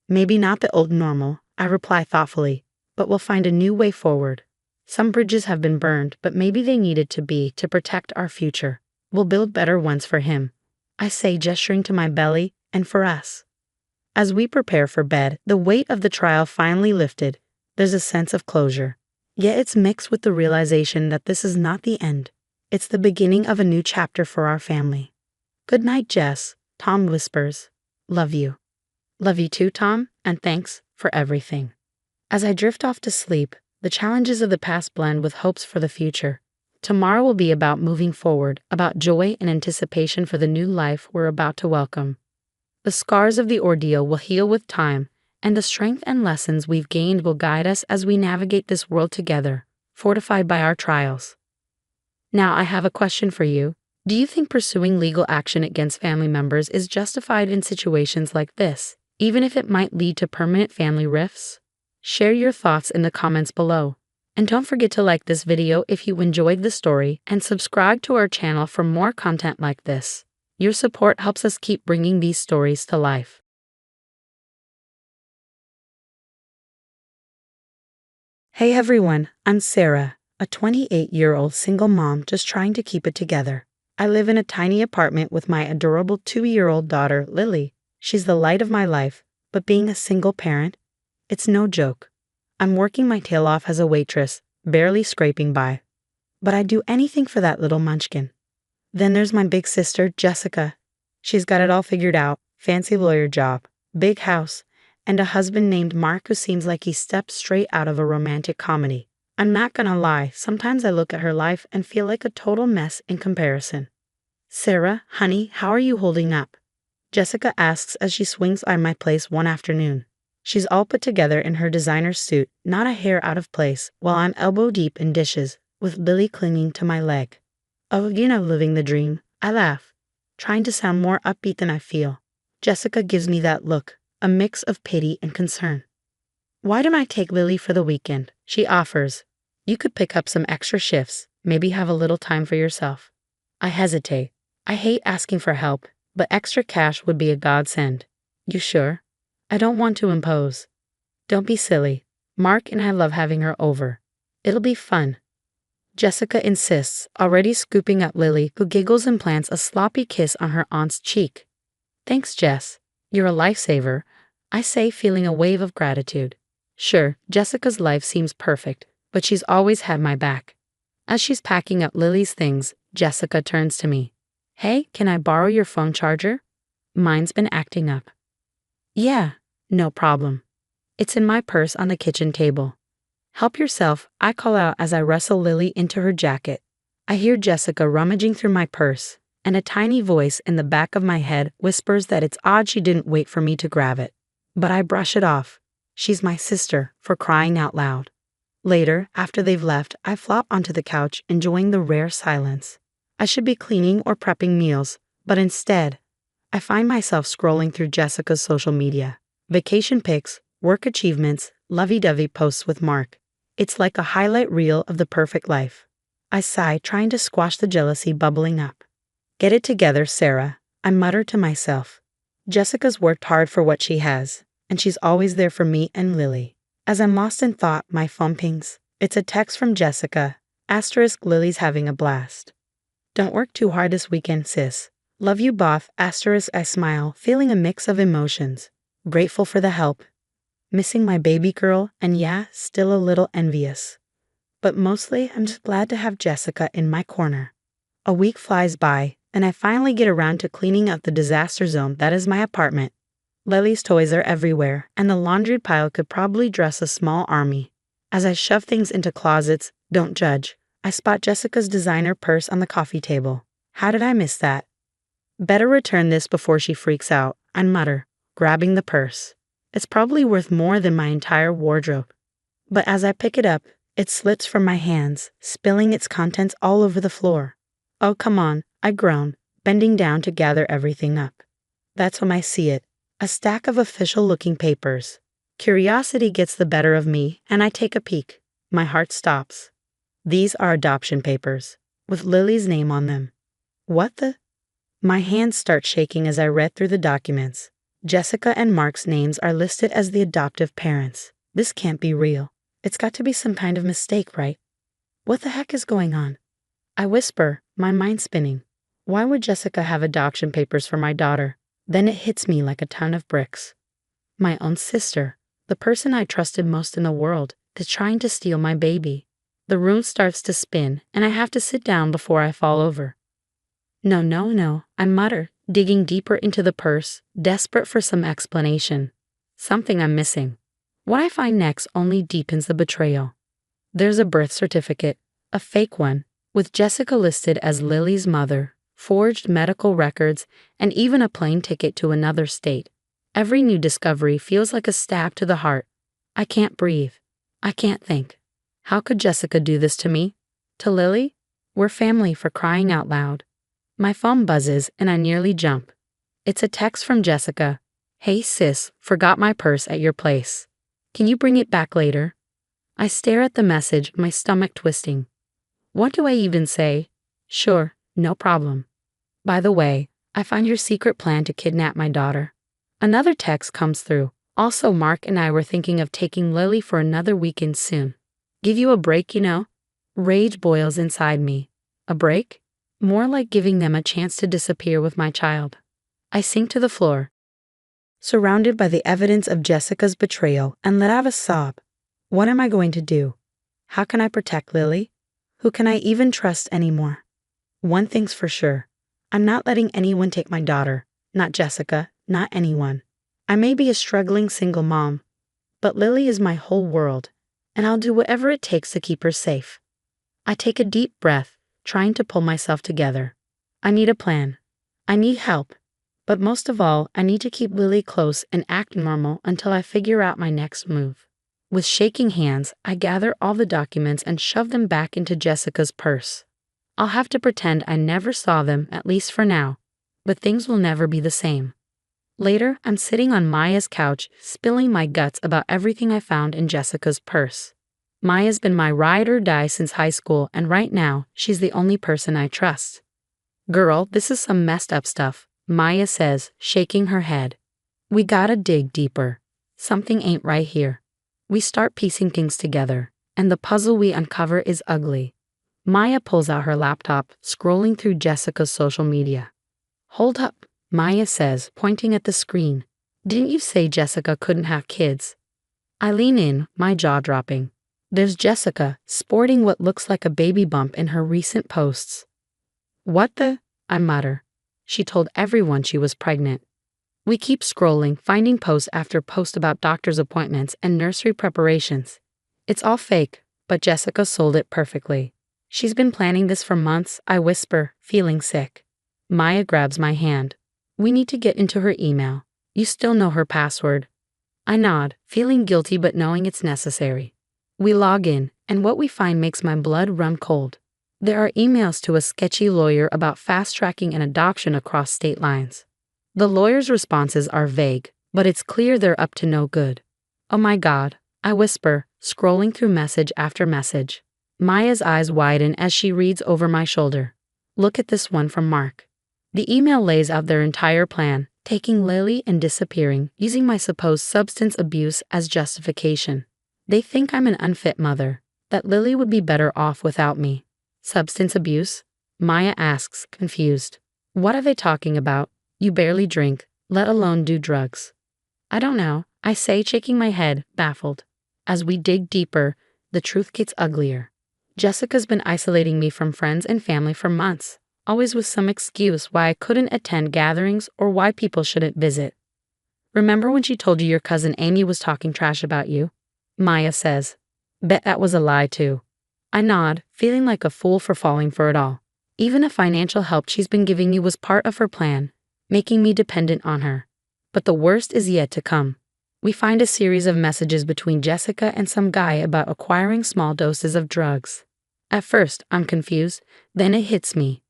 S2: Maybe not the old normal, I reply thoughtfully, but we'll find a new way forward. Some bridges have been burned, but maybe they needed to be to protect our future. We'll build better ones for him, I say, gesturing to my belly, and for us. As we prepare for bed, the weight of the trial finally lifted. There's a sense of closure. Yet it's mixed with the realization that this is not the end. It's the beginning of a new chapter for our family. Good night, Jess, Tom whispers. Love you. Love you too, Tom, and thanks for everything. As I drift off to sleep, the challenges of the past blend with hopes for the future. Tomorrow will be about moving forward, about joy and anticipation for the new life we're about to welcome. The scars of the ordeal will heal with time, and the strength and lessons we've gained will guide us as we navigate this world together, fortified by our trials. Now, I have a question for you. Do you think pursuing legal action against family members is justified in situations like this, even if it might lead to permanent family rifts? Share your thoughts in the comments below. And don't forget to like this video if you enjoyed the story and subscribe to our channel for more content like this. Your support helps us keep bringing these stories to life. Hey everyone, I'm Sarah, a 28-year-old single mom just trying to keep it together. I live in a tiny apartment with my adorable 2-year-old daughter, Lily. She's the light of my life, but being a single parent, it's no joke. I'm working my tail off as a waitress, barely scraping by. But I'd do anything for that little munchkin. Then there's my big sister, Jessica. She's got it all figured out, fancy lawyer job, big house, and a husband named Mark who seems like he stepped straight out of a romantic comedy. I'm not gonna lie, sometimes I look at her life and feel like a total mess in comparison. Sarah, honey, how are you holding up? Jessica asks as she swings by my place one afternoon. She's all put together in her designer suit, not a hair out of place, while I'm elbow deep in dishes, with Lily clinging to my leg. Oh, living the dream. I laugh, trying to sound more upbeat than I feel. Jessica gives me that look, a mix of pity and concern. Why don't I take Lily for the weekend? She offers. You could pick up some extra shifts, maybe have a little time for yourself. I hesitate. I hate asking for help, but extra cash would be a godsend. You sure? I don't want to impose. Don't be silly. Mark and I love having her over. It'll be fun. Jessica insists, already scooping up Lily, who giggles and plants a sloppy kiss on her aunt's cheek. Thanks, Jess. You're a lifesaver, I say, feeling a wave of gratitude. Sure, Jessica's life seems perfect, but she's always had my back. As she's packing up Lily's things, Jessica turns to me. Hey, can I borrow your phone charger? Mine's been acting up. Yeah, no problem. It's in my purse on the kitchen table. Help yourself, I call out as I wrestle Lily into her jacket. I hear Jessica rummaging through my purse, and a tiny voice in the back of my head whispers that it's odd she didn't wait for me to grab it. But I brush it off. She's my sister, for crying out loud. Later, after they've left, I flop onto the couch, enjoying the rare silence. I should be cleaning or prepping meals, but instead, I find myself scrolling through Jessica's social media. Vacation pics, work achievements, lovey-dovey posts with Mark. It's like a highlight reel of the perfect life. I sigh, trying to squash the jealousy bubbling up. Get it together, Sarah, I mutter to myself. Jessica's worked hard for what she has, and she's always there for me and Lily. As I'm lost in thought, my phone pings. It's a text from Jessica. * Lily's having a blast. Don't work too hard this weekend, sis. Love you both. * I smile, feeling a mix of emotions. Grateful for the help. Missing my baby girl, and yeah, still a little envious. But mostly, I'm just glad to have Jessica in my corner. A week flies by, and I finally get around to cleaning up the disaster zone that is my apartment. Lily's toys are everywhere, and the laundry pile could probably dress a small army. As I shove things into closets, don't judge, I spot Jessica's designer purse on the coffee table. How did I miss that? Better return this before she freaks out, I mutter, grabbing the purse. It's probably worth more than my entire wardrobe. But as I pick it up, it slips from my hands, spilling its contents all over the floor. Oh, come on, I groan, bending down to gather everything up. That's when I see it, a stack of official-looking papers. Curiosity gets the better of me, and I take a peek. My heart stops. These are adoption papers, with Lily's name on them. What the? My hands start shaking as I read through the documents. Jessica and Mark's names are listed as the adoptive parents. This can't be real. It's got to be some kind of mistake, right? What the heck is going on? I whisper, my mind spinning. Why would Jessica have adoption papers for my daughter? Then it hits me like a ton of bricks. My own sister, the person I trusted most in the world, is trying to steal my baby. The room starts to spin, and I have to sit down before I fall over. No, I mutter, digging deeper into the purse, desperate for some explanation. Something I'm missing. What I find next only deepens the betrayal. There's a birth certificate, a fake one, with Jessica listed as Lily's mother, forged medical records, and even a plane ticket to another state. Every new discovery feels like a stab to the heart. I can't breathe. I can't think. How could Jessica do this to me? To Lily? We're family, for crying out loud. My phone buzzes and I nearly jump. It's a text from Jessica. Hey sis, forgot my purse at your place. Can you bring it back later? I stare at the message, my stomach twisting. What do I even say? Sure, no problem. By the way, I found your secret plan to kidnap my daughter. Another text comes through. Also, Mark and I were thinking of taking Lily for another weekend soon. Give you a break, Rage boils inside me. A break? More like giving them a chance to disappear with my child. I sink to the floor, surrounded by the evidence of Jessica's betrayal, and let out a sob. What am I going to do? How can I protect Lily? Who can I even trust anymore? One thing's for sure. I'm not letting anyone take my daughter. Not Jessica, not anyone. I may be a struggling single mom, but Lily is my whole world, and I'll do whatever it takes to keep her safe. I take a deep breath, trying to pull myself together. I need a plan. I need help. But most of all, I need to keep Lily close and act normal until I figure out my next move. With shaking hands, I gather all the documents and shove them back into Jessica's purse. I'll have to pretend I never saw them, at least for now, but things will never be the same. Later, I'm sitting on Maya's couch, spilling my guts about everything I found in Jessica's purse. Maya's been my ride or die since high school, and right now, she's the only person I trust. Girl, this is some messed up stuff, Maya says, shaking her head. We gotta dig deeper. Something ain't right here. We start piecing things together, and the puzzle we uncover is ugly. Maya pulls out her laptop, scrolling through Jessica's social media. Hold up, Maya says, pointing at the screen. Didn't you say Jessica couldn't have kids? I lean in, my jaw dropping. There's Jessica, sporting what looks like a baby bump in her recent posts. What the? I mutter. She told everyone she was pregnant. We keep scrolling, finding post after post about doctor's appointments and nursery preparations. It's all fake, but Jessica sold it perfectly. She's been planning this for months, I whisper, feeling sick. Maya grabs my hand. We need to get into her email. You still know her password. I nod, feeling guilty but knowing it's necessary. We log in, and what we find makes my blood run cold. There are emails to a sketchy lawyer about fast-tracking an adoption across state lines. The lawyer's responses are vague, but it's clear they're up to no good. Oh my God, I whisper, scrolling through message after message. Maya's eyes widen as she reads over my shoulder. Look at this one from Mark. The email lays out their entire plan, taking Lily and disappearing, using my supposed substance abuse as justification. They think I'm an unfit mother, that Lily would be better off without me. Substance abuse? Maya asks, confused. What are they talking about? You barely drink, let alone do drugs. I don't know, I say, shaking my head, baffled. As we dig deeper, the truth gets uglier. Jessica's been isolating me from friends and family for months, always with some excuse why I couldn't attend gatherings or why people shouldn't visit. Remember when she told you your cousin Amy was talking trash about you? Maya says. Bet that was a lie too. I nod, feeling like a fool for falling for it all. Even the financial help she's been giving you was part of her plan, making me dependent on her. But the worst is yet to come. We find a series of messages between Jessica and some guy about acquiring small doses of drugs. At first, I'm confused, then it hits me.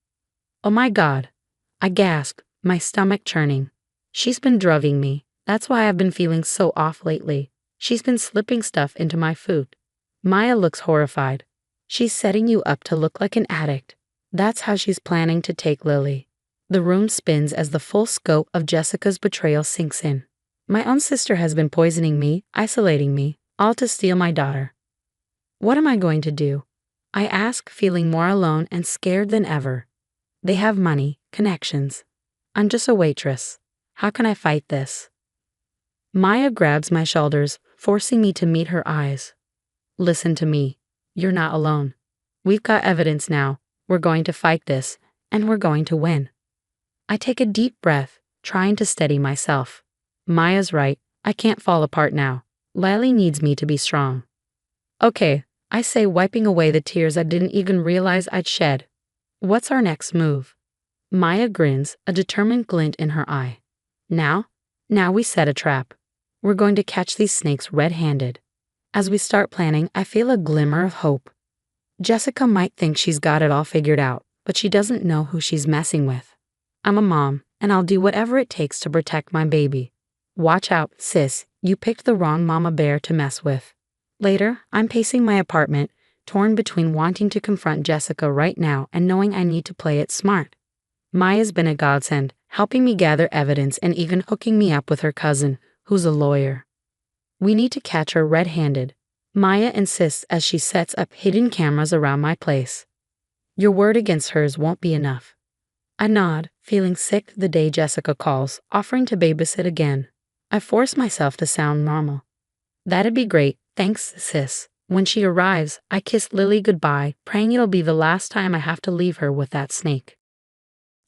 S2: Oh my God. I gasp, my stomach churning. She's been drugging me. That's why I've been feeling so off lately. She's been slipping stuff into my food. Maya looks horrified. She's setting you up to look like an addict. That's how she's planning to take Lily. The room spins as the full scope of Jessica's betrayal sinks in. My own sister has been poisoning me, isolating me, all to steal my daughter. What am I going to do? I ask, feeling more alone and scared than ever. They have money, connections. I'm just a waitress. How can I fight this? Maya grabs my shoulders, forcing me to meet her eyes. Listen to me. You're not alone. We've got evidence now. We're going to fight this, and we're going to win. I take a deep breath, trying to steady myself. Maya's right. I can't fall apart now. Lily needs me to be strong. Okay, I say, wiping away the tears I didn't even realize I'd shed. What's our next move? Maya grins, a determined glint in her eye. Now we set a trap. We're going to catch these snakes red-handed. As we start planning, I feel a glimmer of hope. Jessica might think she's got it all figured out, but she doesn't know who she's messing with. I'm a mom, and I'll do whatever it takes to protect my baby. Watch out, sis, you picked the wrong mama bear to mess with. Later, I'm pacing my apartment, torn between wanting to confront Jessica right now and knowing I need to play it smart. Maya's been a godsend, helping me gather evidence and even hooking me up with her cousin, who's a lawyer. We need to catch her red-handed, Maya insists as she sets up hidden cameras around my place. Your word against hers won't be enough. I nod, feeling sick the day Jessica calls, offering to babysit again. I force myself to sound normal. That'd be great, Thanks, sis. When she arrives, I kiss Lily goodbye, praying it'll be the last time I have to leave her with that snake.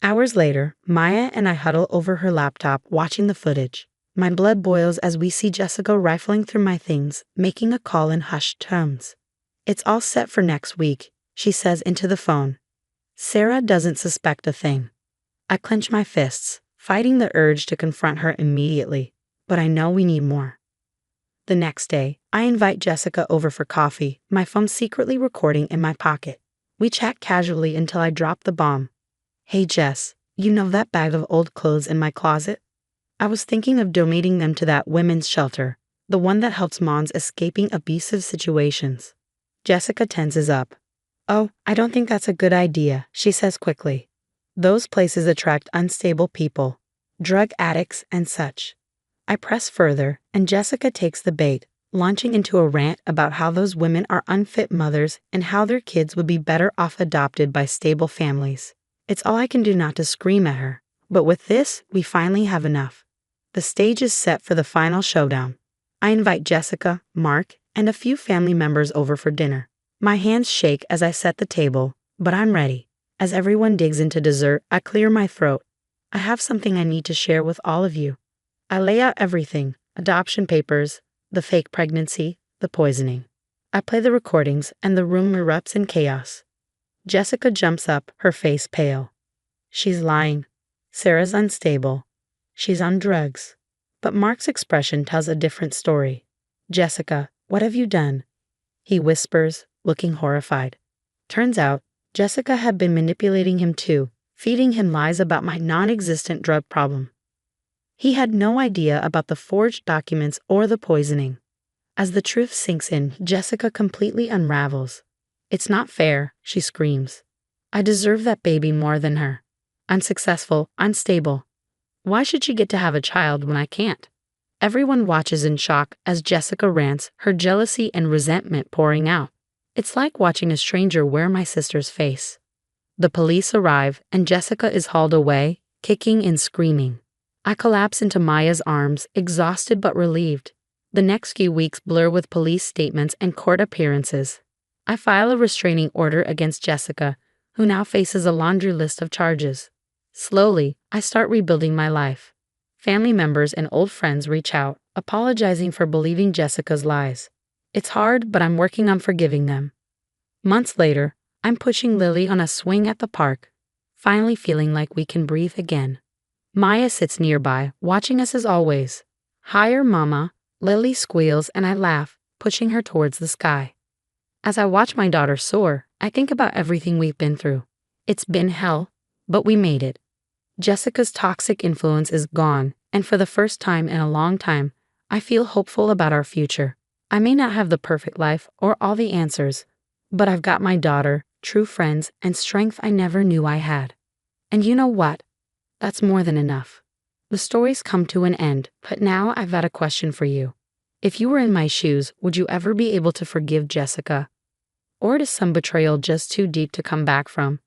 S2: Hours later, Maya and I huddle over her laptop watching the footage. My blood boils as we see Jessica rifling through my things, making a call in hushed tones. It's all set for next week, she says into the phone. Sarah doesn't suspect a thing. I clench my fists, fighting the urge to confront her immediately, but I know we need more. The next day, I invite Jessica over for coffee, my phone secretly recording in my pocket. We chat casually until I drop the bomb. Hey Jess, you know that bag of old clothes in my closet? I was thinking of donating them to that women's shelter, the one that helps moms escaping abusive situations. Jessica tenses up. Oh, I don't think that's a good idea, she says quickly. Those places attract unstable people, drug addicts and such. I press further, and Jessica takes the bait, launching into a rant about how those women are unfit mothers and how their kids would be better off adopted by stable families. It's all I can do not to scream at her, but with this, we finally have enough. The stage is set for the final showdown. I invite Jessica, Mark, and a few family members over for dinner. My hands shake as I set the table, but I'm ready. As everyone digs into dessert, I clear my throat. I have something I need to share with all of you. I lay out everything, adoption papers, the fake pregnancy, the poisoning. I play the recordings, and the room erupts in chaos. Jessica jumps up, her face pale. She's lying. Sarah's unstable. She's on drugs. But Mark's expression tells a different story. Jessica, what have you done? He whispers, looking horrified. Turns out, Jessica had been manipulating him too, feeding him lies about my non-existent drug problem. He had no idea about the forged documents or the poisoning. As the truth sinks in, Jessica completely unravels. It's not fair, she screams. I deserve that baby more than her. I'm successful, I'm stable. Why should she get to have a child when I can't? Everyone watches in shock as Jessica rants, her jealousy and resentment pouring out. It's like watching a stranger wear my sister's face. The police arrive, and Jessica is hauled away, kicking and screaming. I collapse into Maya's arms, exhausted but relieved. The next few weeks blur with police statements and court appearances. I file a restraining order against Jessica, who now faces a laundry list of charges. Slowly, I start rebuilding my life. Family members and old friends reach out, apologizing for believing Jessica's lies. It's hard, but I'm working on forgiving them. Months later, I'm pushing Lily on a swing at the park, finally feeling like we can breathe again. Maya sits nearby, watching us as always. Higher, Mama, Lily squeals, and I laugh, pushing her towards the sky. As I watch my daughter soar, I think about everything we've been through. It's been hell, but we made it. Jessica's toxic influence is gone, and for the first time in a long time, I feel hopeful about our future. I may not have the perfect life or all the answers, but I've got my daughter, true friends, and strength I never knew I had. And you know what? That's more than enough. The stories come to an end, but now I've got a question for you. If you were in my shoes, would you ever be able to forgive Jessica? Or is some betrayal just too deep to come back from?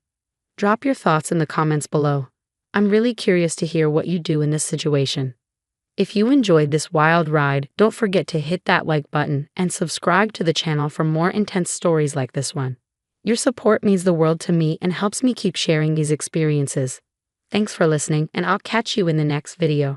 S2: Drop your thoughts in the comments below. I'm really curious to hear what you do in this situation. If you enjoyed this wild ride, don't forget to hit that like button and subscribe to the channel for more intense stories like this one. Your support means the world to me and helps me keep sharing these experiences. Thanks for listening, and I'll catch you in the next video.